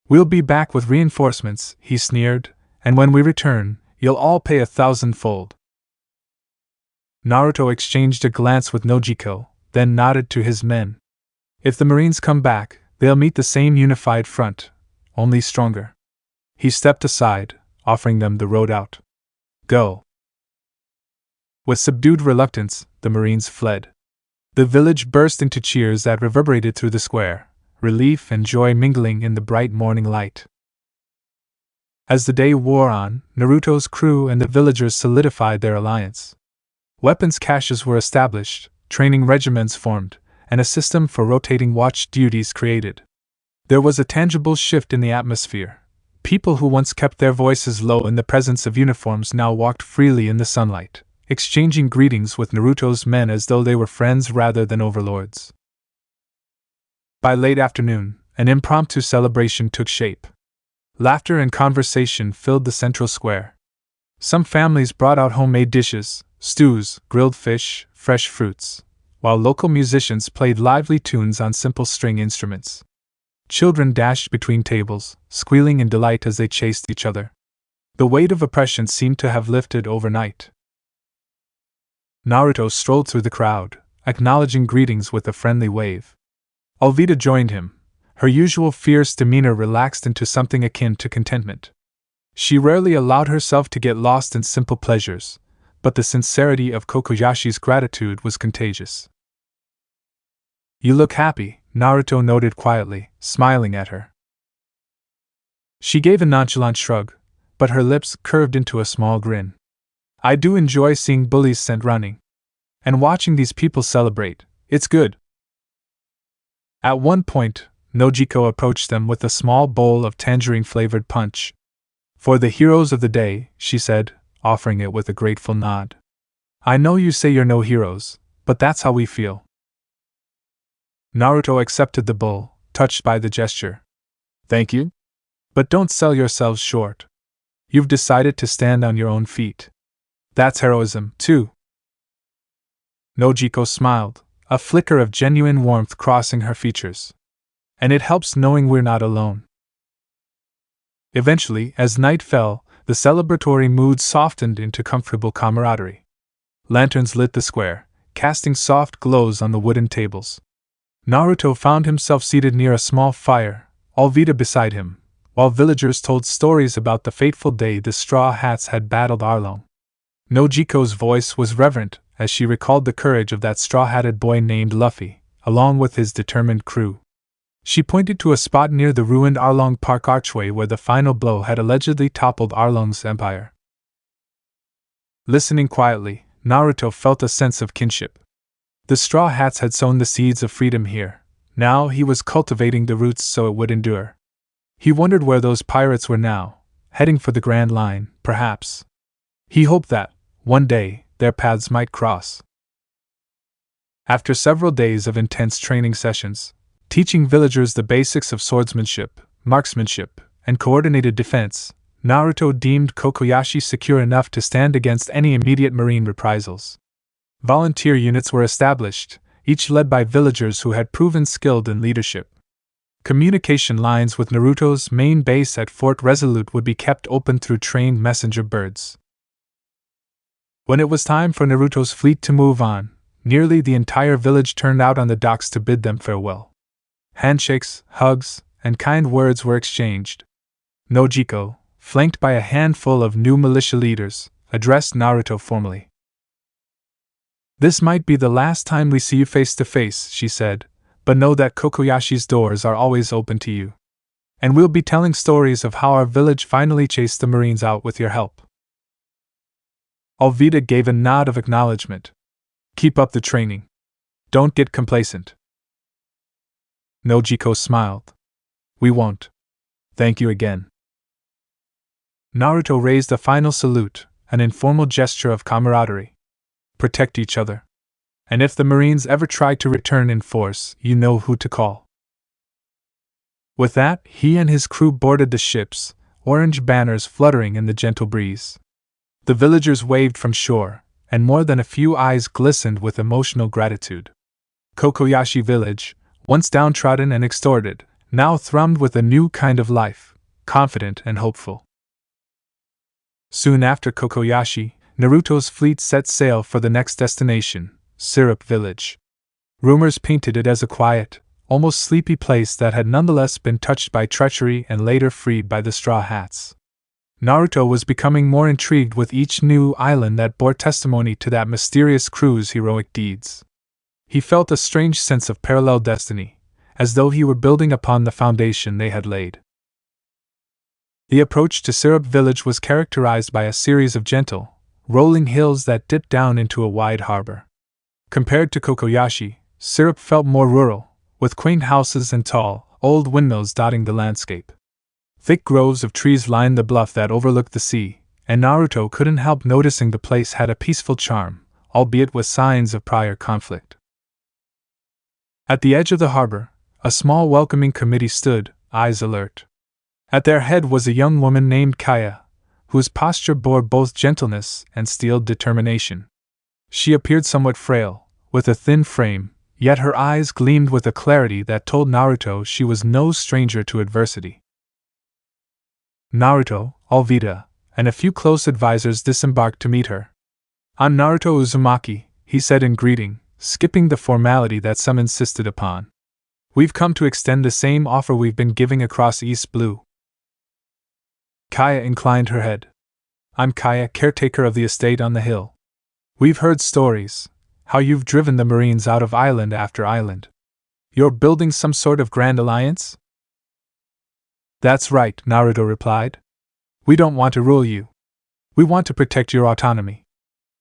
"We'll be back with reinforcements," he sneered, "and when we return, you'll all pay 1,000-fold." Naruto exchanged a glance with Nojiko, then nodded to his men. "If the Marines come back, they'll meet the same unified front, only stronger." He stepped aside, offering them the road out. "Go." With subdued reluctance, the Marines fled. The village burst into cheers that reverberated through the square, relief and joy mingling in the bright morning light. As the day wore on, Naruto's crew and the villagers solidified their alliance. Weapons caches were established, training regiments formed, and a system for rotating watch duties created. There was a tangible shift in the atmosphere. People who once kept their voices low in the presence of uniforms now walked freely in the sunlight, exchanging greetings with Naruto's men as though they were friends rather than overlords. By late afternoon, an impromptu celebration took shape. Laughter and conversation filled the central square. Some families brought out homemade dishes, stews, grilled fish, fresh fruits, while local musicians played lively tunes on simple string instruments. Children dashed between tables, squealing in delight as they chased each other. The weight of oppression seemed to have lifted overnight. Naruto strolled through the crowd, acknowledging greetings with a friendly wave. Alvida joined him, her usual fierce demeanor relaxed into something akin to contentment. She rarely allowed herself to get lost in simple pleasures, but the sincerity of Kokoyashi's gratitude was contagious. "You look happy," Naruto noted quietly, smiling at her. She gave a nonchalant shrug, but her lips curved into a small grin. "I do enjoy seeing bullies sent running. And watching these people celebrate, it's good." At one point, Nojiko approached them with a small bowl of tangerine-flavored punch. "For the heroes of the day," she said, offering it with a grateful nod. "I know you say you're no heroes, but that's how we feel." Naruto accepted the bowl, touched by the gesture. "Thank you. But don't sell yourselves short. You've decided to stand on your own feet. That's heroism, too. Nojiko smiled, a flicker of genuine warmth crossing her features. And it helps knowing we're not alone. Eventually, as night fell, the celebratory mood softened into comfortable camaraderie. Lanterns lit the square, casting soft glows on the wooden tables. Naruto found himself seated near a small fire, Alvida beside him, while villagers told stories about the fateful day the Straw Hats had battled Arlong. Nojiko's voice was reverent as she recalled the courage of that straw-hatted boy named Luffy, along with his determined crew. She pointed to a spot near the ruined Arlong Park archway where the final blow had allegedly toppled Arlong's empire. Listening quietly, Naruto felt a sense of kinship. The Straw Hats had sown the seeds of freedom here. Now he was cultivating the roots so it would endure. He wondered where those pirates were now, heading for the Grand Line, perhaps. He hoped that, one day, their paths might cross. After several days of intense training sessions, teaching villagers the basics of swordsmanship, marksmanship, and coordinated defense, Naruto deemed Kokoyashi secure enough to stand against any immediate marine reprisals. Volunteer units were established, each led by villagers who had proven skilled in leadership. Communication lines with Naruto's main base at Fort Resolute would be kept open through trained messenger birds. When it was time for Naruto's fleet to move on, nearly the entire village turned out on the docks to bid them farewell. Handshakes, hugs, and kind words were exchanged. Nojiko, flanked by a handful of new militia leaders, addressed Naruto formally. "This might be the last time we see you face to face," she said, "but know that Kokoyashi's doors are always open to you. And we'll be telling stories of how our village finally chased the Marines out with your help." Alvida gave a nod of acknowledgement. "Keep up the training. Don't get complacent." Nojiko smiled. "We won't. Thank you again." Naruto raised a final salute, an informal gesture of camaraderie. "Protect each other. And if the Marines ever try to return in force, you know who to call." With that, he and his crew boarded the ships, orange banners fluttering in the gentle breeze. The villagers waved from shore, and more than a few eyes glistened with emotional gratitude. Kokoyashi Village, once downtrodden and extorted, now thrummed with a new kind of life, confident and hopeful. Soon after Kokoyashi, Naruto's fleet set sail for the next destination, Syrup Village. Rumors painted it as a quiet, almost sleepy place that had nonetheless been touched by treachery and later freed by the Straw Hats. Naruto was becoming more intrigued with each new island that bore testimony to that mysterious crew's heroic deeds. He felt a strange sense of parallel destiny, as though he were building upon the foundation they had laid. The approach to Syrup Village was characterized by a series of gentle, rolling hills that dipped down into a wide harbor. Compared to Kokoyashi, Syrup felt more rural, with quaint houses and tall, old windmills dotting the landscape. Thick groves of trees lined the bluff that overlooked the sea, and Naruto couldn't help noticing the place had a peaceful charm, albeit with signs of prior conflict. At the edge of the harbor, a small welcoming committee stood, eyes alert. At their head was a young woman named Kaya, whose posture bore both gentleness and steeled determination. She appeared somewhat frail, with a thin frame, yet her eyes gleamed with a clarity that told Naruto she was no stranger to adversity. Naruto, Alvida, and a few close advisors disembarked to meet her. "I'm Naruto Uzumaki," he said in greeting, skipping the formality that some insisted upon. "We've come to extend the same offer we've been giving across East Blue." Kaya inclined her head. "I'm Kaya, caretaker of the estate on the hill. We've heard stories, how you've driven the Marines out of island after island. You're building some sort of grand alliance?" "That's right," Naruto replied. "We don't want to rule you. We want to protect your autonomy.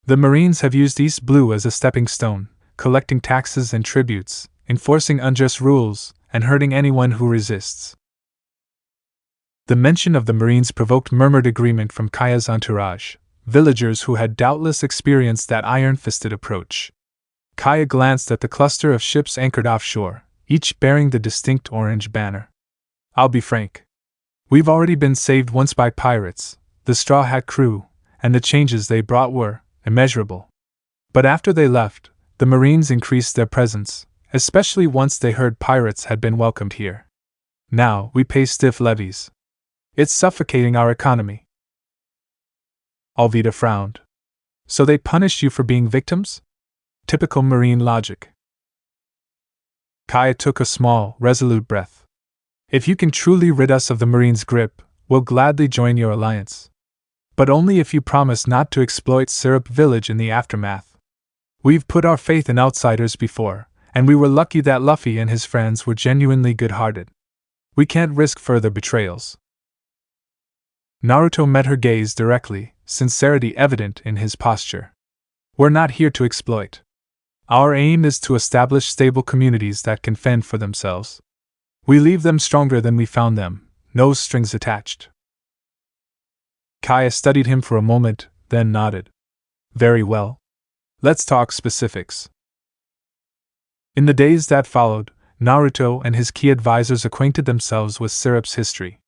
The Marines have used East Blue as a stepping stone, collecting taxes and tributes, enforcing unjust rules, and hurting anyone who resists." The mention of the Marines provoked murmured agreement from Kaya's entourage, villagers who had doubtless experienced that iron-fisted approach. Kaya glanced at the cluster of ships anchored offshore, each bearing the distinct orange banner. "I'll be frank. We've already been saved once by pirates, the Straw Hat crew, and the changes they brought were immeasurable. But after they left, the Marines increased their presence, especially once they heard pirates had been welcomed here. Now we pay stiff levies. It's suffocating our economy. Alvida frowned. So they punished you for being victims? Typical Marine logic. Kaya took a small, resolute breath. If you can truly rid us of the Marines' grip, we'll gladly join your alliance. But only if you promise not to exploit Syrup Village in the aftermath. We've put our faith in outsiders before, and we were lucky that Luffy and his friends were genuinely good-hearted. We can't risk further betrayals. Naruto met her gaze directly, sincerity evident in his posture. We're not here to exploit. Our aim is to establish stable communities that can fend for themselves. We leave them stronger than we found them, no strings attached. Kaya studied him for a moment, then nodded. Very well. Let's talk specifics. In the days that followed, Naruto and his key advisors acquainted themselves with Syrup's history.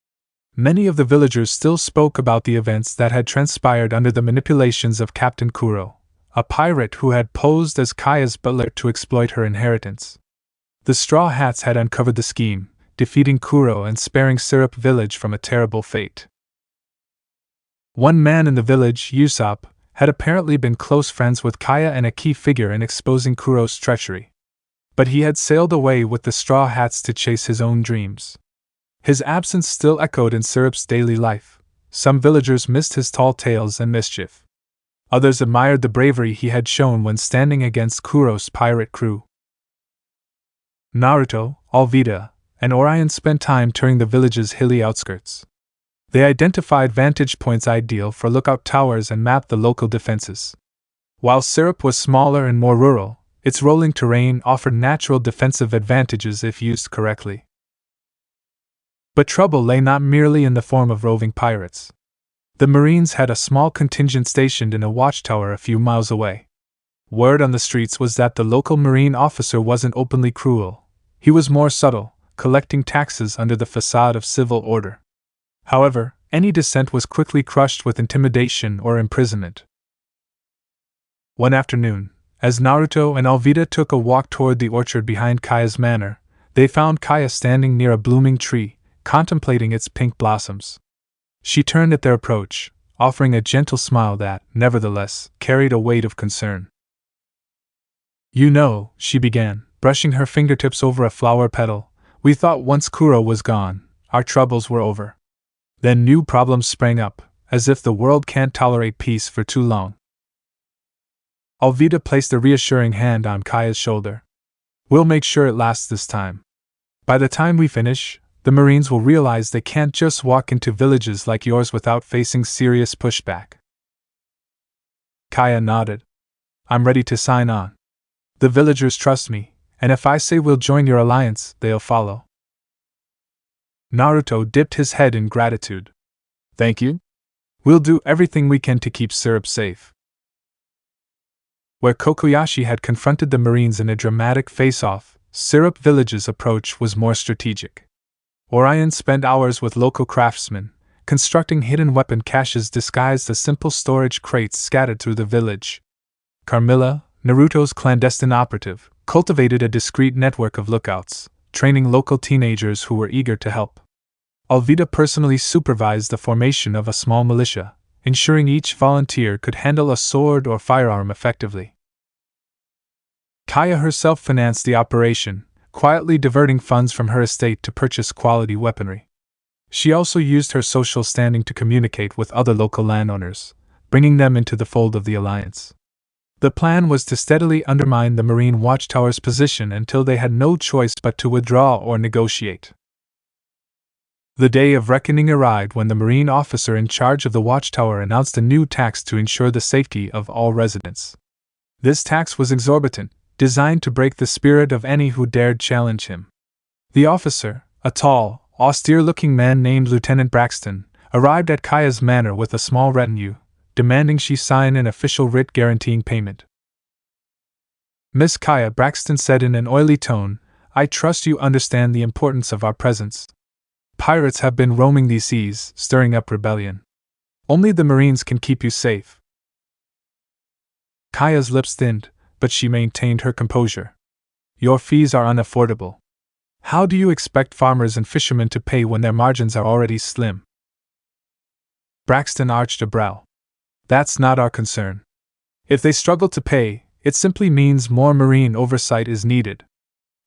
Many of the villagers still spoke about the events that had transpired under the manipulations of Captain Kuro, a pirate who had posed as Kaya's butler to exploit her inheritance. The Straw Hats had uncovered the scheme, defeating Kuro and sparing Syrup Village from a terrible fate. One man in the village, Usopp, had apparently been close friends with Kaya and a key figure in exposing Kuro's treachery. But he had sailed away with the Straw Hats to chase his own dreams. His absence still echoed in Syrup's daily life. Some villagers missed his tall tales and mischief. Others admired the bravery he had shown when standing against Kuro's pirate crew. Naruto, Alvida, and Orion spent time touring the village's hilly outskirts. They identified vantage points ideal for lookout towers and mapped the local defenses. While Syrup was smaller and more rural, its rolling terrain offered natural defensive advantages if used correctly. But trouble lay not merely in the form of roving pirates. The Marines had a small contingent stationed in a watchtower a few miles away. Word on the streets was that the local Marine officer wasn't openly cruel. He was more subtle, collecting taxes under the facade of civil order. However, any dissent was quickly crushed with intimidation or imprisonment. One afternoon, as Naruto and Alvida took a walk toward the orchard behind Kaya's manor, they found Kaya standing near a blooming tree, contemplating its pink blossoms. She turned at their approach, offering a gentle smile that, nevertheless, carried a weight of concern. You know, she began, brushing her fingertips over a flower petal, we thought once Kuro was gone, our troubles were over. Then new problems sprang up, as if the world can't tolerate peace for too long. Alvida placed a reassuring hand on Kaya's shoulder. We'll make sure it lasts this time. By the time we finish, the Marines will realize they can't just walk into villages like yours without facing serious pushback. Kaya nodded. I'm ready to sign on. The villagers trust me, and if I say we'll join your alliance, they'll follow. Naruto dipped his head in gratitude. Thank you. We'll do everything we can to keep Syrup safe. Where Kokoyashi had confronted the Marines in a dramatic face-off, Syrup Village's approach was more strategic. Orion spent hours with local craftsmen, constructing hidden weapon caches disguised as simple storage crates scattered through the village. Carmilla, Naruto's clandestine operative, cultivated a discreet network of lookouts, training local teenagers who were eager to help. Alvida personally supervised the formation of a small militia, ensuring each volunteer could handle a sword or firearm effectively. Kaya herself financed the operation, quietly diverting funds from her estate to purchase quality weaponry. She also used her social standing to communicate with other local landowners, bringing them into the fold of the alliance. The plan was to steadily undermine the Marine Watchtower's position until they had no choice but to withdraw or negotiate. The day of reckoning arrived when the Marine officer in charge of the Watchtower announced a new tax to ensure the safety of all residents. This tax was exorbitant, designed to break the spirit of any who dared challenge him. The officer, a tall, austere-looking man named Lieutenant Braxton, arrived at Kaya's manor with a small retinue, demanding she sign an official writ guaranteeing payment. Miss Kaya, Braxton said in an oily tone, I trust you understand the importance of our presence. Pirates have been roaming these seas, stirring up rebellion. Only the Marines can keep you safe. Kaya's lips thinned, but she maintained her composure. Your fees are unaffordable. How do you expect farmers and fishermen to pay when their margins are already slim? Braxton arched a brow. That's not our concern. If they struggle to pay, it simply means more Marine oversight is needed.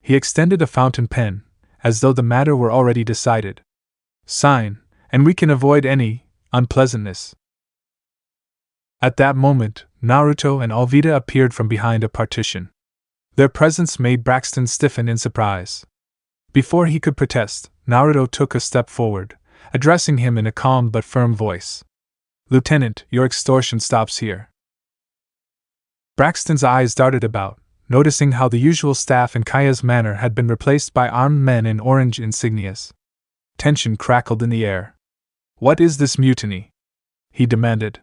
He extended a fountain pen, as though the matter were already decided. Sign, and we can avoid any unpleasantness. At that moment, Naruto and Alvida appeared from behind a partition. Their presence made Braxton stiffen in surprise. Before he could protest, Naruto took a step forward, addressing him in a calm but firm voice. Lieutenant, your extortion stops here. Braxton's eyes darted about, noticing how the usual staff in Kaya's manor had been replaced by armed men in orange insignias. Tension crackled in the air. What is this mutiny? He demanded.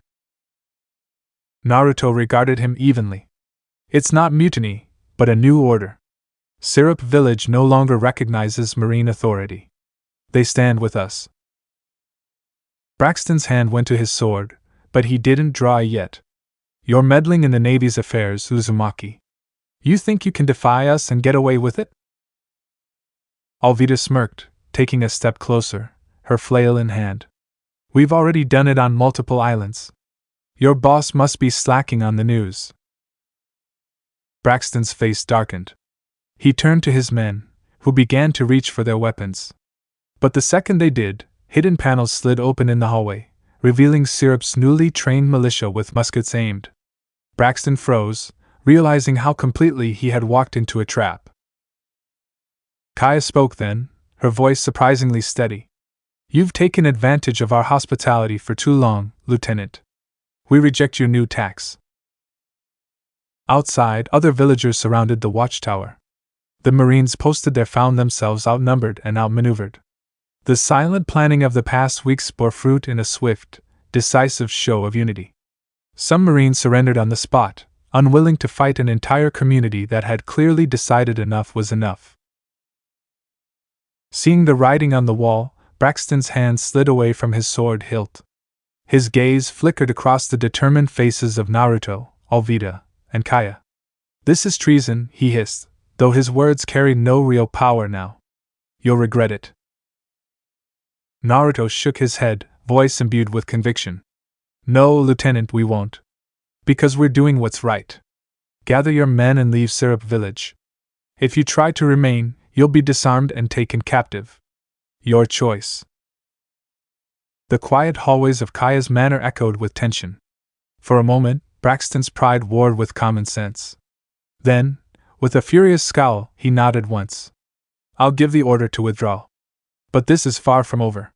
Naruto regarded him evenly. It's not mutiny, but a new order. Syrup Village no longer recognizes Marine authority. They stand with us. Braxton's hand went to his sword, but he didn't draw yet. You're meddling in the Navy's affairs, Uzumaki. You think you can defy us and get away with it? Alvida smirked, taking a step closer, her flail in hand. We've already done it on multiple islands. Your boss must be slacking on the news. Braxton's face darkened. He turned to his men, who began to reach for their weapons. But the second they did, hidden panels slid open in the hallway, revealing Syrup's newly trained militia with muskets aimed. Braxton froze, realizing how completely he had walked into a trap. Kaya spoke then, her voice surprisingly steady. You've taken advantage of our hospitality for too long, Lieutenant. We reject your new tax. Outside, other villagers surrounded the watchtower. The Marines posted there found themselves outnumbered and outmaneuvered. The silent planning of the past weeks bore fruit in a swift, decisive show of unity. Some Marines surrendered on the spot, unwilling to fight an entire community that had clearly decided enough was enough. Seeing the writing on the wall, Braxton's hand slid away from his sword hilt. His gaze flickered across the determined faces of Naruto, Alvida, and Kaya. This is treason, he hissed, though his words carried no real power now. You'll regret it. Naruto shook his head, voice imbued with conviction. No, Lieutenant, we won't. Because we're doing what's right. Gather your men and leave Syrup Village. If you try to remain, you'll be disarmed and taken captive. Your choice. The quiet hallways of Kaya's manor echoed with tension. For a moment, Braxton's pride warred with common sense. Then, with a furious scowl, he nodded once. I'll give the order to withdraw. But this is far from over.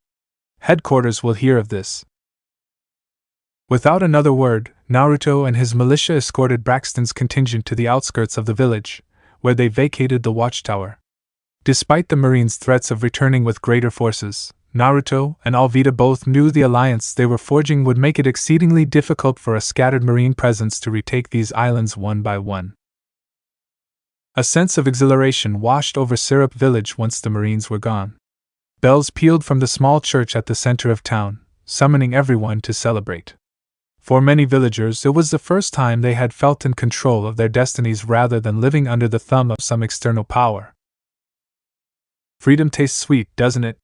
Headquarters will hear of this. Without another word, Naruto and his militia escorted Braxton's contingent to the outskirts of the village, where they vacated the watchtower. Despite the Marines' threats of returning with greater forces, Naruto and Alvida both knew the alliance they were forging would make it exceedingly difficult for a scattered Marine presence to retake these islands one by one. A sense of exhilaration washed over Syrup Village once the Marines were gone. Bells pealed from the small church at the center of town, summoning everyone to celebrate. For many villagers, it was the first time they had felt in control of their destinies rather than living under the thumb of some external power. Freedom tastes sweet, doesn't it?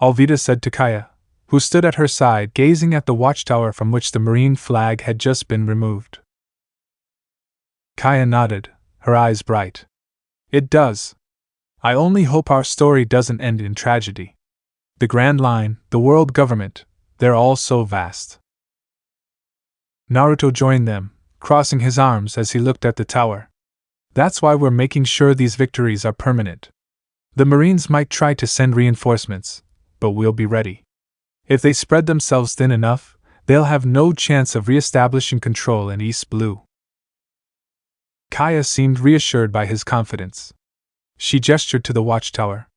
Alvida said to Kaya, who stood at her side gazing at the watchtower from which the Marine flag had just been removed. Kaya nodded, her eyes bright. It does. I only hope our story doesn't end in tragedy. The Grand Line, the world government, they're all so vast. Naruto joined them, crossing his arms as he looked at the tower. That's why we're making sure these victories are permanent. The Marines might try to send reinforcements, but we'll be ready. If they spread themselves thin enough, they'll have no chance of re-establishing control in East Blue. Kaya seemed reassured by his confidence. She gestured to the watchtower.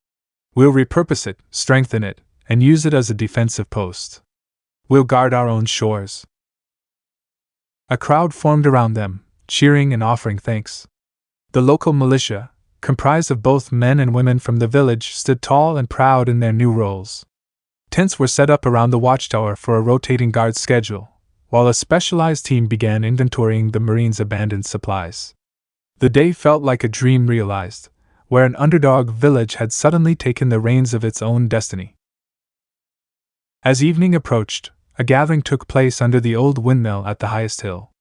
We'll repurpose it, strengthen it, and use it as a defensive post. We'll guard our own shores. A crowd formed around them, cheering and offering thanks. The local militia, comprised of both men and women from the village, stood tall and proud in their new roles. Tents were set up around the watchtower for a rotating guard schedule, while a specialized team began inventorying the Marines' abandoned supplies. The day felt like a dream realized, where an underdog village had suddenly taken the reins of its own destiny. As evening approached, a gathering took place under the old windmill at the highest hill.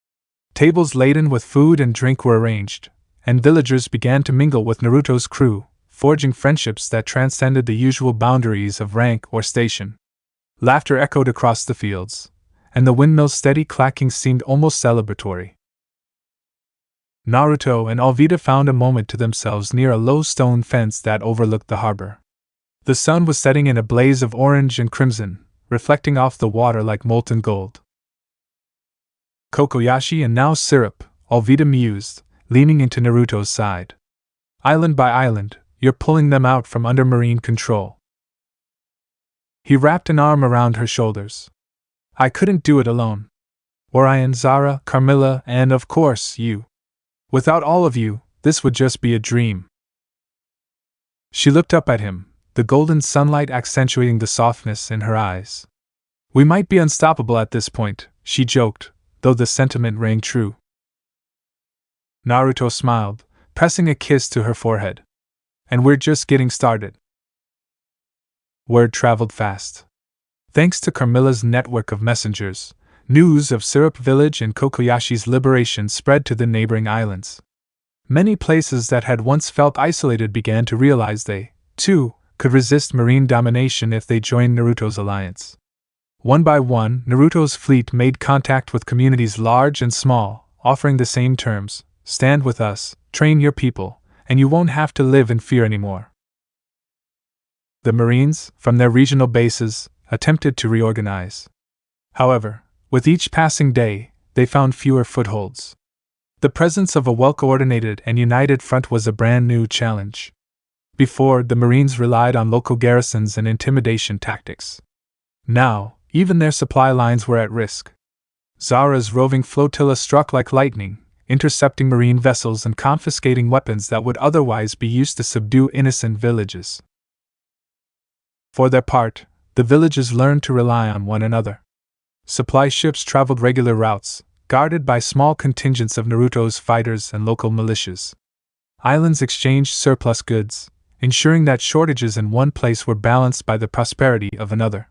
Tables laden with food and drink were arranged, and villagers began to mingle with Naruto's crew, forging friendships that transcended the usual boundaries of rank or station. Laughter echoed across the fields, and the windmill's steady clacking seemed almost celebratory. Naruto and Alvida found a moment to themselves near a low stone fence that overlooked the harbor. The sun was setting in a blaze of orange and crimson, reflecting off the water like molten gold. Kokoyashi and now syrup, Alvida mused, leaning into Naruto's side. Island by island, you're pulling them out from under marine control. He wrapped an arm around her shoulders. I couldn't do it alone. Orion, Zara, Carmilla, and of course, you. Without all of you, this would just be a dream. She looked up at him, the golden sunlight accentuating the softness in her eyes. We might be unstoppable at this point, she joked, though the sentiment rang true. Naruto smiled, pressing a kiss to her forehead. And we're just getting started. Word traveled fast. Thanks to Carmilla's network of messengers, news of Syrup Village and Kokoyashi's liberation spread to the neighboring islands. Many places that had once felt isolated began to realize they, too, could resist marine domination if they joined Naruto's alliance. One by one, Naruto's fleet made contact with communities large and small, offering the same terms: stand with us, train your people, and you won't have to live in fear anymore. The Marines, from their regional bases, attempted to reorganize. However, with each passing day, they found fewer footholds. The presence of a well-coordinated and united front was a brand new challenge. Before, the Marines relied on local garrisons and intimidation tactics. Now, even their supply lines were at risk. Zara's roving flotilla struck like lightning, intercepting marine vessels and confiscating weapons that would otherwise be used to subdue innocent villages. For their part, the villages learned to rely on one another. Supply ships traveled regular routes, guarded by small contingents of Naruto's fighters and local militias. Islands exchanged surplus goods, ensuring that shortages in one place were balanced by the prosperity of another.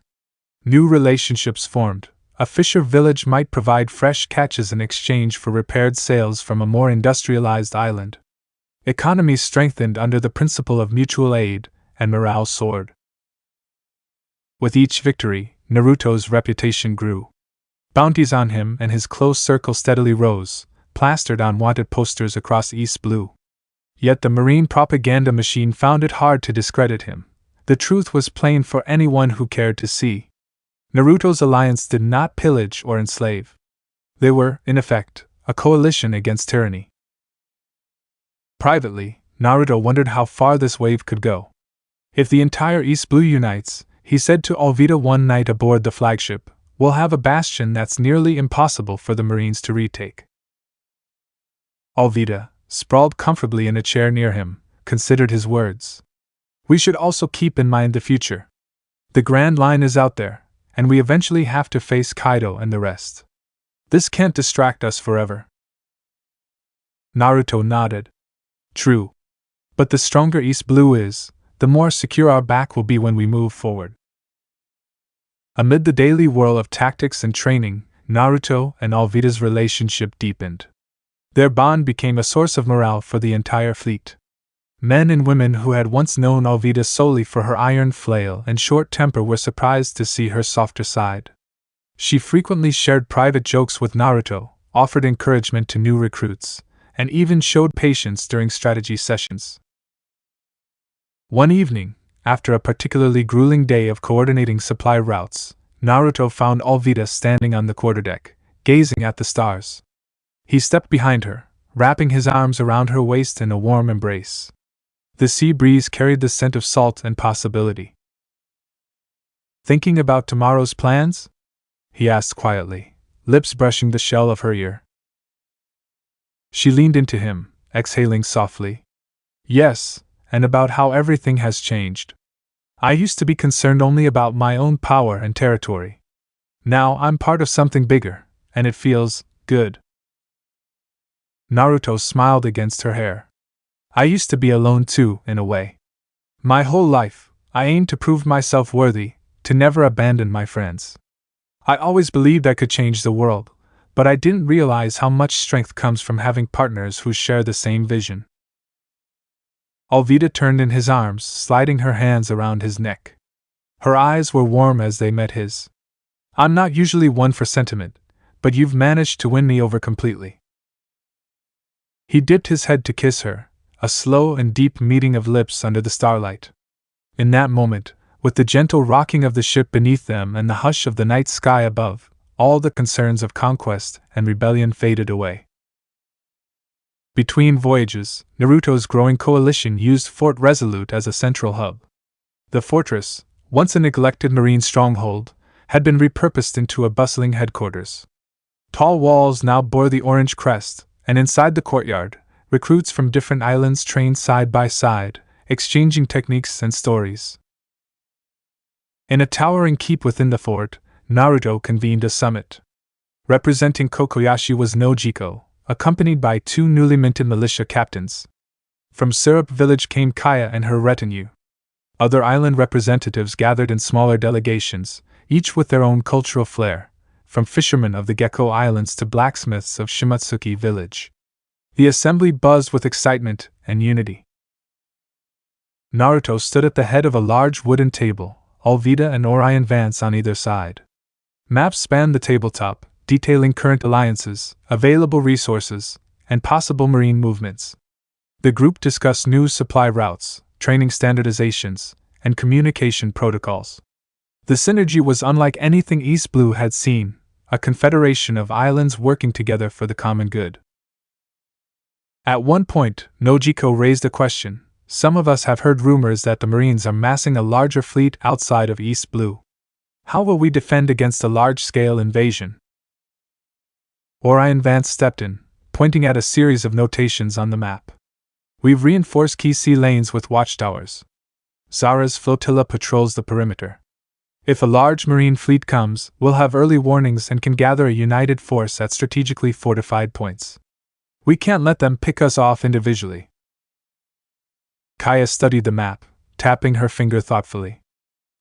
New relationships formed. A fisher village might provide fresh catches in exchange for repaired sails from a more industrialized island. Economies strengthened under the principle of mutual aid, and morale soared. With each victory, Naruto's reputation grew. Bounties on him and his close circle steadily rose, plastered on wanted posters across East Blue. Yet the marine propaganda machine found it hard to discredit him. The truth was plain for anyone who cared to see. Naruto's alliance did not pillage or enslave. They were, in effect, a coalition against tyranny. Privately, Naruto wondered how far this wave could go. If the entire East Blue unites, he said to Alvida one night aboard the flagship, we'll have a bastion that's nearly impossible for the Marines to retake. Alvida, sprawled comfortably in a chair near him, considered his words. We should also keep in mind the future. The Grand Line is out there, and we eventually have to face Kaido and the rest. This can't distract us forever. Naruto nodded. True. But the stronger East Blue is, the more secure our back will be when we move forward. Amid the daily whirl of tactics and training, Naruto and Alvida's relationship deepened. Their bond became a source of morale for the entire fleet. Men and women who had once known Alvida solely for her iron flail and short temper were surprised to see her softer side. She frequently shared private jokes with Naruto, offered encouragement to new recruits, and even showed patience during strategy sessions. One evening, after a particularly grueling day of coordinating supply routes, Naruto found Alvida standing on the quarterdeck, gazing at the stars. He stepped behind her, wrapping his arms around her waist in a warm embrace. The sea breeze carried the scent of salt and possibility. Thinking about tomorrow's plans? He asked quietly, lips brushing the shell of her ear. She leaned into him, exhaling softly. Yes, and about how everything has changed. I used to be concerned only about my own power and territory. Now I'm part of something bigger, and it feels good. Naruto smiled against her hair. I used to be alone too, in a way. My whole life, I aimed to prove myself worthy, to never abandon my friends. I always believed I could change the world, but I didn't realize how much strength comes from having partners who share the same vision. Alvida turned in his arms, sliding her hands around his neck. Her eyes were warm as they met his. I'm not usually one for sentiment, but you've managed to win me over completely. He dipped his head to kiss her, a slow and deep meeting of lips under the starlight. In that moment, with the gentle rocking of the ship beneath them and the hush of the night sky above, all the concerns of conquest and rebellion faded away. Between voyages, Naruto's growing coalition used Fort Resolute as a central hub. The fortress, once a neglected marine stronghold, had been repurposed into a bustling headquarters. Tall walls now bore the orange crest, and inside the courtyard, recruits from different islands trained side by side, exchanging techniques and stories. In a towering keep within the fort, Naruto convened a summit. Representing Kokoyashi was Nojiko, accompanied by 2 newly minted militia captains. From Syrup Village came Kaya and her retinue. Other island representatives gathered in smaller delegations, each with their own cultural flair, from fishermen of the Gecko Islands to blacksmiths of Shimotsuki Village. The assembly buzzed with excitement and unity. Naruto stood at the head of a large wooden table, Alvida and Orion Vance on either side. Maps spanned the tabletop, detailing current alliances, available resources, and possible marine movements. The group discussed new supply routes, training standardizations, and communication protocols. The synergy was unlike anything East Blue had seen, a confederation of islands working together for the common good. At one point, Nojiko raised a question. Some of us have heard rumors that the Marines are massing a larger fleet outside of East Blue. How will we defend against a large-scale invasion? Orion Vance stepped in, pointing at a series of notations on the map. We've reinforced key sea lanes with watchtowers. Zara's flotilla patrols the perimeter. If a large marine fleet comes, we'll have early warnings and can gather a united force at strategically fortified points. We can't let them pick us off individually. Kaya studied the map, tapping her finger thoughtfully.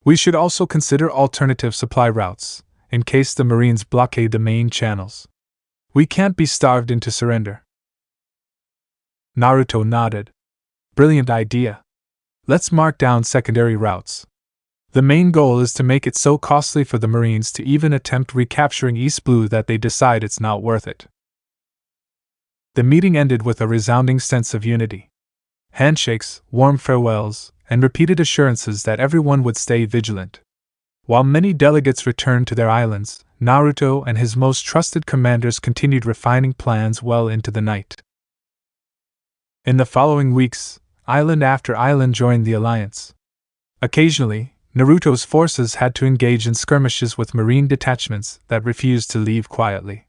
We should also consider alternative supply routes, in case the Marines blockade the main channels. We can't be starved into surrender. Naruto nodded. Brilliant idea. Let's mark down secondary routes. The main goal is to make it so costly for the Marines to even attempt recapturing East Blue that they decide it's not worth it. The meeting ended with a resounding sense of unity. Handshakes, warm farewells, and repeated assurances that everyone would stay vigilant. While many delegates returned to their islands, Naruto and his most trusted commanders continued refining plans well into the night. In the following weeks, island after island joined the alliance. Occasionally, Naruto's forces had to engage in skirmishes with marine detachments that refused to leave quietly.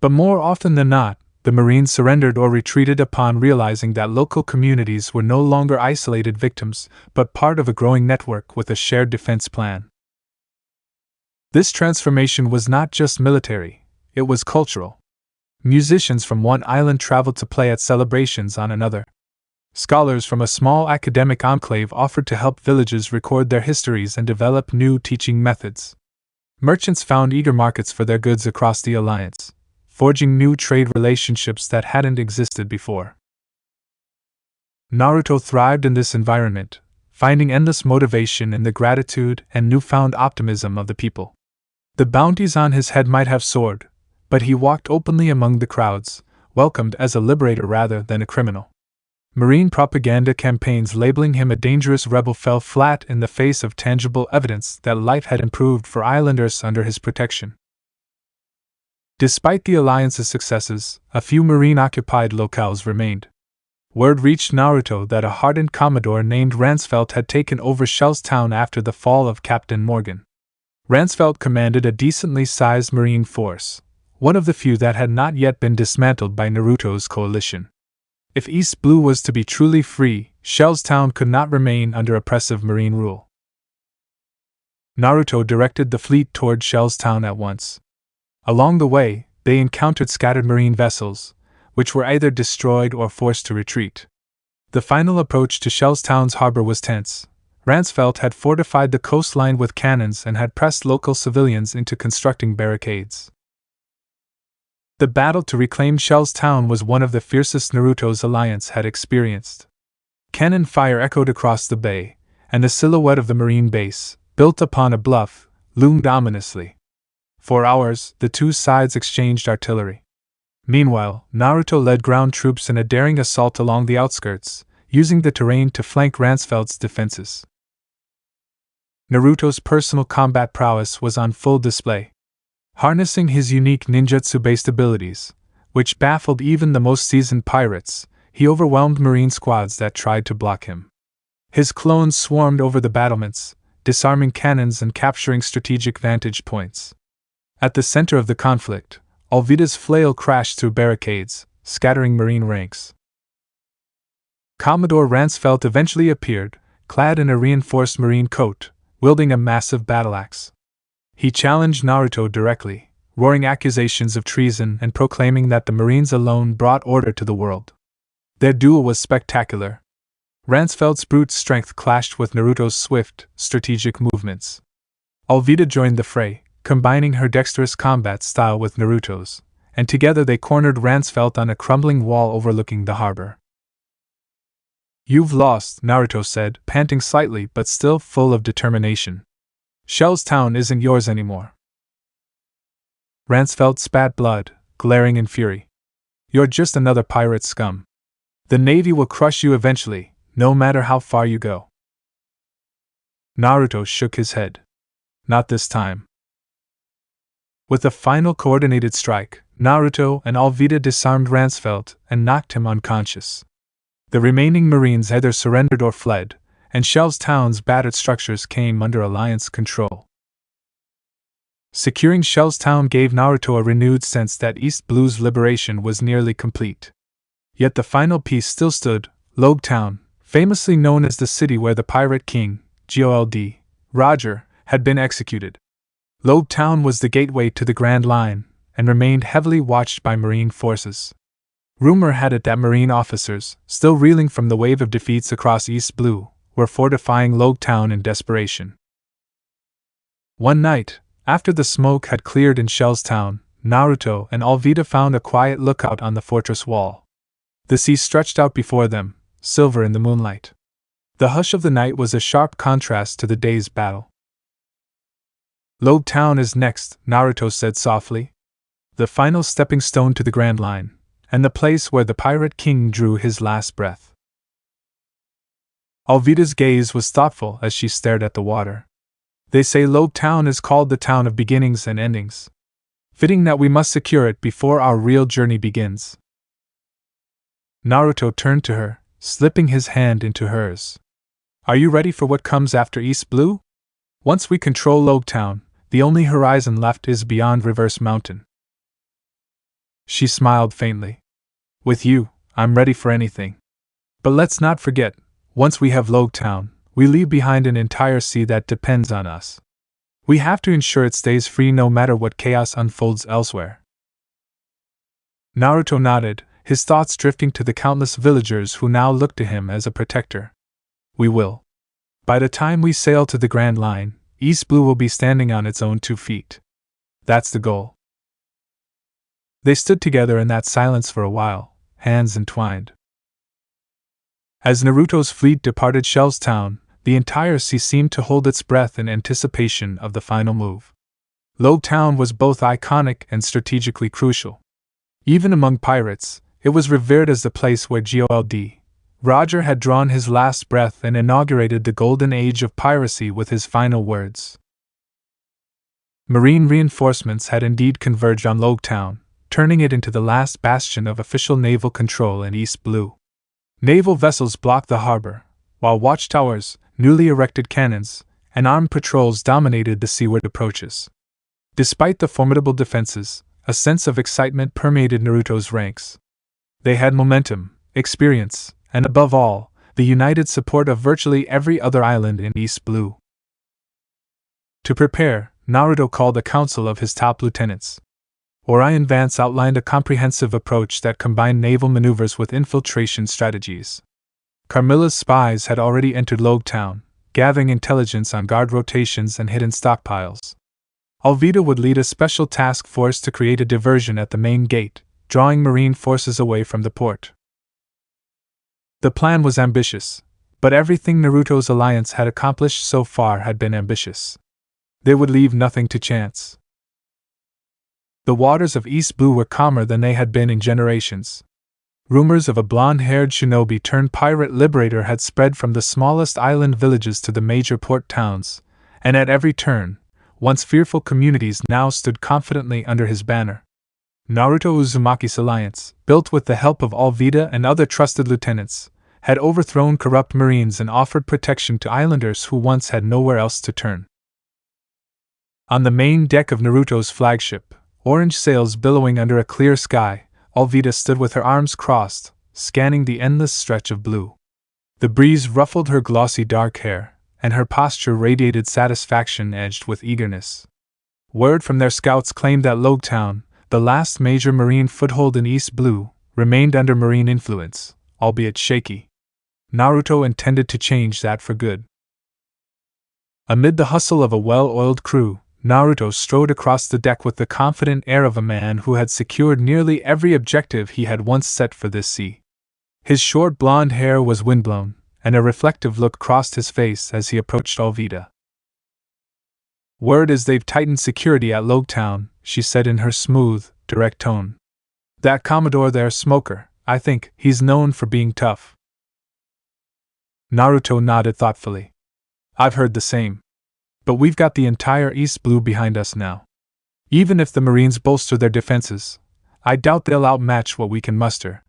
But more often than not, the Marines surrendered or retreated upon realizing that local communities were no longer isolated victims, but part of a growing network with a shared defense plan. This transformation was not just military, it was cultural. Musicians from one island traveled to play at celebrations on another. Scholars from a small academic enclave offered to help villages record their histories and develop new teaching methods. Merchants found eager markets for their goods across the alliance, forging new trade relationships that hadn't existed before. Naruto thrived in this environment, finding endless motivation in the gratitude and newfound optimism of the people. The bounties on his head might have soared, but he walked openly among the crowds, welcomed as a liberator rather than a criminal. Marine propaganda campaigns labeling him a dangerous rebel fell flat in the face of tangible evidence that life had improved for islanders under his protection. Despite the Alliance's successes, a few Marine-occupied locales remained. Word reached Naruto that a hardened commodore named Ransfeld had taken over Shellstown after the fall of Captain Morgan. Ransfeld commanded a decently sized Marine force, one of the few that had not yet been dismantled by Naruto's coalition. If East Blue was to be truly free, Shellstown could not remain under oppressive Marine rule. Naruto directed the fleet toward Shellstown at once. Along the way, they encountered scattered marine vessels, which were either destroyed or forced to retreat. The final approach to Shellstown's harbor was tense. Ransfeld had fortified the coastline with cannons and had pressed local civilians into constructing barricades. The battle to reclaim Shellstown was one of the fiercest Naruto's alliance had experienced. Cannon fire echoed across the bay, and the silhouette of the marine base, built upon a bluff, loomed ominously. For hours, the two sides exchanged artillery. Meanwhile, Naruto led ground troops in a daring assault along the outskirts, using the terrain to flank Ransfeld's defenses. Naruto's personal combat prowess was on full display. Harnessing his unique ninjutsu-based abilities, which baffled even the most seasoned pirates, he overwhelmed marine squads that tried to block him. His clones swarmed over the battlements, disarming cannons and capturing strategic vantage points. At the center of the conflict, Alvida's flail crashed through barricades, scattering marine ranks. Commodore Ransfeld eventually appeared, clad in a reinforced marine coat, wielding a massive battle-axe. He challenged Naruto directly, roaring accusations of treason and proclaiming that the Marines alone brought order to the world. Their duel was spectacular. Ransfeld's brute strength clashed with Naruto's swift, strategic movements. Alvida joined the fray, combining her dexterous combat style with Naruto's, and together they cornered Ransfeld on a crumbling wall overlooking the harbor. "You've lost," Naruto said, panting slightly but still full of determination. "Shellstown isn't yours anymore." Ransfeld spat blood, glaring in fury. "You're just another pirate scum. The Navy will crush you eventually, no matter how far you go." Naruto shook his head. "Not this time." With a final coordinated strike, Naruto and Alvida disarmed Ransfeld and knocked him unconscious. The remaining Marines either surrendered or fled, and Shellstown's battered structures came under Alliance control. Securing Shellstown gave Naruto a renewed sense that East Blue's liberation was nearly complete. Yet the final piece still stood, Lobetown, famously known as the city where the pirate king, Gold, Roger, had been executed. Lobetown was the gateway to the Grand Line, and remained heavily watched by Marine forces. Rumor had it that Marine officers, still reeling from the wave of defeats across East Blue, were fortifying Lobetown in desperation. One night, after the smoke had cleared in Shellstown, Naruto and Alvida found a quiet lookout on the fortress wall. The sea stretched out before them, silver in the moonlight. The hush of the night was a sharp contrast to the day's battle. "Lobetown is next," Naruto said softly. "The final stepping stone to the Grand Line, and the place where the Pirate King drew his last breath." Alvida's gaze was thoughtful as she stared at the water. "They say Lobetown is called the town of beginnings and endings. Fitting that we must secure it before our real journey begins." Naruto turned to her, slipping his hand into hers. "Are you ready for what comes after East Blue? Once we control Lobetown, the only horizon left is beyond Reverse Mountain." She smiled faintly. "With you, I'm ready for anything. But let's not forget, once we have Lobetown, we leave behind an entire sea that depends on us. We have to ensure it stays free no matter what chaos unfolds elsewhere." Naruto nodded, his thoughts drifting to the countless villagers who now looked to him as a protector. "We will. By the time we sail to the Grand Line, East Blue will be standing on its own 2 feet. That's the goal." They stood together in that silence for a while, hands entwined. As Naruto's fleet departed Shellstown, the entire sea seemed to hold its breath in anticipation of the final move. Lobetown was both iconic and strategically crucial. Even among pirates, it was revered as the place where Gold, Roger had drawn his last breath and inaugurated the golden age of piracy with his final words. Marine reinforcements had indeed converged on Lobetown, turning it into the last bastion of official naval control in East Blue. Naval vessels blocked the harbor, while watchtowers, newly erected cannons, and armed patrols dominated the seaward approaches. Despite the formidable defenses, a sense of excitement permeated Naruto's ranks. They had momentum, experience, and above all, the united support of virtually every other island in East Blue. To prepare, Naruto called a council of his top lieutenants. Orion Vance outlined a comprehensive approach that combined naval maneuvers with infiltration strategies. Carmilla's spies had already entered Logue Town, gathering intelligence on guard rotations and hidden stockpiles. Alvida would lead a special task force to create a diversion at the main gate, drawing Marine forces away from the port. The plan was ambitious, but everything Naruto's alliance had accomplished so far had been ambitious. They would leave nothing to chance. The waters of East Blue were calmer than they had been in generations. Rumors of a blonde-haired shinobi turned pirate liberator had spread from the smallest island villages to the major port towns, and at every turn, once fearful communities now stood confidently under his banner. Naruto Uzumaki's alliance, built with the help of Alvida and other trusted lieutenants, had overthrown corrupt marines and offered protection to islanders who once had nowhere else to turn. On the main deck of Naruto's flagship, orange sails billowing under a clear sky, Alvida stood with her arms crossed, scanning the endless stretch of blue. The breeze ruffled her glossy dark hair, and her posture radiated satisfaction edged with eagerness. Word from their scouts claimed that Logue Town, the last major marine foothold in East Blue, remained under marine influence, albeit shaky. Naruto intended to change that for good. Amid the hustle of a well-oiled crew, Naruto strode across the deck with the confident air of a man who had secured nearly every objective he had once set for this sea. His short blonde hair was windblown, and a reflective look crossed his face as he approached Alvida. "Word is they've tightened security at Logue Town," she said in her smooth, direct tone. "That Commodore there, Smoker, I think, he's known for being tough." Naruto nodded thoughtfully. "I've heard the same. But we've got the entire East Blue behind us now. Even if the Marines bolster their defenses, I doubt they'll outmatch what we can muster."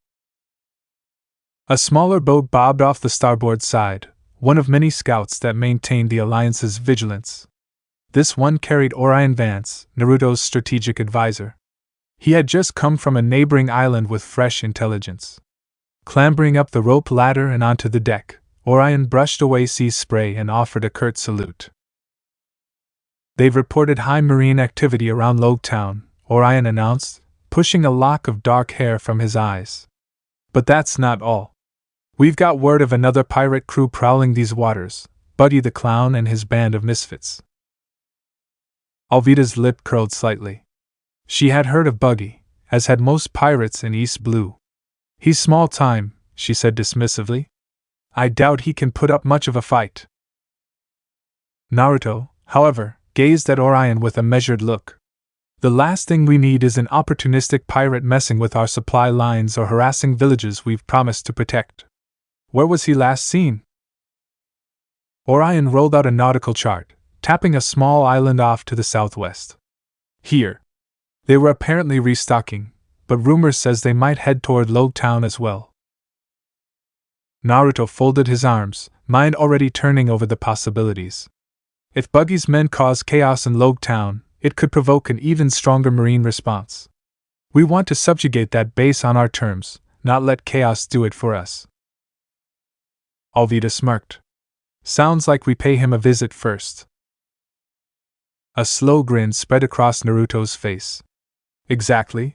A smaller boat bobbed off the starboard side, one of many scouts that maintained the Alliance's vigilance. This one carried Orion Vance, Naruto's strategic advisor. He had just come from a neighboring island with fresh intelligence. Clambering up the rope ladder and onto the deck, Orion brushed away sea spray and offered a curt salute. "They've reported high marine activity around Logue Town," Orion announced, pushing a lock of dark hair from his eyes. "But that's not all. We've got word of another pirate crew prowling these waters, Buddy the Clown and his band of misfits." Alvida's lip curled slightly. She had heard of Buggy, as had most pirates in East Blue. "He's small time," she said dismissively. "I doubt he can put up much of a fight." Naruto, however, gazed at Orion with a measured look. "The last thing we need is an opportunistic pirate messing with our supply lines or harassing villages we've promised to protect. Where was he last seen?" Orion rolled out a nautical chart, tapping a small island off to the southwest. "Here." They were apparently restocking, but rumors says they might head toward Logue Town as well. Naruto folded his arms, mind already turning over the possibilities. If Buggy's men cause chaos in Logue Town, it could provoke an even stronger marine response. We want to subjugate that base on our terms, not let chaos do it for us. Alvida smirked. "Sounds like we pay him a visit first." A slow grin spread across Naruto's face. "Exactly."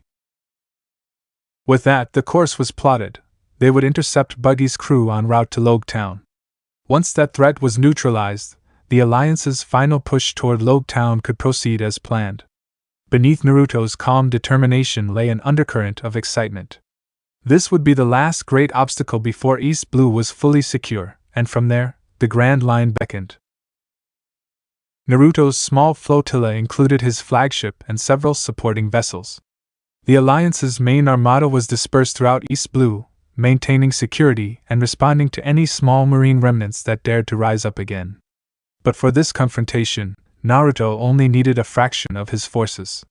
With that, the course was plotted. They would intercept Buggy's crew en route to Logue Town. Once that threat was neutralized, the Alliance's final push toward Logue Town could proceed as planned. Beneath Naruto's calm determination lay an undercurrent of excitement. This would be the last great obstacle before East Blue was fully secure, and from there, the Grand Line beckoned. Naruto's small flotilla included his flagship and several supporting vessels. The Alliance's main armada was dispersed throughout East Blue, maintaining security and responding to any small marine remnants that dared to rise up again. But for this confrontation, Naruto only needed a fraction of his forces.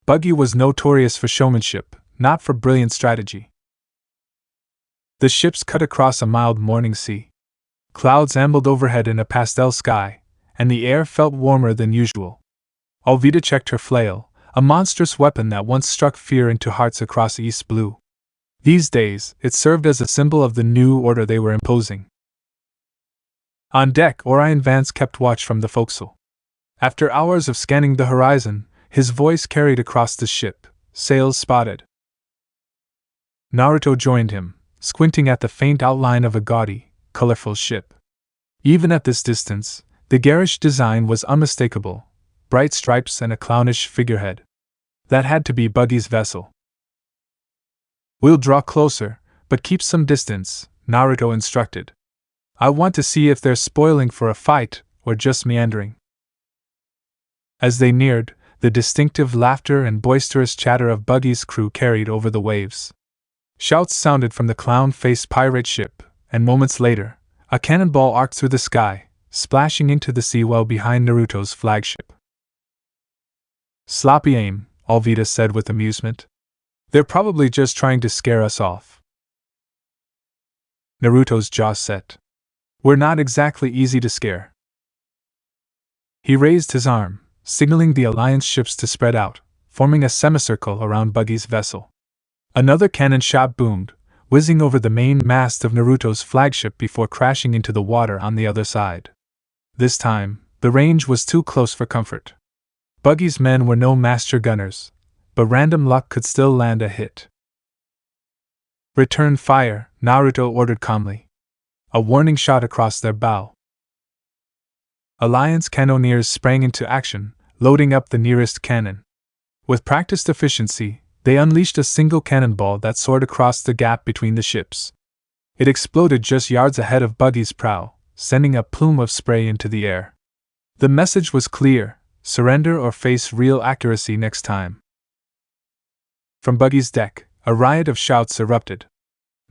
Buggy was notorious for showmanship, not for brilliant strategy. The ships cut across a mild morning sea. Clouds ambled overhead in a pastel sky, and the air felt warmer than usual. Alvida checked her flail, a monstrous weapon that once struck fear into hearts across East Blue. These days, it served as a symbol of the new order they were imposing. On deck, Orion Vance kept watch from the forecastle. After hours of scanning the horizon, his voice carried across the ship. Sails spotted. Naruto joined him, squinting at the faint outline of a gaudy, colorful ship. Even at this distance, the garish design was unmistakable, bright stripes and a clownish figurehead. That had to be Buggy's vessel. We'll draw closer, but keep some distance, Naruto instructed. I want to see if they're spoiling for a fight or just meandering. As they neared, the distinctive laughter and boisterous chatter of Buggy's crew carried over the waves. Shouts sounded from the clown-faced pirate ship, and moments later, a cannonball arced through the sky, splashing into the sea well behind Naruto's flagship. Sloppy aim, Alvida said with amusement. They're probably just trying to scare us off. Naruto's jaw set. We're not exactly easy to scare. He raised his arm, signaling the Alliance ships to spread out, forming a semicircle around Buggy's vessel. Another cannon shot boomed, whizzing over the main mast of Naruto's flagship before crashing into the water on the other side. This time, the range was too close for comfort. Buggy's men were no master gunners, but random luck could still land a hit. Return fire, Naruto ordered calmly. A warning shot across their bow. Alliance cannoneers sprang into action, loading up the nearest cannon. With practiced efficiency, they unleashed a single cannonball that soared across the gap between the ships. It exploded just yards ahead of Buggy's prow, sending a plume of spray into the air. The message was clear: surrender or face real accuracy next time. From Buggy's deck, a riot of shouts erupted.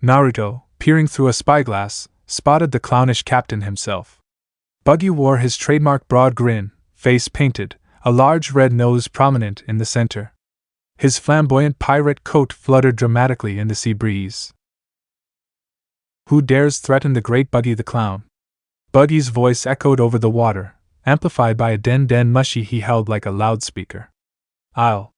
Naruto, peering through a spyglass, spotted the clownish captain himself. Buggy wore his trademark broad grin, face painted, a large red nose prominent in the center. His flamboyant pirate coat fluttered dramatically in the sea breeze. Who dares threaten the great Buggy the Clown? Buggy's voice echoed over the water, amplified by a den mushi he held like a loudspeaker. I'll.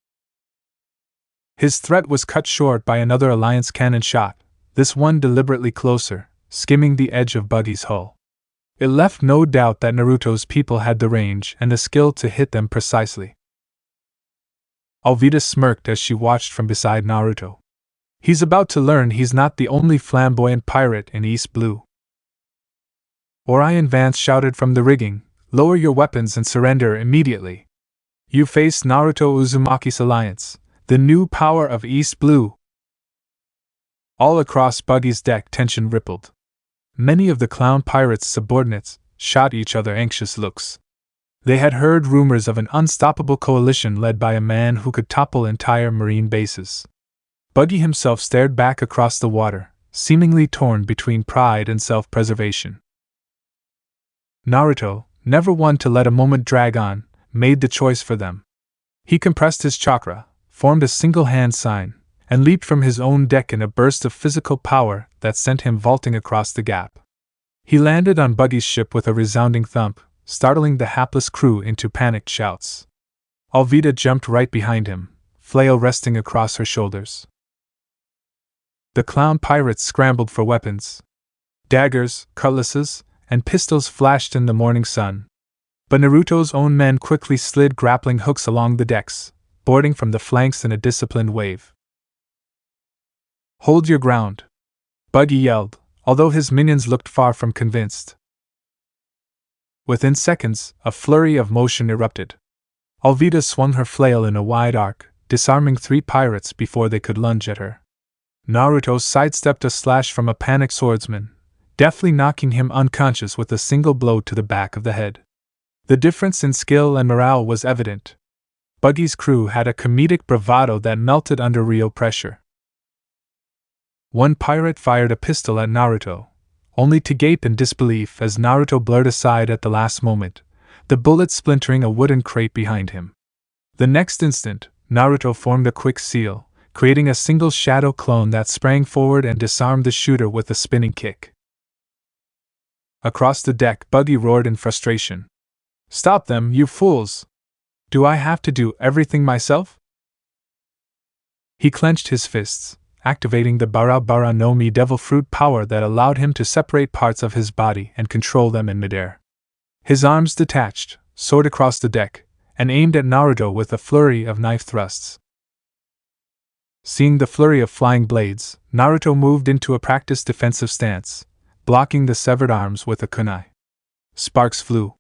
His threat was cut short by another Alliance cannon shot, this one deliberately closer, skimming the edge of Buggy's hull. It left no doubt that Naruto's people had the range and the skill to hit them precisely. Alvida smirked as she watched from beside Naruto. He's about to learn he's not the only flamboyant pirate in East Blue. Orion Vance shouted from the rigging, "Lower your weapons and surrender immediately. You face Naruto Uzumaki's alliance, the new power of East Blue." All across Buggy's deck tension rippled. Many of the clown pirates' subordinates shot each other anxious looks. They had heard rumors of an unstoppable coalition led by a man who could topple entire marine bases. Buggy himself stared back across the water, seemingly torn between pride and self-preservation. Naruto, never one to let a moment drag on, made the choice for them. He compressed his chakra, formed a single hand sign, and leaped from his own deck in a burst of physical power that sent him vaulting across the gap. He landed on Buggy's ship with a resounding thump, startling the hapless crew into panicked shouts. Alvida jumped right behind him, flail resting across her shoulders. The clown pirates scrambled for weapons. Daggers, cutlasses, and pistols flashed in the morning sun. But Naruto's own men quickly slid grappling hooks along the decks, boarding from the flanks in a disciplined wave. "Hold your ground," Buggy yelled, although his minions looked far from convinced. Within seconds, a flurry of motion erupted. Alvida swung her flail in a wide arc, disarming 3 pirates before they could lunge at her. Naruto sidestepped a slash from a panicked swordsman, deftly knocking him unconscious with a single blow to the back of the head. The difference in skill and morale was evident. Buggy's crew had a comedic bravado that melted under real pressure. One pirate fired a pistol at Naruto, only to gape in disbelief as Naruto blurred aside at the last moment, the bullet splintering a wooden crate behind him. The next instant, Naruto formed a quick seal, creating a single shadow clone that sprang forward and disarmed the shooter with a spinning kick. Across the deck, Buggy roared in frustration. "Stop them, you fools! Do I have to do everything myself?" He clenched his fists, activating the Bara no Mi devil fruit power that allowed him to separate parts of his body and control them in midair. His arms detached, soared across the deck, and aimed at Naruto with a flurry of knife thrusts. Seeing the flurry of flying blades, Naruto moved into a practiced defensive stance, blocking the severed arms with a kunai. Sparks flew.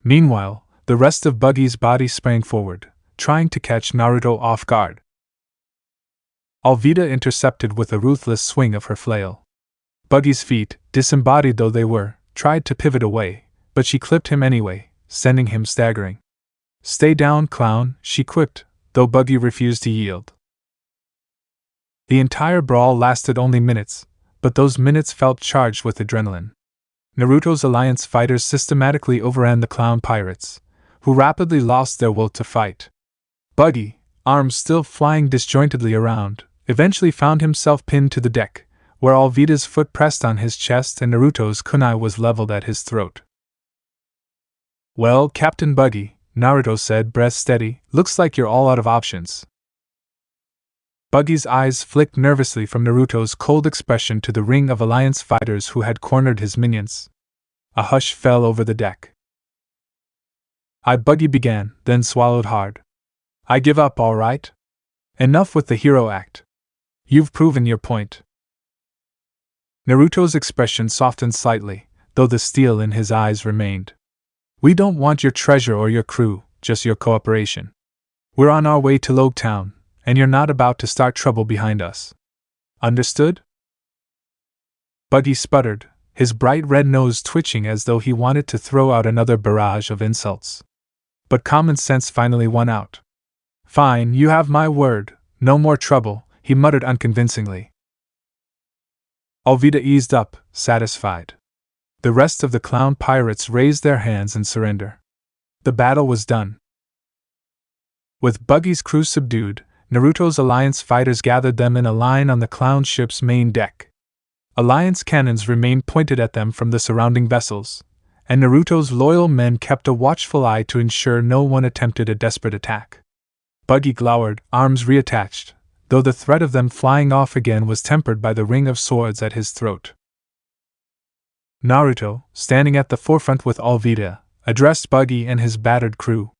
Meanwhile, the rest of Buggy's body sprang forward, trying to catch Naruto off guard. Alvida intercepted with a ruthless swing of her flail. Buggy's feet, disembodied though they were, tried to pivot away, but she clipped him anyway, sending him staggering. "Stay down, clown," she quipped, though Buggy refused to yield. The entire brawl lasted only minutes, but those minutes felt charged with adrenaline. Naruto's alliance fighters systematically overran the clown pirates, who rapidly lost their will to fight. Buggy, arms still flying disjointedly around, eventually found himself pinned to the deck, where Alvida's foot pressed on his chest and Naruto's kunai was leveled at his throat. "Well, Captain Buggy," Naruto said, breath steady, "looks like you're all out of options." Buggy's eyes flicked nervously from Naruto's cold expression to the ring of alliance fighters who had cornered his minions. A hush fell over the deck. Buggy began, then swallowed hard. "I give up, all right? Enough with the hero act. You've proven your point." Naruto's expression softened slightly, though the steel in his eyes remained. "We don't want your treasure or your crew, just your cooperation. We're on our way to Logtown, and you're not about to start trouble behind us. Understood?" Buggy sputtered, his bright red nose twitching as though he wanted to throw out another barrage of insults. But common sense finally won out. "Fine, you have my word, no more trouble," he muttered unconvincingly. Alvida eased up, satisfied. The rest of the clown pirates raised their hands in surrender. The battle was done. With Buggy's crew subdued, Naruto's alliance fighters gathered them in a line on the clown ship's main deck. Alliance cannons remained pointed at them from the surrounding vessels, and Naruto's loyal men kept a watchful eye to ensure no one attempted a desperate attack. Buggy glowered, arms reattached, though the threat of them flying off again was tempered by the ring of swords at his throat. Naruto, standing at the forefront with Alvida, addressed Buggy and his battered crew.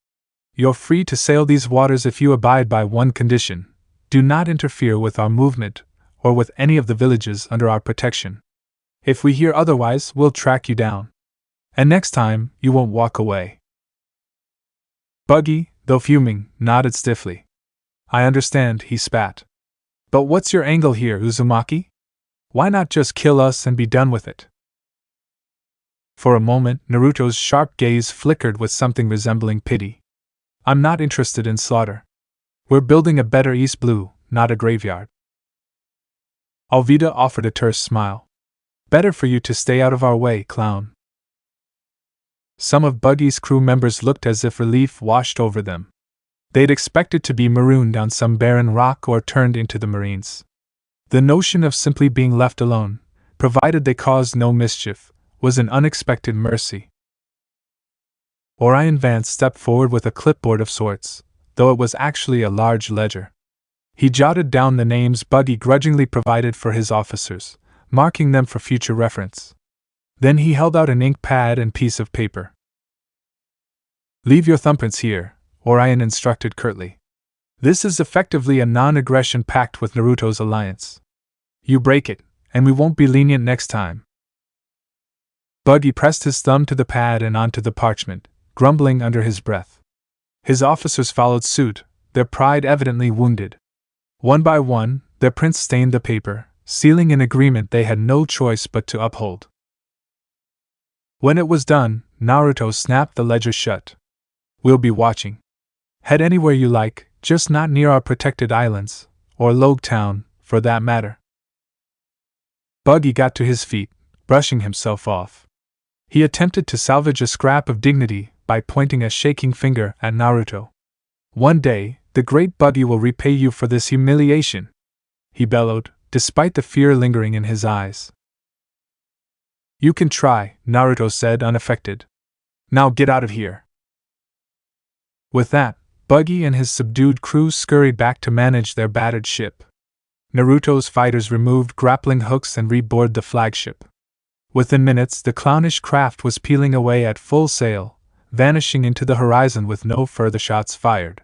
"You're free to sail these waters if you abide by one condition: do not interfere with our movement, or with any of the villages under our protection. If we hear otherwise, we'll track you down. And next time, you won't walk away." Buggy, though fuming, nodded stiffly. "I understand," he spat. "But what's your angle here, Uzumaki? Why not just kill us and be done with it?" For a moment, Naruto's sharp gaze flickered with something resembling pity. "I'm not interested in slaughter. We're building a better East Blue, not a graveyard." Alvida offered a terse smile. "Better for you to stay out of our way, clown." Some of Buggy's crew members looked as if relief washed over them. They'd expected to be marooned on some barren rock or turned into the Marines. The notion of simply being left alone, provided they caused no mischief, was an unexpected mercy. Orion Vance stepped forward with a clipboard of sorts, though it was actually a large ledger. He jotted down the names Buggy grudgingly provided for his officers, marking them for future reference. Then he held out an ink pad and piece of paper. "Leave your thumbprints here," Orion instructed curtly. "This is effectively a non-aggression pact with Naruto's alliance. You break it, and we won't be lenient next time." Buggy pressed his thumb to the pad and onto the parchment, grumbling under his breath. His officers followed suit, their pride evidently wounded. One by one, their prints stained the paper, sealing an agreement they had no choice but to uphold. When it was done, Naruto snapped the ledger shut. "We'll be watching. Head anywhere you like, just not near our protected islands, or Logtown, for that matter." Buggy got to his feet, brushing himself off. He attempted to salvage a scrap of dignity by pointing a shaking finger at Naruto. "One day, the great Buggy will repay you for this humiliation," he bellowed, despite the fear lingering in his eyes. "You can try," Naruto said, unaffected. "Now get out of here." With that, Buggy and his subdued crew scurried back to manage their battered ship. Naruto's fighters removed grappling hooks and reboarded the flagship. Within minutes, the clownish craft was peeling away at full sail, vanishing into the horizon with no further shots fired.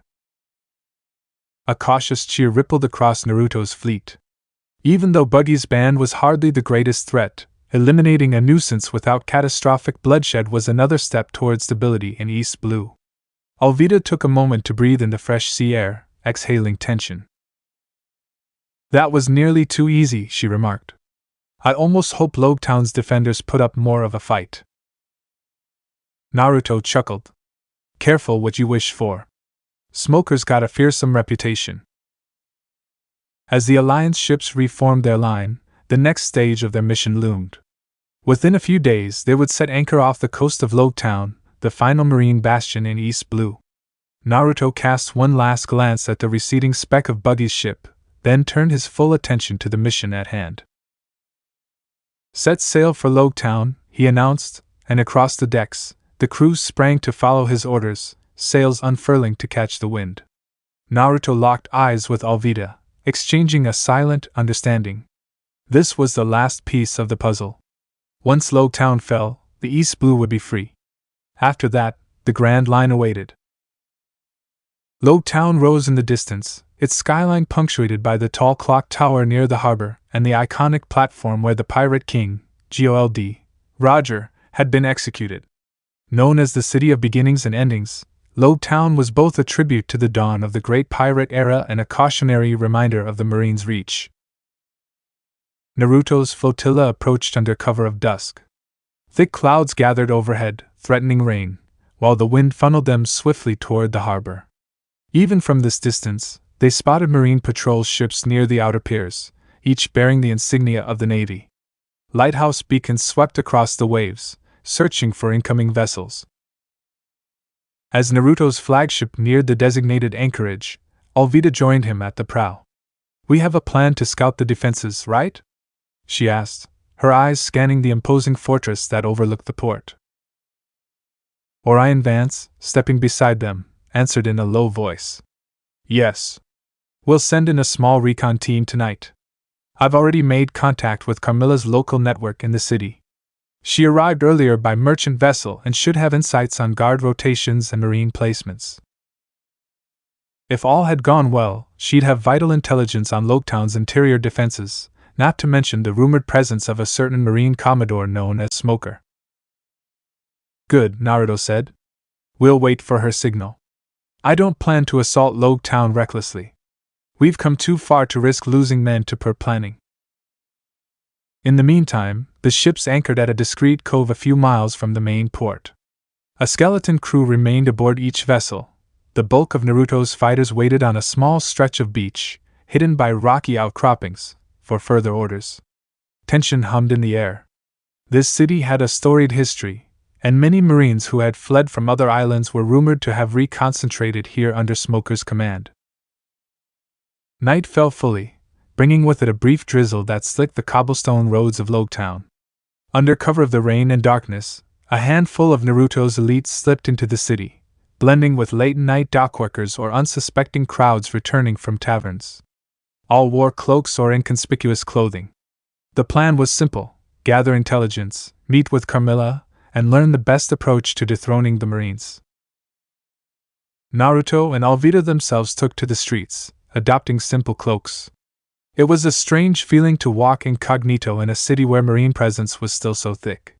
A cautious cheer rippled across Naruto's fleet. Even though Buggy's band was hardly the greatest threat, eliminating a nuisance without catastrophic bloodshed was another step toward stability in East Blue. Alvida took a moment to breathe in the fresh sea air, exhaling tension. "That was nearly too easy," she remarked. "I almost hope Logetown's defenders put up more of a fight." Naruto chuckled. "Careful what you wish for. Smoker's got a fearsome reputation." As the Alliance ships reformed their line, the next stage of their mission loomed. Within a few days, they would set anchor off the coast of Logetown, the final marine bastion in East Blue. Naruto cast one last glance at the receding speck of Buggy's ship, then turned his full attention to the mission at hand. "Set sail for Logetown," he announced, and across the decks, the crew sprang to follow his orders, sails unfurling to catch the wind. Naruto locked eyes with Alvida, exchanging a silent understanding. This was the last piece of the puzzle. Once Logetown fell, the East Blue would be free. After that, the grand line awaited. Logetown rose in the distance, its skyline punctuated by the tall clock tower near the harbor and the iconic platform where the Pirate King, Gold, Roger, had been executed. Known as the City of Beginnings and Endings, Logetown was both a tribute to the dawn of the Great Pirate Era and a cautionary reminder of the Marines' reach. Naruto's flotilla approached under cover of dusk. Thick clouds gathered overhead, threatening rain, while the wind funneled them swiftly toward the harbor. Even from this distance, they spotted Marine patrol ships near the outer piers, each bearing the insignia of the Navy. Lighthouse beacons swept across the waves, searching for incoming vessels. As Naruto's flagship neared the designated anchorage, Alvida joined him at the prow. "We have a plan to scout the defenses, right?" she asked, her eyes scanning the imposing fortress that overlooked the port. Orion Vance, stepping beside them, answered in a low voice. "Yes. We'll send in a small recon team tonight. I've already made contact with Carmilla's local network in the city. She arrived earlier by merchant vessel and should have insights on guard rotations and marine placements. If all had gone well, she'd have vital intelligence on Logetown's interior defenses, not to mention the rumored presence of a certain marine commodore known as Smoker." "Good," Naruto said. "We'll wait for her signal. I don't plan to assault Logetown recklessly. We've come too far to risk losing men to poor planning." In the meantime, the ships anchored at a discreet cove a few miles from the main port. A skeleton crew remained aboard each vessel. The bulk of Naruto's fighters waited on a small stretch of beach, hidden by rocky outcroppings, for further orders. Tension hummed in the air. This city had a storied history, and many Marines who had fled from other islands were rumored to have reconcentrated here under Smoker's command. Night fell fully, bringing with it a brief drizzle that slicked the cobblestone roads of Logetown. Under cover of the rain and darkness, a handful of Naruto's elites slipped into the city, blending with late-night dockworkers or unsuspecting crowds returning from taverns. All wore cloaks or inconspicuous clothing. The plan was simple: gather intelligence, meet with Carmilla, and learn the best approach to dethroning the Marines. Naruto and Alvida themselves took to the streets, adopting simple cloaks. It was a strange feeling to walk incognito in a city where Marine presence was still so thick.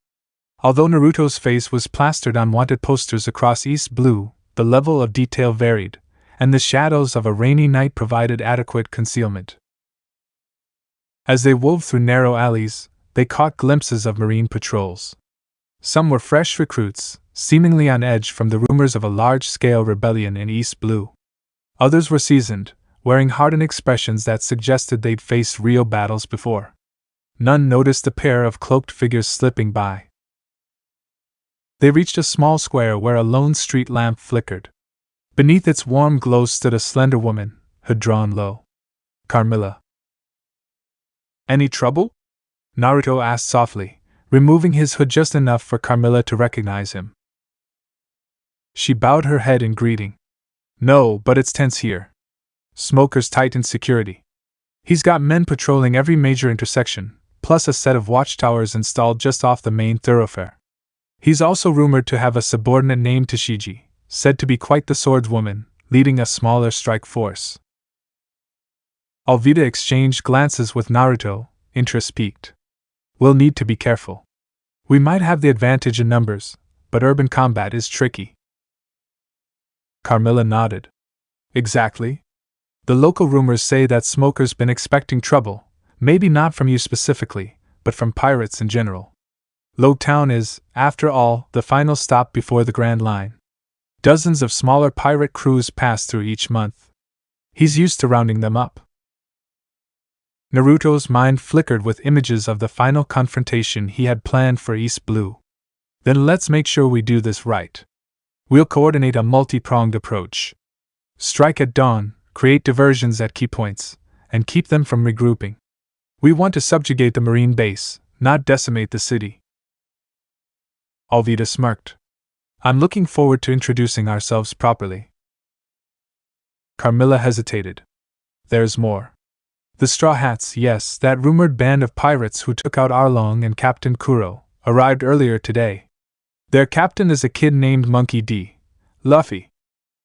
Although Naruto's face was plastered on wanted posters across East Blue, the level of detail varied, and the shadows of a rainy night provided adequate concealment. As they wove through narrow alleys, they caught glimpses of Marine patrols. Some were fresh recruits, seemingly on edge from the rumors of a large-scale rebellion in East Blue. Others were seasoned, wearing hardened expressions that suggested they'd faced real battles before. None noticed a pair of cloaked figures slipping by. They reached a small square where a lone street lamp flickered. Beneath its warm glow stood a slender woman, hood drawn low. "Carmilla." "Any trouble?" Naruto asked softly, removing his hood just enough for Carmilla to recognize him. She bowed her head in greeting. "No, but it's tense here. Smoker's tightened security. He's got men patrolling every major intersection, plus a set of watchtowers installed just off the main thoroughfare. He's also rumored to have a subordinate named Tashiji, said to be quite the swordswoman, leading a smaller strike force. Alvida exchanged glances with Naruto, interest piqued. We'll need to be careful. We might have the advantage in numbers, but urban combat is tricky. Carmilla nodded. Exactly. The local rumors say that Smoker's been expecting trouble, maybe not from you specifically, but from pirates in general. Logtown is, after all, the final stop before the Grand Line. Dozens of smaller pirate crews pass through each month. He's used to rounding them up. Naruto's mind flickered with images of the final confrontation he had planned for East Blue. Then let's make sure we do this right. We'll coordinate a multi-pronged approach. Strike at dawn, create diversions at key points, and keep them from regrouping. We want to subjugate the marine base, not decimate the city. Alvida smirked. I'm looking forward to introducing ourselves properly. Carmilla hesitated. There's more. The Straw Hats, yes, that rumored band of pirates who took out Arlong and Captain Kuro, arrived earlier today. Their captain is a kid named Monkey D. Luffy.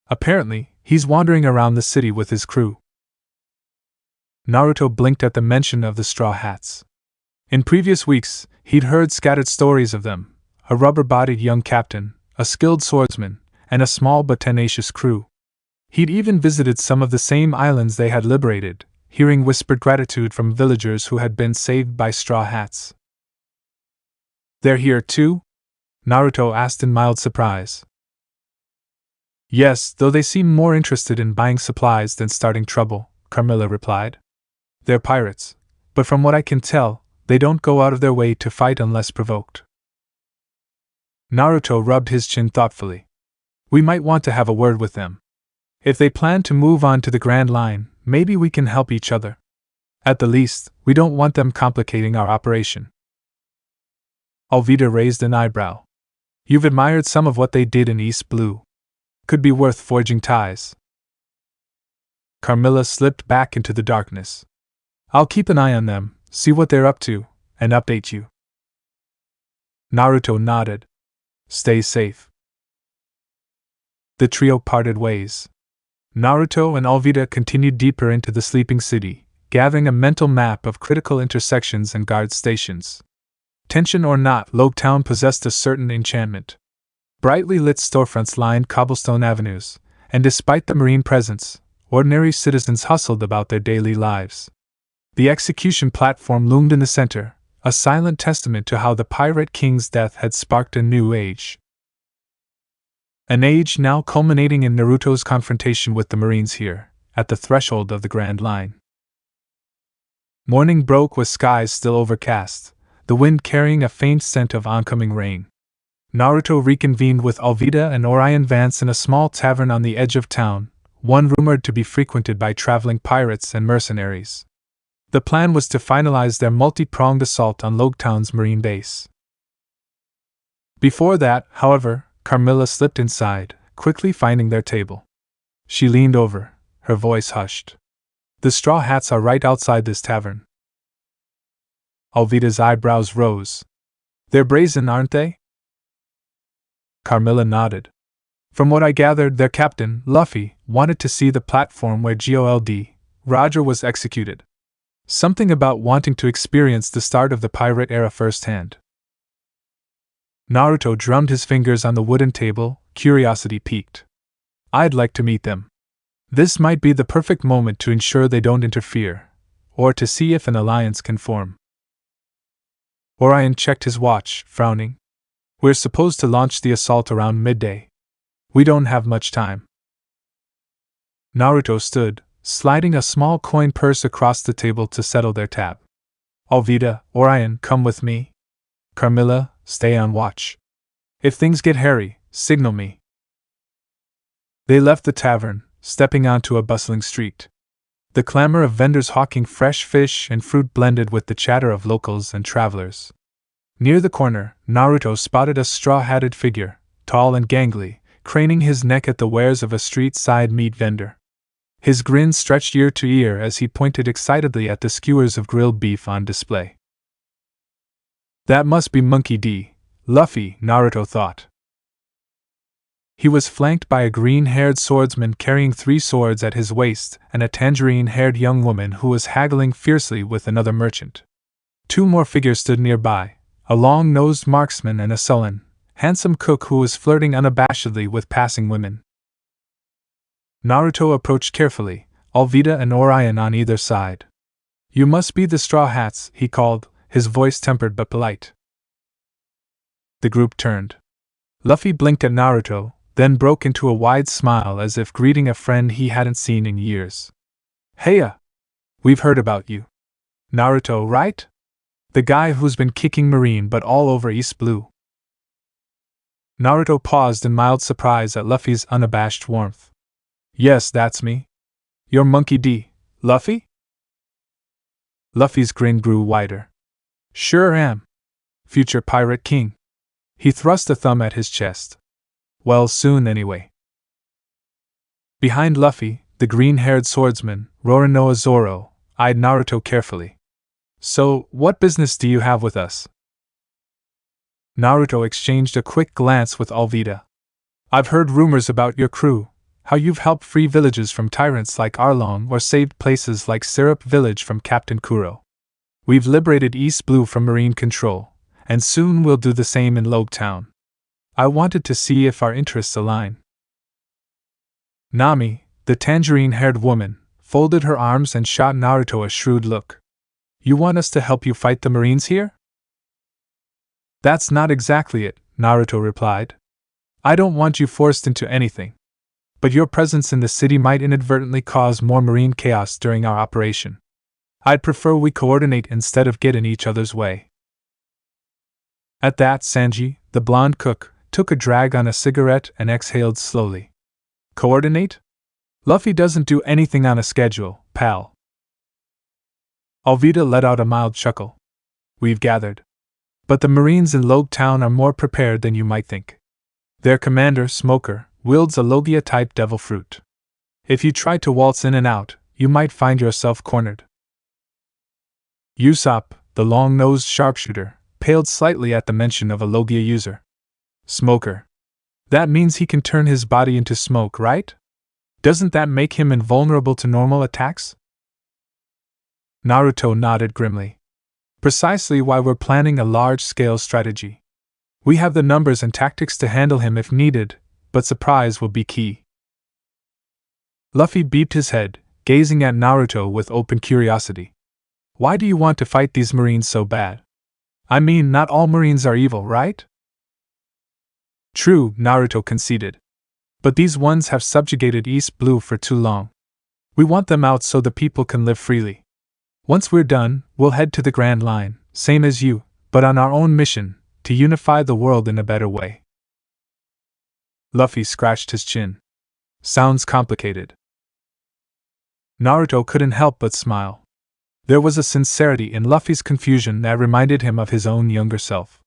Apparently, he's wandering around the city with his crew. Naruto blinked at the mention of the Straw Hats. In previous weeks, he'd heard scattered stories of them, a rubber-bodied young captain, a skilled swordsman, and a small but tenacious crew. He'd even visited some of the same islands they had liberated, hearing whispered gratitude from villagers who had been saved by Straw Hats. They're here too? Naruto asked in mild surprise. Yes, though they seem more interested in buying supplies than starting trouble, Carmilla replied. They're pirates, but from what I can tell, they don't go out of their way to fight unless provoked. Naruto rubbed his chin thoughtfully. We might want to have a word with them. If they plan to move on to the Grand Line, maybe we can help each other. At the least, we don't want them complicating our operation. Alvida raised an eyebrow. You've admired some of what they did in East Blue. Could be worth forging ties. Carmilla slipped back into the darkness. I'll keep an eye on them, see what they're up to, and update you. Naruto nodded. Stay safe. The trio parted ways. Naruto and Alvida continued deeper into the sleeping city, gathering a mental map of critical intersections and guard stations. Tension or not, Logtown possessed a certain enchantment. Brightly lit storefronts lined cobblestone avenues, and despite the marine presence, ordinary citizens hustled about their daily lives. The execution platform loomed in the center, a silent testament to how the Pirate King's death had sparked a new age. An age now culminating in Naruto's confrontation with the Marines here, at the threshold of the Grand Line. Morning broke with skies still overcast, the wind carrying a faint scent of oncoming rain. Naruto reconvened with Alvida and Orion Vance in a small tavern on the edge of town, one rumored to be frequented by traveling pirates and mercenaries. The plan was to finalize their multi-pronged assault on Logtown's marine base. Before that, however, Carmilla slipped inside, quickly finding their table. She leaned over, her voice hushed. The Straw Hats are right outside this tavern. Alvida's eyebrows rose. They're brazen, aren't they? Carmilla nodded. From what I gathered, their captain, Luffy, wanted to see the platform where Gold Roger was executed. Something about wanting to experience the start of the pirate era firsthand. Naruto drummed his fingers on the wooden table, curiosity piqued. I'd like to meet them. This might be the perfect moment to ensure they don't interfere, or to see if an alliance can form. Orion checked his watch, frowning. We're supposed to launch the assault around midday. We don't have much time. Naruto stood, sliding a small coin purse across the table to settle their tab. Alvida, Orion, come with me. Carmilla, stay on watch. If things get hairy, signal me. They left the tavern, stepping onto a bustling street. The clamor of vendors hawking fresh fish and fruit blended with the chatter of locals and travelers. Near the corner, Naruto spotted a straw-hatted figure, tall and gangly, craning his neck at the wares of a street-side meat vendor. His grin stretched ear to ear as he pointed excitedly at the skewers of grilled beef on display. That must be Monkey D. Luffy, Naruto thought. He was flanked by a green-haired swordsman carrying 3 swords at his waist and a tangerine-haired young woman who was haggling fiercely with another merchant. 2 more figures stood nearby, a long-nosed marksman and a sullen, handsome cook who was flirting unabashedly with passing women. Naruto approached carefully, Alvida and Orion on either side. "You must be the Straw Hats," he called, his voice tempered but polite. The group turned. Luffy blinked at Naruto, then broke into a wide smile as if greeting a friend he hadn't seen in years. "Heya! We've heard about you. Naruto, right? The guy who's been kicking Marine butt all over East Blue." Naruto paused in mild surprise at Luffy's unabashed warmth. "Yes, that's me. You're Monkey D, Luffy?" Luffy's grin grew wider. "Sure am. Future Pirate King." He thrust a thumb at his chest. "Well, soon anyway." Behind Luffy, the green-haired swordsman, Roronoa Zoro, eyed Naruto carefully. "So, what business do you have with us?" Naruto exchanged a quick glance with Alvida. "I've heard rumors about your crew, how you've helped free villages from tyrants like Arlong or saved places like Syrup Village from Captain Kuro. We've liberated East Blue from marine control, and soon we'll do the same in Lobe Town. I wanted to see if our interests align." Nami, the tangerine-haired woman, folded her arms and shot Naruto a shrewd look. "You want us to help you fight the Marines here?" "That's not exactly it," Naruto replied. "I don't want you forced into anything. But your presence in the city might inadvertently cause more marine chaos during our operation. I'd prefer we coordinate instead of get in each other's way." At that, Sanji, the blonde cook, took a drag on a cigarette and exhaled slowly. "Coordinate? Luffy doesn't do anything on a schedule, pal." Alvida let out a mild chuckle. "We've gathered. But the Marines in Lobe Town are more prepared than you might think. Their commander, Smoker, wields a Logia-type devil fruit. If you try to waltz in and out, you might find yourself cornered." Usopp, the long-nosed sharpshooter, paled slightly at the mention of a Logia user. "Smoker. That means he can turn his body into smoke, right? Doesn't that make him invulnerable to normal attacks?" Naruto nodded grimly. "Precisely why we're planning a large-scale strategy. We have the numbers and tactics to handle him if needed, but surprise will be key." Luffy beeped his head, gazing at Naruto with open curiosity. "Why do you want to fight these Marines so bad? I mean, not all Marines are evil, right?" "True," Naruto conceded. "But these ones have subjugated East Blue for too long. We want them out so the people can live freely. Once we're done, we'll head to the Grand Line, same as you, but on our own mission, to unify the world in a better way." Luffy scratched his chin. "Sounds complicated." Naruto couldn't help but smile. There was a sincerity in Luffy's confusion that reminded him of his own younger self.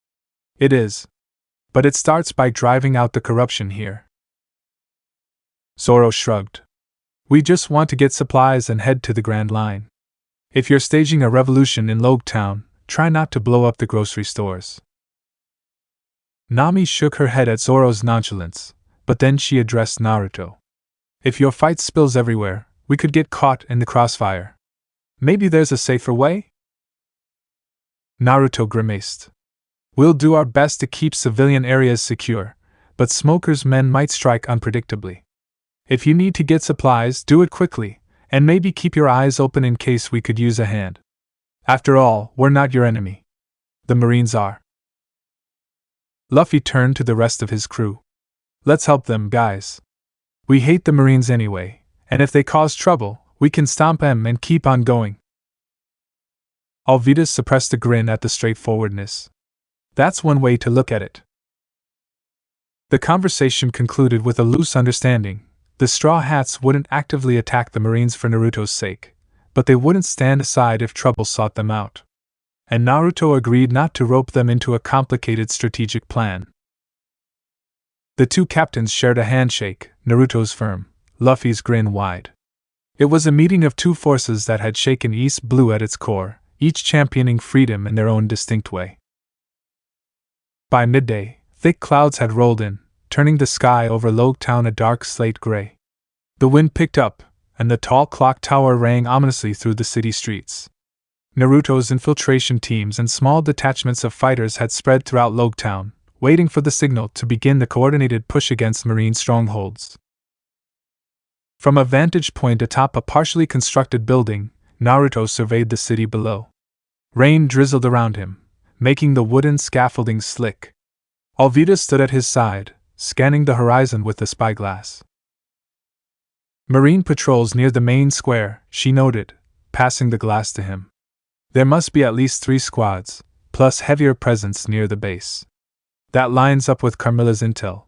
"It is. But it starts by driving out the corruption here." Zoro shrugged. "We just want to get supplies and head to the Grand Line. If you're staging a revolution in Lobe Town, try not to blow up the grocery stores." Nami shook her head at Zoro's nonchalance, but then she addressed Naruto. "If your fight spills everywhere, we could get caught in the crossfire. Maybe there's a safer way?" Naruto grimaced. "We'll do our best to keep civilian areas secure, but Smoker's men might strike unpredictably. If you need to get supplies, do it quickly, and maybe keep your eyes open in case we could use a hand. After all, we're not your enemy. The Marines are." Luffy turned to the rest of his crew. "Let's help them, guys. We hate the Marines anyway, and if they cause trouble, we can stomp them and keep on going." Alvida suppressed a grin at the straightforwardness. That's one way to look at it. The conversation concluded with a loose understanding. The Straw Hats wouldn't actively attack the Marines for Naruto's sake, but they wouldn't stand aside if trouble sought them out. And Naruto agreed not to rope them into a complicated strategic plan. The two captains shared a handshake, Naruto's firm, Luffy's grin wide. It was a meeting of two forces that had shaken East Blue at its core, each championing freedom in their own distinct way. By midday, thick clouds had rolled in, turning the sky over Town a dark slate gray. The wind picked up, and the tall clock tower rang ominously through the city streets. Naruto's infiltration teams and small detachments of fighters had spread throughout Town, waiting for the signal to begin the coordinated push against marine strongholds. From a vantage point atop a partially constructed building, Naruto surveyed the city below. Rain drizzled around him, making the wooden scaffolding slick. Alvida stood at his side, scanning the horizon with a spyglass. Marine patrols near the main square, she noted, passing the glass to him. There must be at least 3 squads, plus heavier presence near the base. That lines up with Carmilla's intel.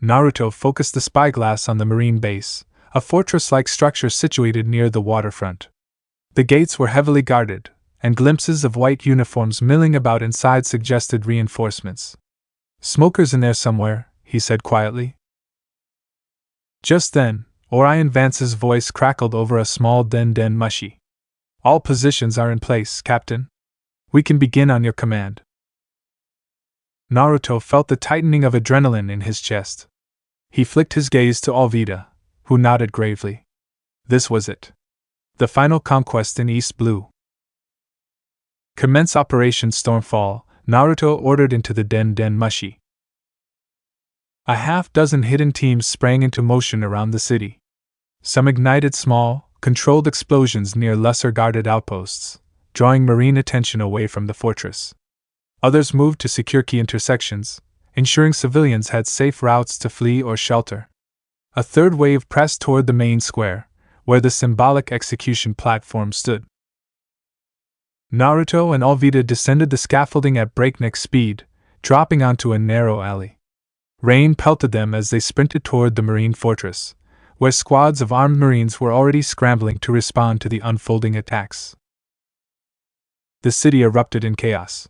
Naruto focused the spyglass on the marine base, a fortress-like structure situated near the waterfront. The gates were heavily guarded, and glimpses of white uniforms milling about inside suggested reinforcements. "Smokers in there somewhere," he said quietly. Just then, Orion Vance's voice crackled over a small den mushy. "All positions are in place, Captain. We can begin on your command." Naruto felt the tightening of adrenaline in his chest. He flicked his gaze to Alvida, who nodded gravely. This was it. The final conquest in East Blue. "Commence Operation Stormfall," Naruto ordered into the den mushy. A half-dozen hidden teams sprang into motion around the city. Some ignited small, controlled explosions near lesser-guarded outposts, drawing marine attention away from the fortress. Others moved to secure key intersections, ensuring civilians had safe routes to flee or shelter. A third wave pressed toward the main square, where the symbolic execution platform stood. Naruto and Alvida descended the scaffolding at breakneck speed, dropping onto a narrow alley. Rain pelted them as they sprinted toward the marine fortress, where squads of armed marines were already scrambling to respond to the unfolding attacks. The city erupted in chaos.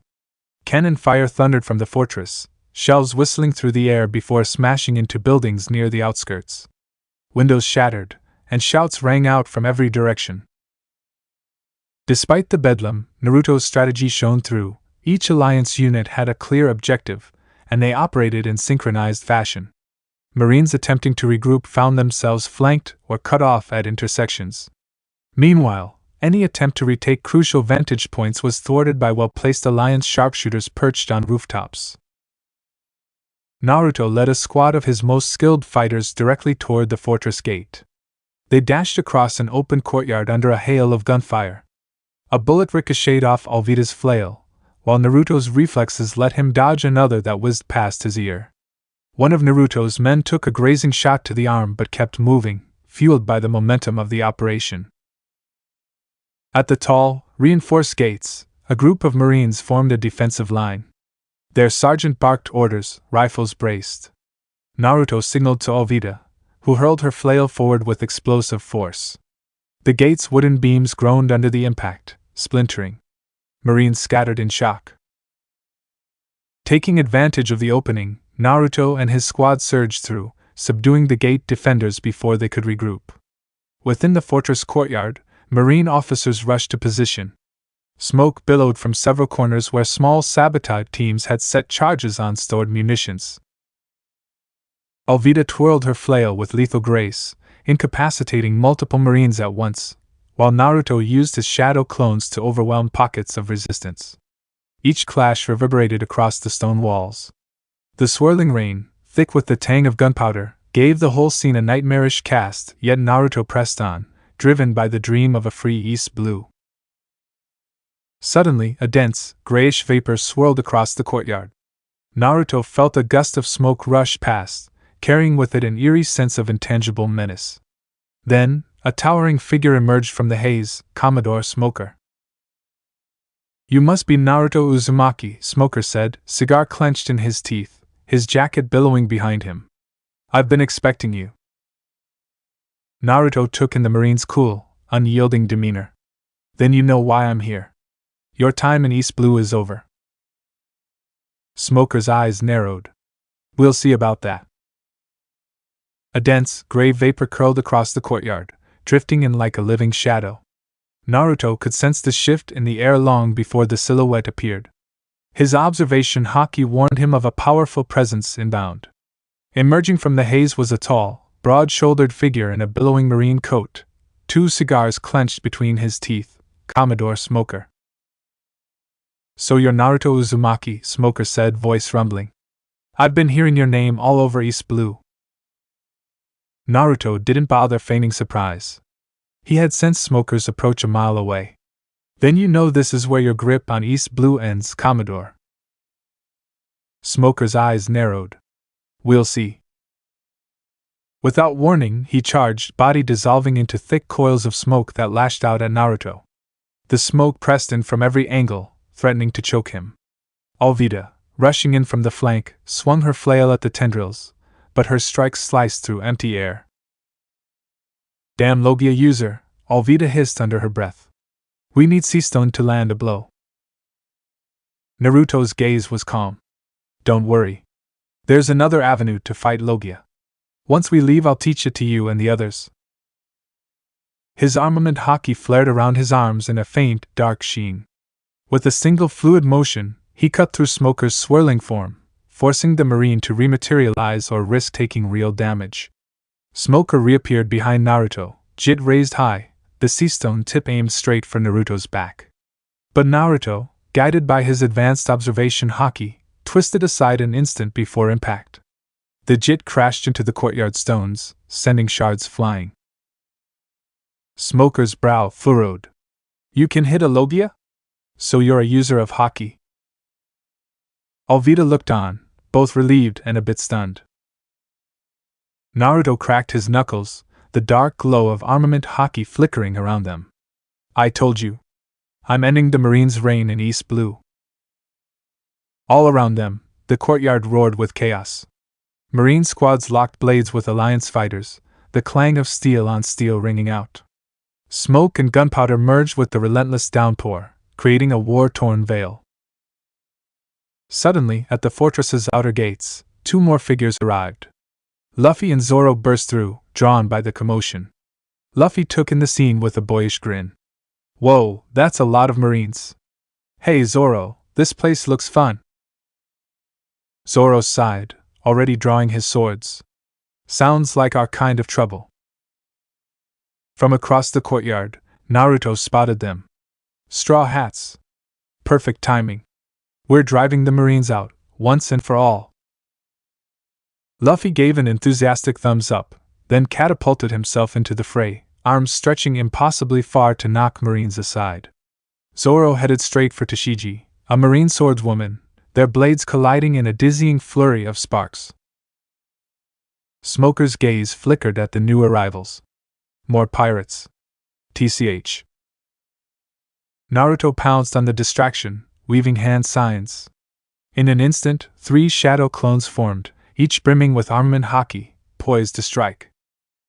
Cannon fire thundered from the fortress, shells whistling through the air before smashing into buildings near the outskirts. Windows shattered, and shouts rang out from every direction. Despite the bedlam, Naruto's strategy shone through. Each alliance unit had a clear objective, and they operated in synchronized fashion. Marines attempting to regroup found themselves flanked or cut off at intersections. Meanwhile, any attempt to retake crucial vantage points was thwarted by well-placed alliance sharpshooters perched on rooftops. Naruto led a squad of his most skilled fighters directly toward the fortress gate. They dashed across an open courtyard under a hail of gunfire. A bullet ricocheted off Alvida's flail, while Naruto's reflexes let him dodge another that whizzed past his ear. One of Naruto's men took a grazing shot to the arm but kept moving, fueled by the momentum of the operation. At the tall, reinforced gates, a group of Marines formed a defensive line. Their sergeant barked orders, rifles braced. Naruto signaled to Alvida, who hurled her flail forward with explosive force. The gate's wooden beams groaned under the impact, splintering. Marines scattered in shock. Taking advantage of the opening, Naruto and his squad surged through, subduing the gate defenders before they could regroup. Within the fortress courtyard, Marine officers rushed to position. Smoke billowed from several corners where small sabotage teams had set charges on stored munitions. Alvida twirled her flail with lethal grace, incapacitating multiple Marines at once, while Naruto used his shadow clones to overwhelm pockets of resistance. Each clash reverberated across the stone walls. The swirling rain, thick with the tang of gunpowder, gave the whole scene a nightmarish cast, yet Naruto pressed on, driven by the dream of a free East Blue. Suddenly, a dense, grayish vapor swirled across the courtyard. Naruto felt a gust of smoke rush past, carrying with it an eerie sense of intangible menace. Then, a towering figure emerged from the haze, Commodore Smoker. "You must be Naruto Uzumaki," Smoker said, cigar clenched in his teeth, his jacket billowing behind him. "I've been expecting you." Naruto took in the Marine's cool, unyielding demeanor. "Then you know why I'm here. Your time in East Blue is over." Smoker's eyes narrowed. "We'll see about that." A dense, gray vapor curled across the courtyard, drifting in like a living shadow. Naruto could sense the shift in the air long before the silhouette appeared. His observation haki warned him of a powerful presence inbound. Emerging from the haze was a tall, broad-shouldered figure in a billowing marine coat, 2 cigars clenched between his teeth. Commodore Smoker. "So you're Naruto Uzumaki," Smoker said, voice rumbling. "I've been hearing your name all over East Blue." Naruto didn't bother feigning surprise. He had sensed Smoker's approach a mile away. "Then you know this is where your grip on East Blue ends, Commodore." Smoker's eyes narrowed. "We'll see." Without warning, he charged, body dissolving into thick coils of smoke that lashed out at Naruto. The smoke pressed in from every angle, threatening to choke him. Alvida, rushing in from the flank, swung her flail at the tendrils, but her strikes sliced through empty air. "Damn Logia user," Alvida hissed under her breath. "We need Seastone to land a blow." Naruto's gaze was calm. "Don't worry. There's another avenue to fight Logia. Once we leave, I'll teach it to you and the others." His armament haki flared around his arms in a faint, dark sheen. With a single fluid motion, he cut through Smoker's swirling form, forcing the marine to rematerialize or risk taking real damage. Smoker reappeared behind Naruto, jit raised high, the seastone tip aimed straight for Naruto's back. But Naruto, guided by his advanced observation haki, twisted aside an instant before impact. The jit crashed into the courtyard stones, sending shards flying. Smoker's brow furrowed. "You can hit a Logia? So you're a user of haki?" Alvida looked on, both relieved and a bit stunned. Naruto cracked his knuckles, the dark glow of armament haki flickering around them. "I told you. I'm ending the Marines' reign in East Blue." All around them, the courtyard roared with chaos. Marine squads locked blades with Alliance fighters, the clang of steel on steel ringing out. Smoke and gunpowder merged with the relentless downpour, creating a war-torn veil. Suddenly, at the fortress's outer gates, 2 more figures arrived. Luffy and Zoro burst through, drawn by the commotion. Luffy took in the scene with a boyish grin. "Whoa, that's a lot of Marines. Hey Zoro, this place looks fun." Zoro sighed, already drawing his swords. "Sounds like our kind of trouble." From across the courtyard, Naruto spotted them. "Straw hats. Perfect timing. We're driving the Marines out, once and for all." Luffy gave an enthusiastic thumbs up, then catapulted himself into the fray, arms stretching impossibly far to knock Marines aside. Zoro headed straight for Tashigi, a Marine swordswoman, their blades colliding in a dizzying flurry of sparks. Smoker's gaze flickered at the new arrivals. More pirates. TCH. Naruto pounced on the distraction, weaving hand signs. In an instant, 3 shadow clones formed, each brimming with armament haki, poised to strike.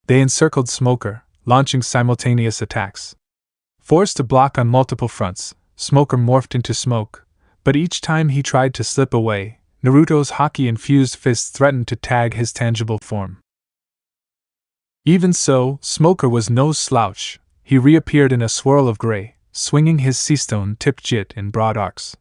They encircled Smoker, launching simultaneous attacks. Forced to block on multiple fronts, Smoker morphed into smoke, but each time he tried to slip away, Naruto's haki-infused fists threatened to tag his tangible form. Even so, Smoker was no slouch. He reappeared in a swirl of gray, swinging his seastone-tipped jit in broad arcs.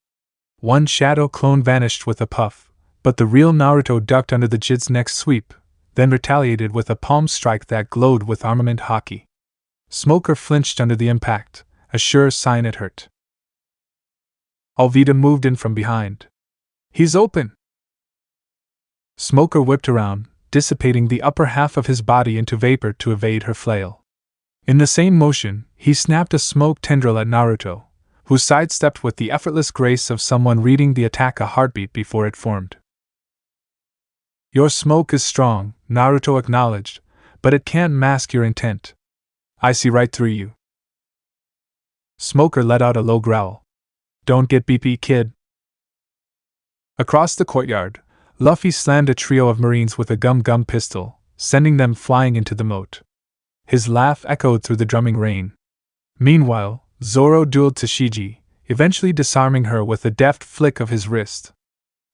1 shadow clone vanished with a puff, but the real Naruto ducked under the jit's next sweep, then retaliated with a palm strike that glowed with armament haki. Smoker flinched under the impact, a sure sign it hurt. Alvida moved in from behind. "He's open!" Smoker whipped around, dissipating the upper half of his body into vapor to evade her flail. In the same motion, he snapped a smoke tendril at Naruto, who sidestepped with the effortless grace of someone reading the attack a heartbeat before it formed. "Your smoke is strong," Naruto acknowledged, "but it can't mask your intent. I see right through you." Smoker let out a low growl. "Don't get BP, kid." Across the courtyard, Luffy slammed a trio of Marines with a gum-gum pistol, sending them flying into the moat. His laugh echoed through the drumming rain. Meanwhile, Zoro dueled Tashigi, eventually disarming her with a deft flick of his wrist.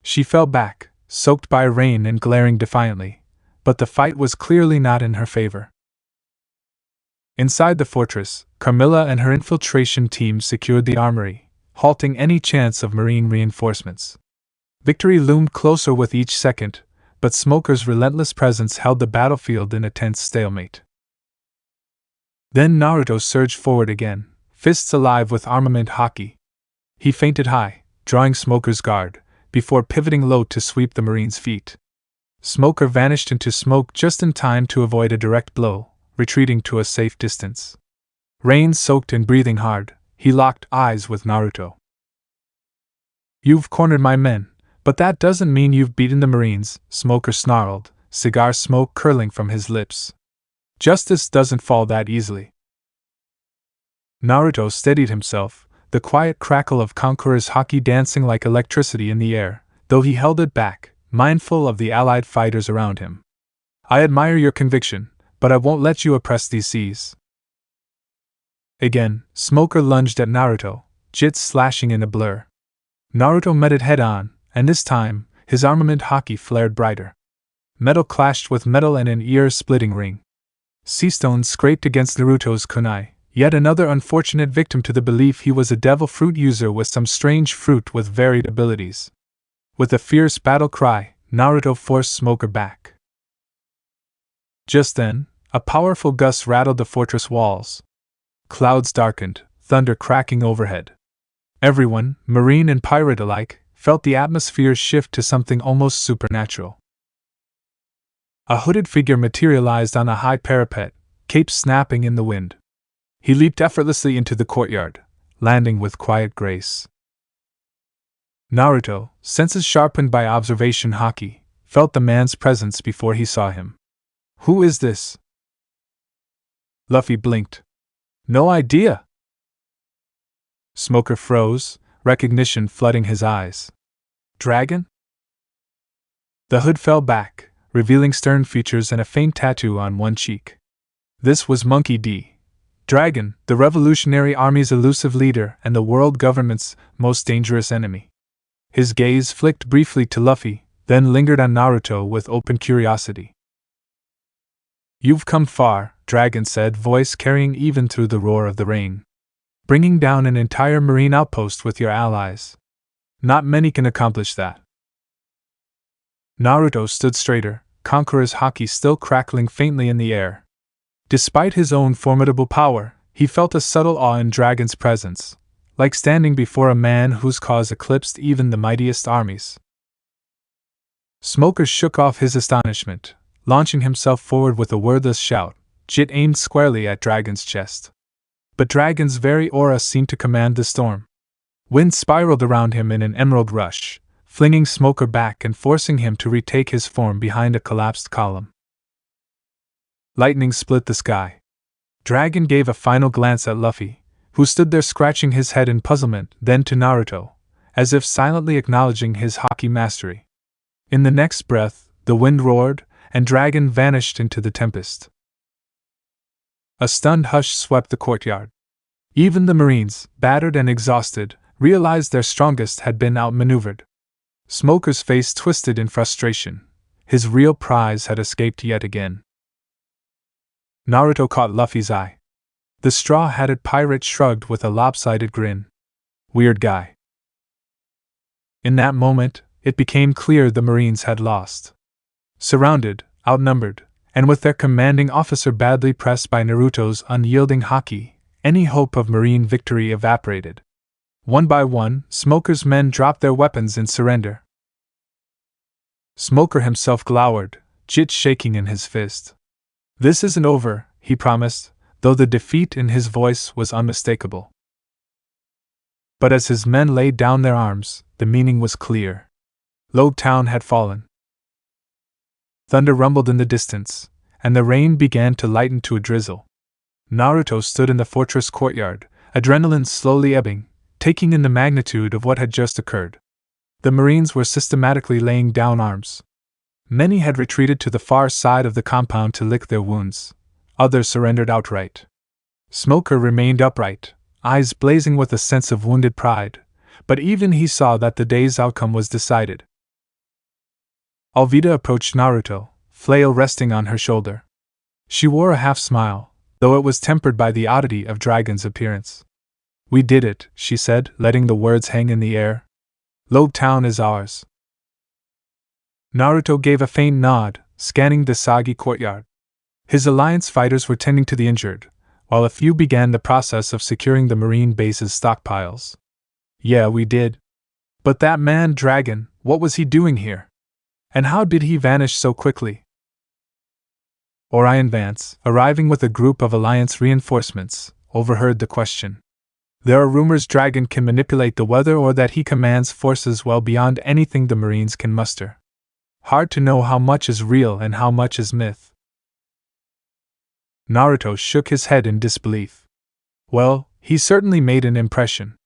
She fell back, soaked by rain and glaring defiantly, but the fight was clearly not in her favor. Inside the fortress, Carmilla and her infiltration team secured the armory, halting any chance of Marine reinforcements. Victory loomed closer with each second, but Smoker's relentless presence held the battlefield in a tense stalemate. Then Naruto surged forward again, fists alive with armament haki. He feinted high, drawing Smoker's guard, before pivoting low to sweep the Marine's feet. Smoker vanished into smoke just in time to avoid a direct blow, retreating to a safe distance. Rain-soaked and breathing hard, he locked eyes with Naruto. "You've cornered my men, but that doesn't mean you've beaten the Marines," Smoker snarled, cigar smoke curling from his lips. "Justice doesn't fall that easily." Naruto steadied himself, the quiet crackle of Conqueror's haki dancing like electricity in the air, though he held it back, mindful of the allied fighters around him. "I admire your conviction, but I won't let you oppress these seas." Again, Smoker lunged at Naruto, jits slashing in a blur. Naruto met it head-on, and this time, his armament haki flared brighter. Metal clashed with metal in an ear-splitting ring. Sea stones scraped against Naruto's kunai, yet another unfortunate victim to the belief he was a devil fruit user with some strange fruit with varied abilities. With a fierce battle cry, Naruto forced Smoker back. Just then, a powerful gust rattled the fortress walls. Clouds darkened, thunder cracking overhead. Everyone, marine and pirate alike, felt the atmosphere shift to something almost supernatural. A hooded figure materialized on a high parapet, cape snapping in the wind. He leaped effortlessly into the courtyard, landing with quiet grace. Naruto, senses sharpened by observation haki, felt the man's presence before he saw him. "Who is this?" Luffy blinked. "No idea." Smoker froze, recognition flooding his eyes. "Dragon?" The hood fell back, revealing stern features and a faint tattoo on one cheek. This was Monkey D. Dragon, the Revolutionary Army's elusive leader and the world government's most dangerous enemy. His gaze flicked briefly to Luffy, then lingered on Naruto with open curiosity. "You've come far," Dragon said, voice carrying even through the roar of the rain. "Bringing down an entire marine outpost with your allies. Not many can accomplish that." Naruto stood straighter, Conqueror's haki still crackling faintly in the air. Despite his own formidable power, he felt a subtle awe in Dragon's presence, like standing before a man whose cause eclipsed even the mightiest armies. Smoker shook off his astonishment, launching himself forward with a wordless shout, jit aimed squarely at Dragon's chest. But Dragon's very aura seemed to command the storm. Wind spiraled around him in an emerald rush, flinging Smoker back and forcing him to retake his form behind a collapsed column. Lightning split the sky. Dragon gave a final glance at Luffy, who stood there scratching his head in puzzlement, then to Naruto, as if silently acknowledging his haki mastery. In the next breath, the wind roared, and Dragon vanished into the tempest. A stunned hush swept the courtyard. Even the Marines, battered and exhausted, realized their strongest had been outmaneuvered. Smoker's face twisted in frustration. His real prize had escaped yet again. Naruto caught Luffy's eye. The straw-hatted pirate shrugged with a lopsided grin. "Weird guy." In that moment, it became clear the Marines had lost. Surrounded, outnumbered, and with their commanding officer badly pressed by Naruto's unyielding haki, any hope of Marine victory evaporated. One by one, Smoker's men dropped their weapons in surrender. Smoker himself glowered, jit shaking in his fist. "This isn't over," he promised, though the defeat in his voice was unmistakable. But as his men laid down their arms, the meaning was clear. Lobe Town had fallen. Thunder rumbled in the distance, and the rain began to lighten to a drizzle. Naruto stood in the fortress courtyard, adrenaline slowly ebbing, taking in the magnitude of what had just occurred. The Marines were systematically laying down arms. Many had retreated to the far side of the compound to lick their wounds. Others surrendered outright. Smoker remained upright, eyes blazing with a sense of wounded pride, but even he saw that the day's outcome was decided. Alvida approached Naruto, flail resting on her shoulder. She wore a half-smile, though it was tempered by the oddity of Dragon's appearance. We did it, she said, letting the words hang in the air. Lobetown is ours. Naruto gave a faint nod, scanning the soggy courtyard. His alliance fighters were tending to the injured, while a few began the process of securing the marine base's stockpiles. Yeah, we did. But that man dragon, what was he doing here? And how did he vanish so quickly? Orion Vance, arriving with a group of alliance reinforcements, overheard the question. There are rumors Dragon can manipulate the weather or that he commands forces well beyond anything the Marines can muster. Hard to know how much is real and how much is myth. Naruto shook his head in disbelief. Well, he certainly made an impression.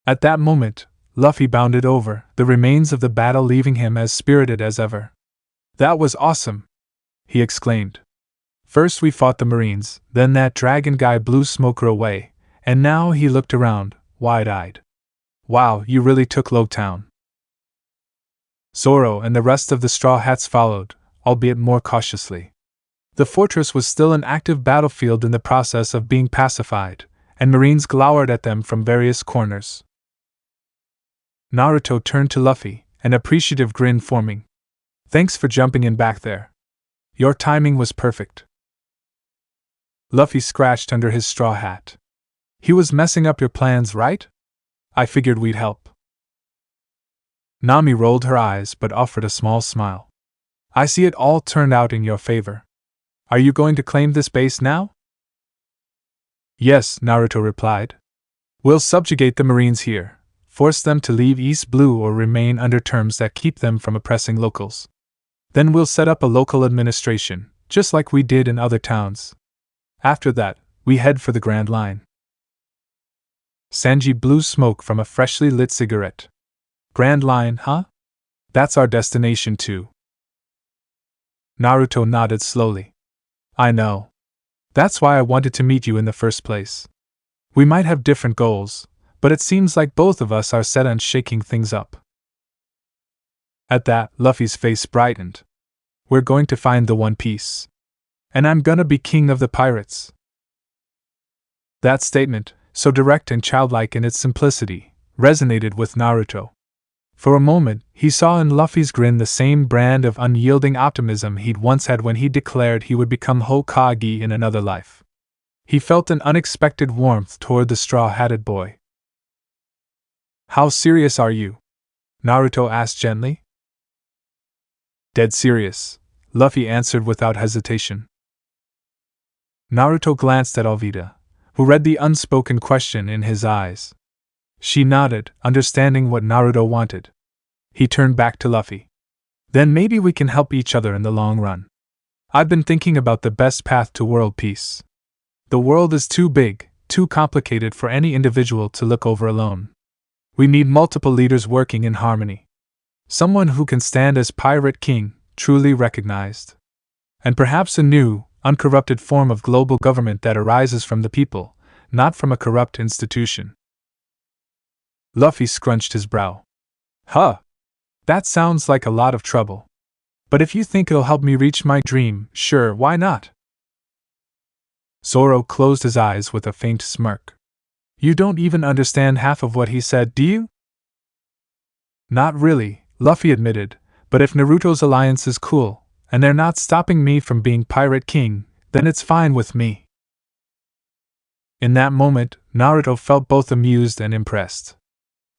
At that moment, Luffy bounded over, the remains of the battle leaving him as spirited as ever. That was awesome! He exclaimed. First we fought the Marines, then that dragon guy blew Smoker away, and now he looked around, wide-eyed. Wow, you really took Lobetown. Zoro and the rest of the Straw Hats followed, albeit more cautiously. The fortress was still an active battlefield in the process of being pacified, and Marines glowered at them from various corners. Naruto turned to Luffy, an appreciative grin forming. Thanks for jumping in back there. Your timing was perfect. Luffy scratched under his straw hat. He was messing up your plans, right? I figured we'd help. Nami rolled her eyes but offered a small smile. I see it all turned out in your favor. Are you going to claim this base now? Yes, Naruto replied. We'll subjugate the Marines here, force them to leave East Blue or remain under terms that keep them from oppressing locals. Then we'll set up a local administration, just like we did in other towns. After that, we head for the Grand Line. Sanji blew smoke from a freshly lit cigarette. Grand Line, huh? That's our destination too. Naruto nodded slowly. I know. That's why I wanted to meet you in the first place. We might have different goals, but it seems like both of us are set on shaking things up. At that, Luffy's face brightened. We're going to find the One Piece. And I'm gonna be king of the pirates. That statement, so direct and childlike in its simplicity, resonated with Naruto. For a moment, he saw in Luffy's grin the same brand of unyielding optimism he'd once had when he declared he would become Hokage in another life. He felt an unexpected warmth toward the straw-hatted boy. How serious are you? Naruto asked gently. Dead serious, Luffy answered without hesitation. Naruto glanced at Alvida, who read the unspoken question in his eyes. She nodded, understanding what Naruto wanted. He turned back to Luffy. Then maybe we can help each other in the long run. I've been thinking about the best path to world peace. The world is too big, too complicated for any individual to look over alone. We need multiple leaders working in harmony. Someone who can stand as pirate king, truly recognized. And perhaps a new, uncorrupted form of global government that arises from the people, not from a corrupt institution. Luffy scrunched his brow. Huh! That sounds like a lot of trouble. But if you think it'll help me reach my dream, sure, why not? Zoro closed his eyes with a faint smirk. You don't even understand half of what he said, do you? Not really, Luffy admitted, but if Naruto's alliance is cool, and they're not stopping me from being Pirate King, then it's fine with me. In that moment, Naruto felt both amused and impressed.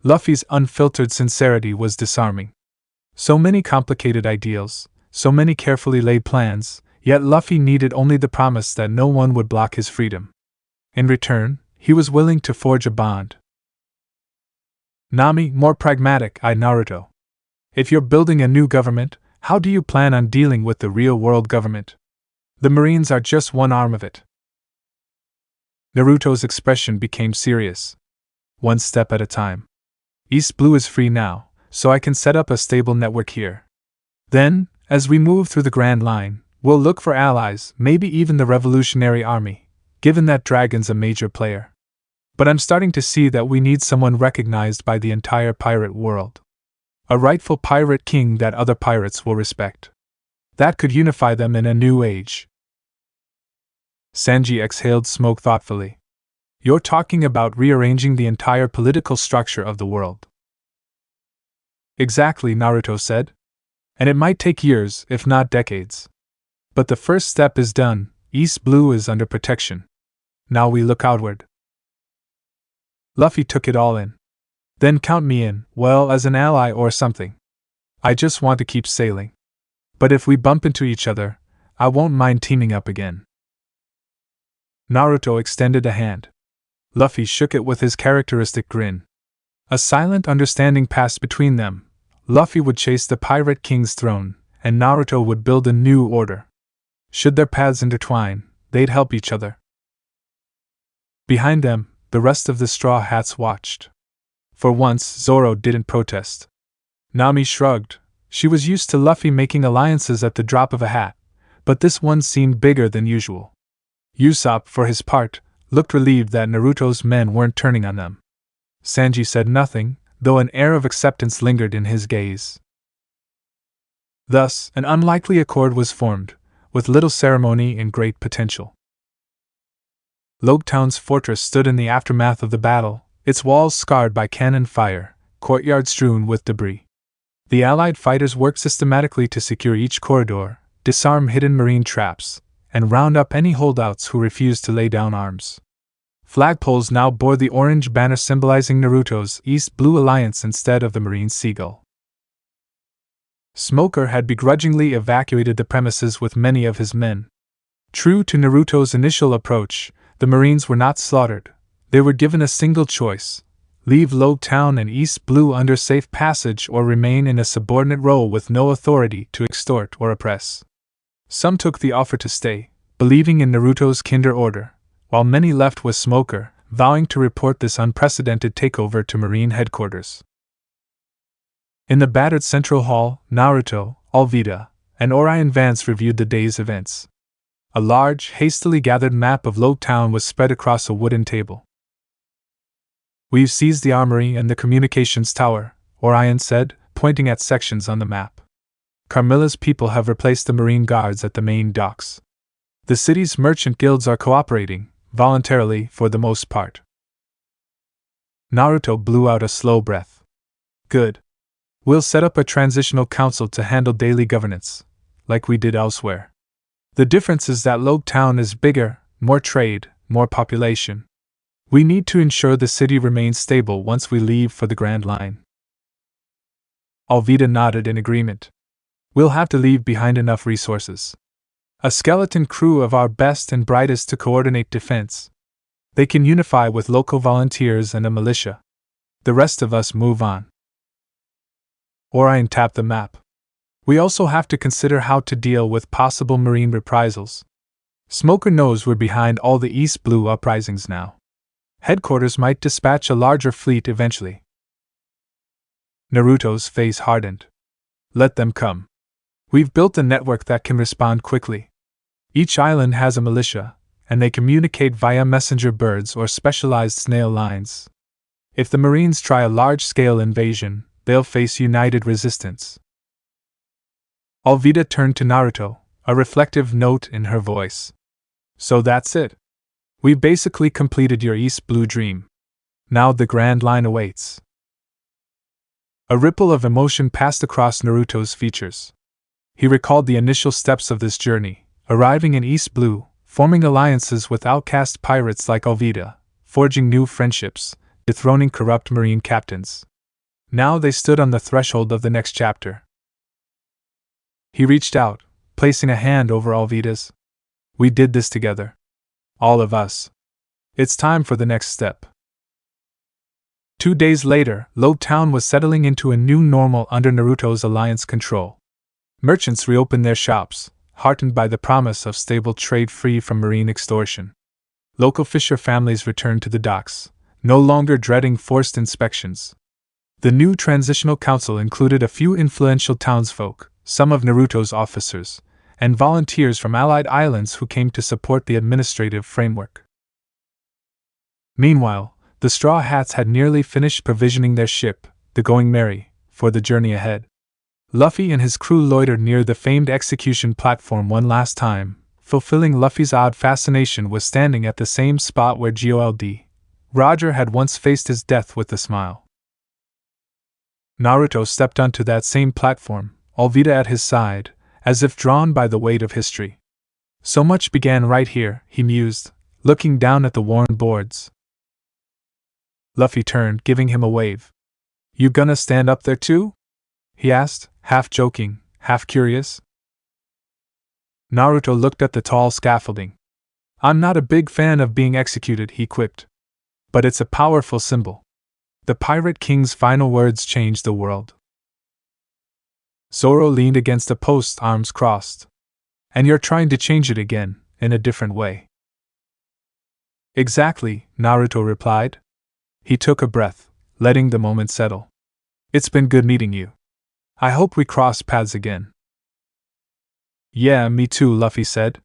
Luffy's unfiltered sincerity was disarming. So many complicated ideals, so many carefully laid plans, yet Luffy needed only the promise that no one would block his freedom. In return, he was willing to forge a bond. Nami, more pragmatic-eyed Naruto. If you're building a new government, how do you plan on dealing with the real-world government? The Marines are just one arm of it. Naruto's expression became serious. One step at a time. East Blue is free now, so I can set up a stable network here. Then, as we move through the Grand Line, we'll look for allies, maybe even the Revolutionary Army, given that Dragon's a major player. But I'm starting to see that we need someone recognized by the entire pirate world. A rightful pirate king that other pirates will respect. That could unify them in a new age. Sanji exhaled smoke thoughtfully. You're talking about rearranging the entire political structure of the world. Exactly, Naruto said. And it might take years, if not decades. But the first step is done. East Blue is under protection. Now we look outward. Luffy took it all in. Then count me in, well, as an ally or something. I just want to keep sailing. But if we bump into each other, I won't mind teaming up again. Naruto extended a hand. Luffy shook it with his characteristic grin. A silent understanding passed between them. Luffy would chase the Pirate King's throne, and Naruto would build a new order. Should their paths intertwine, they'd help each other. Behind them, the rest of the Straw Hats watched. For once, Zoro didn't protest. Nami shrugged. She was used to Luffy making alliances at the drop of a hat, but this one seemed bigger than usual. Usopp, for his part, looked relieved that Naruto's men weren't turning on them. Sanji said nothing, though an air of acceptance lingered in his gaze. Thus, an unlikely accord was formed, with little ceremony and great potential. Lobetown's fortress stood in the aftermath of the battle, its walls scarred by cannon fire, courtyards strewn with debris. The Allied fighters worked systematically to secure each corridor, disarm hidden marine traps, and round up any holdouts who refused to lay down arms. Flagpoles now bore the orange banner symbolizing Naruto's East Blue Alliance instead of the marine seagull. Smoker had begrudgingly evacuated the premises with many of his men. True to Naruto's initial approach, the Marines were not slaughtered. They were given a single choice: leave Lobetown and East Blue under safe passage or remain in a subordinate role with no authority to extort or oppress. Some took the offer to stay, believing in Naruto's Kinder Order, while many left with Smoker, vowing to report this unprecedented takeover to Marine headquarters. In the battered Central Hall, Naruto, Alvida, and Orion Vance reviewed the day's events. A large, hastily gathered map of Lobetown was spread across a wooden table. "We've seized the armory and the communications tower," Orion said, pointing at sections on the map. "Carmilla's people have replaced the marine guards at the main docks. The city's merchant guilds are cooperating, voluntarily for the most part." Naruto blew out a slow breath. "Good. We'll set up a transitional council to handle daily governance, like we did elsewhere. The difference is that Lobetown is bigger, more trade, more population. We need to ensure the city remains stable once we leave for the Grand Line." Alvida nodded in agreement. "We'll have to leave behind enough resources. A skeleton crew of our best and brightest to coordinate defense. They can unify with local volunteers and a militia. The rest of us move on." Orion tapped the map. "We also have to consider how to deal with possible marine reprisals. Smoker knows we're behind all the East Blue uprisings now. Headquarters might dispatch a larger fleet eventually." Naruto's face hardened. "Let them come. We've built a network that can respond quickly. Each island has a militia, and they communicate via messenger birds or specialized snail lines. If the Marines try a large-scale invasion, they'll face united resistance." Alvida turned to Naruto, a reflective note in her voice. "So that's it. We basically completed your East Blue dream. Now the Grand Line awaits." A ripple of emotion passed across Naruto's features. He recalled the initial steps of this journey, arriving in East Blue, forming alliances with outcast pirates like Alvida, forging new friendships, dethroning corrupt marine captains. Now they stood on the threshold of the next chapter. He reached out, placing a hand over Alvida's. "We did this together. All of us. It's time for the next step." 2 days later, Lobetown was settling into a new normal under Naruto's alliance control. Merchants reopened their shops, heartened by the promise of stable trade free from marine extortion. Local fisher families returned to the docks, no longer dreading forced inspections. The new transitional council included a few influential townsfolk, some of Naruto's officers, and volunteers from allied islands who came to support the administrative framework. Meanwhile, the Straw Hats had nearly finished provisioning their ship, the Going Merry, for the journey ahead. Luffy and his crew loitered near the famed execution platform one last time, fulfilling Luffy's odd fascination with standing at the same spot where Gold, Roger had once faced his death with a smile. Naruto stepped onto that same platform, Alvida at his side, as if drawn by the weight of history. So much began right here, he mused, looking down at the worn boards. Luffy turned, giving him a wave. You gonna stand up there too? He asked, half joking, half curious. Naruto looked at the tall scaffolding. I'm not a big fan of being executed, he quipped. But it's a powerful symbol. The Pirate King's final words changed the world. Zoro leaned against a post, arms crossed. And you're trying to change it again, in a different way. Exactly, Naruto replied. He took a breath, letting the moment settle. It's been good meeting you. I hope we cross paths again. Yeah, me too, Luffy said.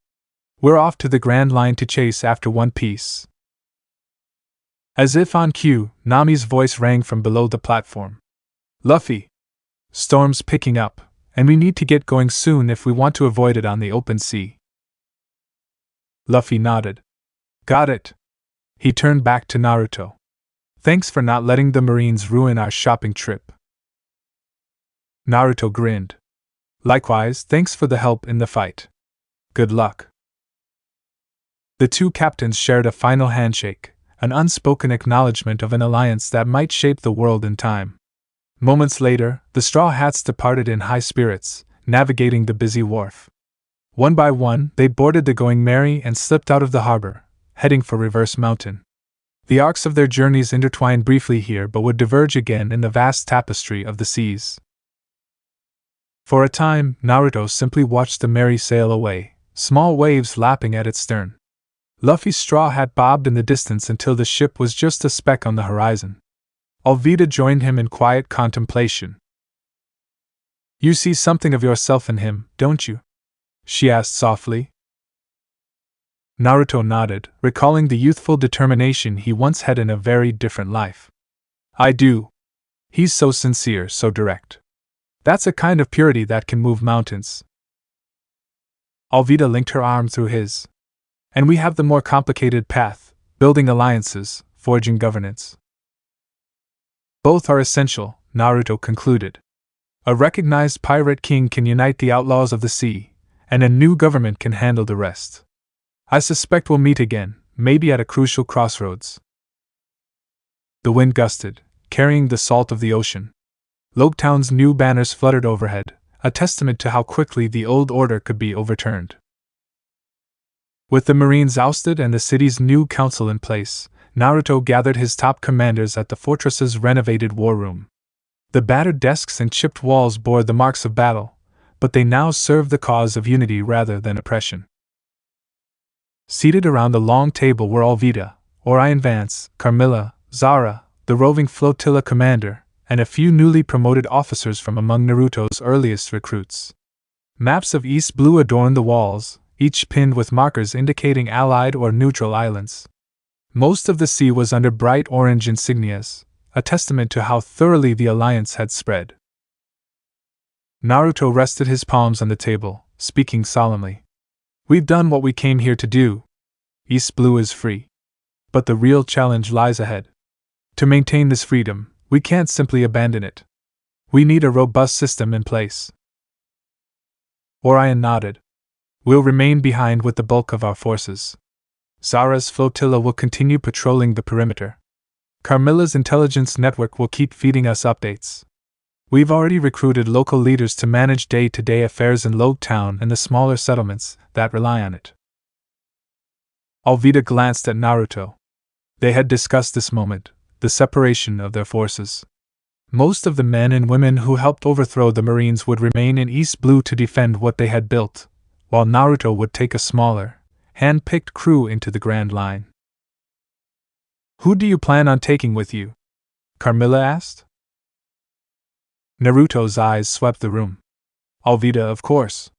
We're off to the Grand Line to chase after One Piece. As if on cue, Nami's voice rang from below the platform. Luffy! Storm's picking up, and we need to get going soon if we want to avoid it on the open sea. Luffy nodded. Got it. He turned back to Naruto. Thanks for not letting the Marines ruin our shopping trip. Naruto grinned. Likewise, thanks for the help in the fight. Good luck. The two captains shared a final handshake, an unspoken acknowledgement of an alliance that might shape the world in time. Moments later, the Straw Hats departed in high spirits, navigating the busy wharf. One by one, they boarded the Going Merry and slipped out of the harbor, heading for Reverse Mountain. The arcs of their journeys intertwined briefly here but would diverge again in the vast tapestry of the seas. For a time, Naruto simply watched the Merry sail away, small waves lapping at its stern. Luffy's straw hat bobbed in the distance until the ship was just a speck on the horizon. Alvida joined him in quiet contemplation. You see something of yourself in him, don't you? She asked softly. Naruto nodded, recalling the youthful determination he once had in a very different life. I do. He's so sincere, so direct. That's a kind of purity that can move mountains. Alvida linked her arm through his. And we have the more complicated path, building alliances, forging governance. Both are essential, Naruto concluded. A recognized pirate king can unite the outlaws of the sea, and a new government can handle the rest. I suspect we'll meet again, maybe at a crucial crossroads. The wind gusted, carrying the salt of the ocean. Logetown's new banners fluttered overhead, a testament to how quickly the old order could be overturned. With the Marines ousted and the city's new council in place, Naruto gathered his top commanders at the fortress's renovated war room. The battered desks and chipped walls bore the marks of battle, but they now served the cause of unity rather than oppression. Seated around the long table were Alvida, Orion Vance, Carmilla, Zara, the roving flotilla commander, and a few newly promoted officers from among Naruto's earliest recruits. Maps of East Blue adorned the walls, each pinned with markers indicating allied or neutral islands. Most of the sea was under bright orange insignias, a testament to how thoroughly the alliance had spread. Naruto rested his palms on the table, speaking solemnly. We've done what we came here to do. East Blue is free. But the real challenge lies ahead. To maintain this freedom, we can't simply abandon it. We need a robust system in place. Orion nodded. We'll remain behind with the bulk of our forces. Zara's flotilla will continue patrolling the perimeter. Carmilla's intelligence network will keep feeding us updates. We've already recruited local leaders to manage day-to-day affairs in Logetown and the smaller settlements that rely on it. Alvida glanced at Naruto. They had discussed this moment, the separation of their forces. Most of the men and women who helped overthrow the Marines would remain in East Blue to defend what they had built, while Naruto would take a smaller, hand-picked crew into the Grand Line. Who do you plan on taking with you? Carmilla asked. Naruto's eyes swept the room. Alvida, of course.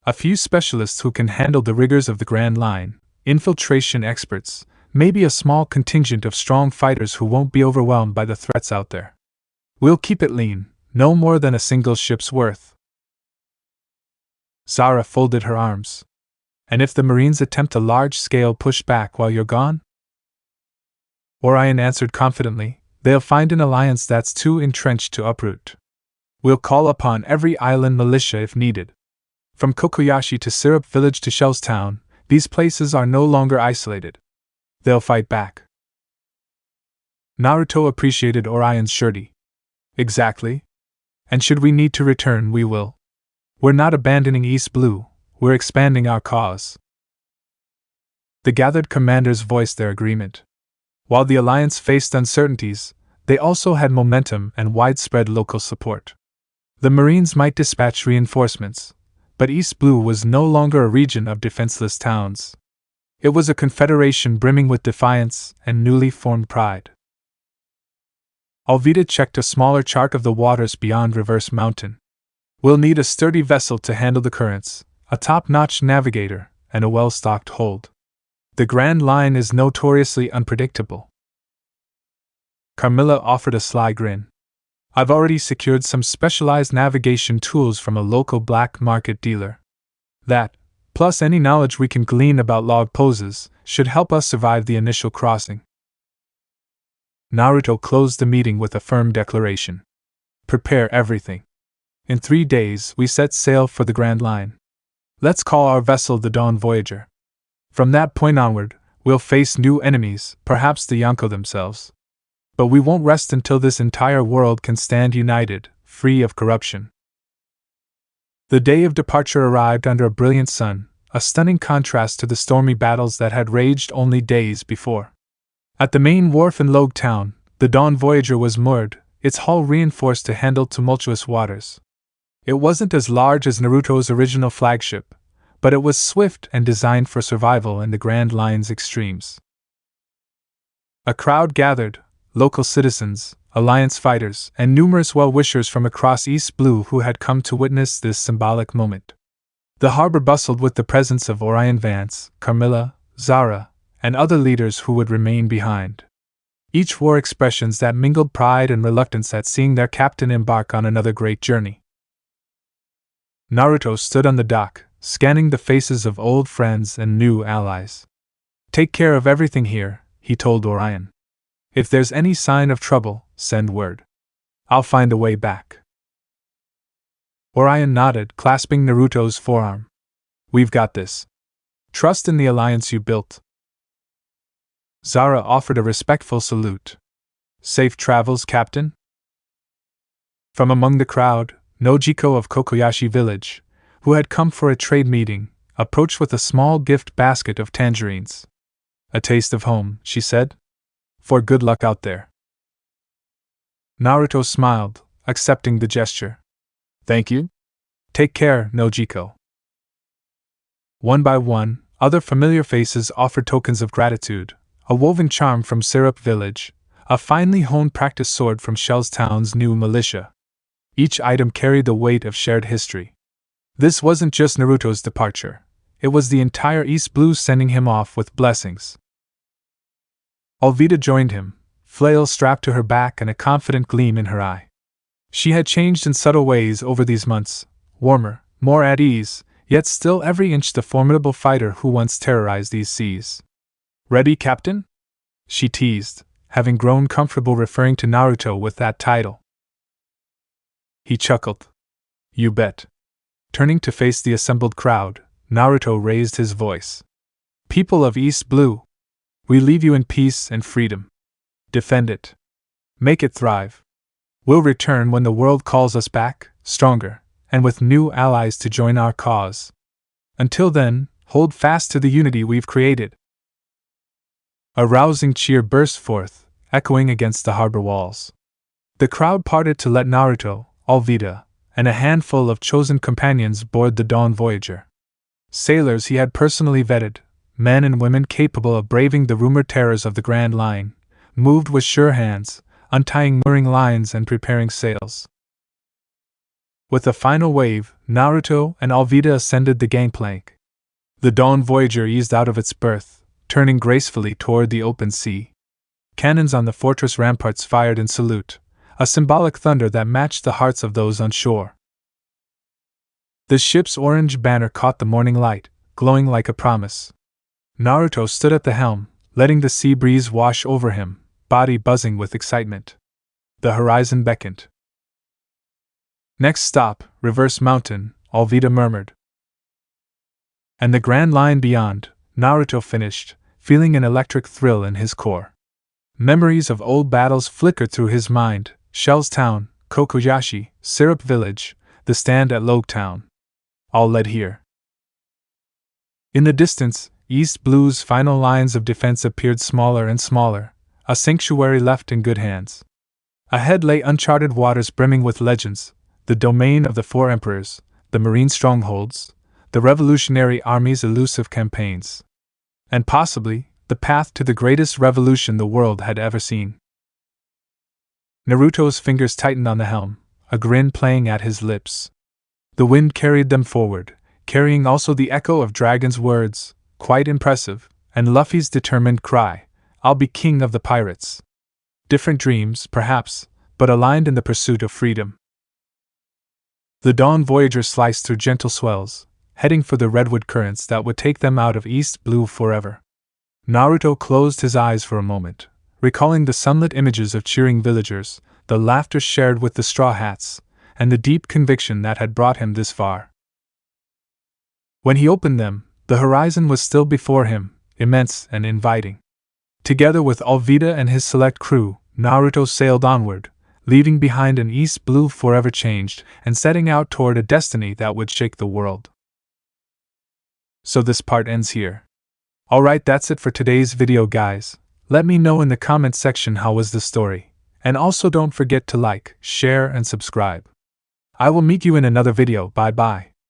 A few specialists who can handle the rigors of the Grand Line, infiltration experts, maybe a small contingent of strong fighters who won't be overwhelmed by the threats out there. We'll keep it lean, no more than a single ship's worth. Zara folded her arms. And if the Marines attempt a large-scale pushback while you're gone? Orion answered confidently, they'll find an alliance that's too entrenched to uproot. We'll call upon every island militia if needed. From Kokoyashi to Syrup Village to Shellstown, these places are no longer isolated. They'll fight back. Naruto appreciated Orion's surety. Exactly. And should we need to return, we will. We're not abandoning East Blue, we're expanding our cause. The gathered commanders voiced their agreement. While the alliance faced uncertainties, they also had momentum and widespread local support. The Marines might dispatch reinforcements, but East Blue was no longer a region of defenseless towns. It was a confederation brimming with defiance and newly formed pride. Alvida checked a smaller chart of the waters beyond Reverse Mountain. We'll need a sturdy vessel to handle the currents, a top-notch navigator, and a well-stocked hold. The Grand Line is notoriously unpredictable. Carmilla offered a sly grin. I've already secured some specialized navigation tools from a local black market dealer. That, plus any knowledge we can glean about log poses, should help us survive the initial crossing. Naruto closed the meeting with a firm declaration. Prepare everything. In 3 days, we set sail for the Grand Line. Let's call our vessel the Dawn Voyager. From that point onward, we'll face new enemies, perhaps the Yonko themselves. But we won't rest until this entire world can stand united, free of corruption. The day of departure arrived under a brilliant sun, a stunning contrast to the stormy battles that had raged only days before. At the main wharf in Logue Town, the Dawn Voyager was moored, its hull reinforced to handle tumultuous waters. It wasn't as large as Naruto's original flagship, but it was swift and designed for survival in the Grand Line's extremes. A crowd gathered, local citizens, alliance fighters, and numerous well-wishers from across East Blue who had come to witness this symbolic moment. The harbor bustled with the presence of Orion Vance, Carmilla, Zara, and other leaders who would remain behind. Each wore expressions that mingled pride and reluctance at seeing their captain embark on another great journey. Naruto stood on the dock, scanning the faces of old friends and new allies. Take care of everything here, he told Orion. If there's any sign of trouble, send word. I'll find a way back. Orion nodded, clasping Naruto's forearm. We've got this. Trust in the alliance you built. Zara offered a respectful salute. Safe travels, Captain? From among the crowd, Nojiko of Kokoyashi Village, who had come for a trade meeting, approached with a small gift basket of tangerines. A taste of home, she said. For good luck out there. Naruto smiled, accepting the gesture. Thank you. Take care, Nojiko. One by one, other familiar faces offered tokens of gratitude. A woven charm from Syrup Village, a finely honed practice sword from Shellstown's new militia. Each item carried the weight of shared history. This wasn't just Naruto's departure, it was the entire East Blue sending him off with blessings. Alvida joined him, flail strapped to her back and a confident gleam in her eye. She had changed in subtle ways over these months, warmer, more at ease, yet still every inch the formidable fighter who once terrorized these seas. Ready, Captain? She teased, having grown comfortable referring to Naruto with that title. He chuckled. You bet. Turning to face the assembled crowd, Naruto raised his voice. People of East Blue, we leave you in peace and freedom. Defend it. Make it thrive. We'll return when the world calls us back, stronger, and with new allies to join our cause. Until then, hold fast to the unity we've created. A rousing cheer burst forth, echoing against the harbor walls. The crowd parted to let Naruto, Alvida, and a handful of chosen companions board the Dawn Voyager. Sailors he had personally vetted, men and women capable of braving the rumored terrors of the Grand Line, moved with sure hands, untying mooring lines and preparing sails. With a final wave, Naruto and Alvida ascended the gangplank. The Dawn Voyager eased out of its berth, turning gracefully toward the open sea. Cannons on the fortress ramparts fired in salute, a symbolic thunder that matched the hearts of those on shore. The ship's orange banner caught the morning light, glowing like a promise. Naruto stood at the helm, letting the sea breeze wash over him, body buzzing with excitement. The horizon beckoned. Next stop, Reverse Mountain, Alvida murmured. And the grand line beyond, Naruto finished, feeling an electric thrill in his core. Memories of old battles flickered through his mind: Shellstown, Kokoyashi, Syrup Village, the stand at Town. All led here. In the distance, East Blue's final lines of defense appeared smaller and smaller, a sanctuary left in good hands. Ahead lay uncharted waters brimming with legends, the domain of the Four Emperors, the marine strongholds, the Revolutionary Army's elusive campaigns. And possibly, the path to the greatest revolution the world had ever seen. Naruto's fingers tightened on the helm, a grin playing at his lips. The wind carried them forward, carrying also the echo of Dragon's words, quite impressive, and Luffy's determined cry, "I'll be king of the pirates." Different dreams, perhaps, but aligned in the pursuit of freedom. The dawn voyagers sliced through gentle swells, heading for the redwood currents that would take them out of East Blue forever. Naruto closed his eyes for a moment, recalling the sunlit images of cheering villagers, the laughter shared with the Straw Hats, and the deep conviction that had brought him this far. When he opened them, the horizon was still before him, immense and inviting. Together with Alvida and his select crew, Naruto sailed onward, leaving behind an East Blue forever changed and setting out toward a destiny that would shake the world. So this part ends here. Alright, that's it for today's video, guys. Let me know in the comment section how was the story, and also don't forget to like, share and subscribe. I will meet you in another video. Bye bye.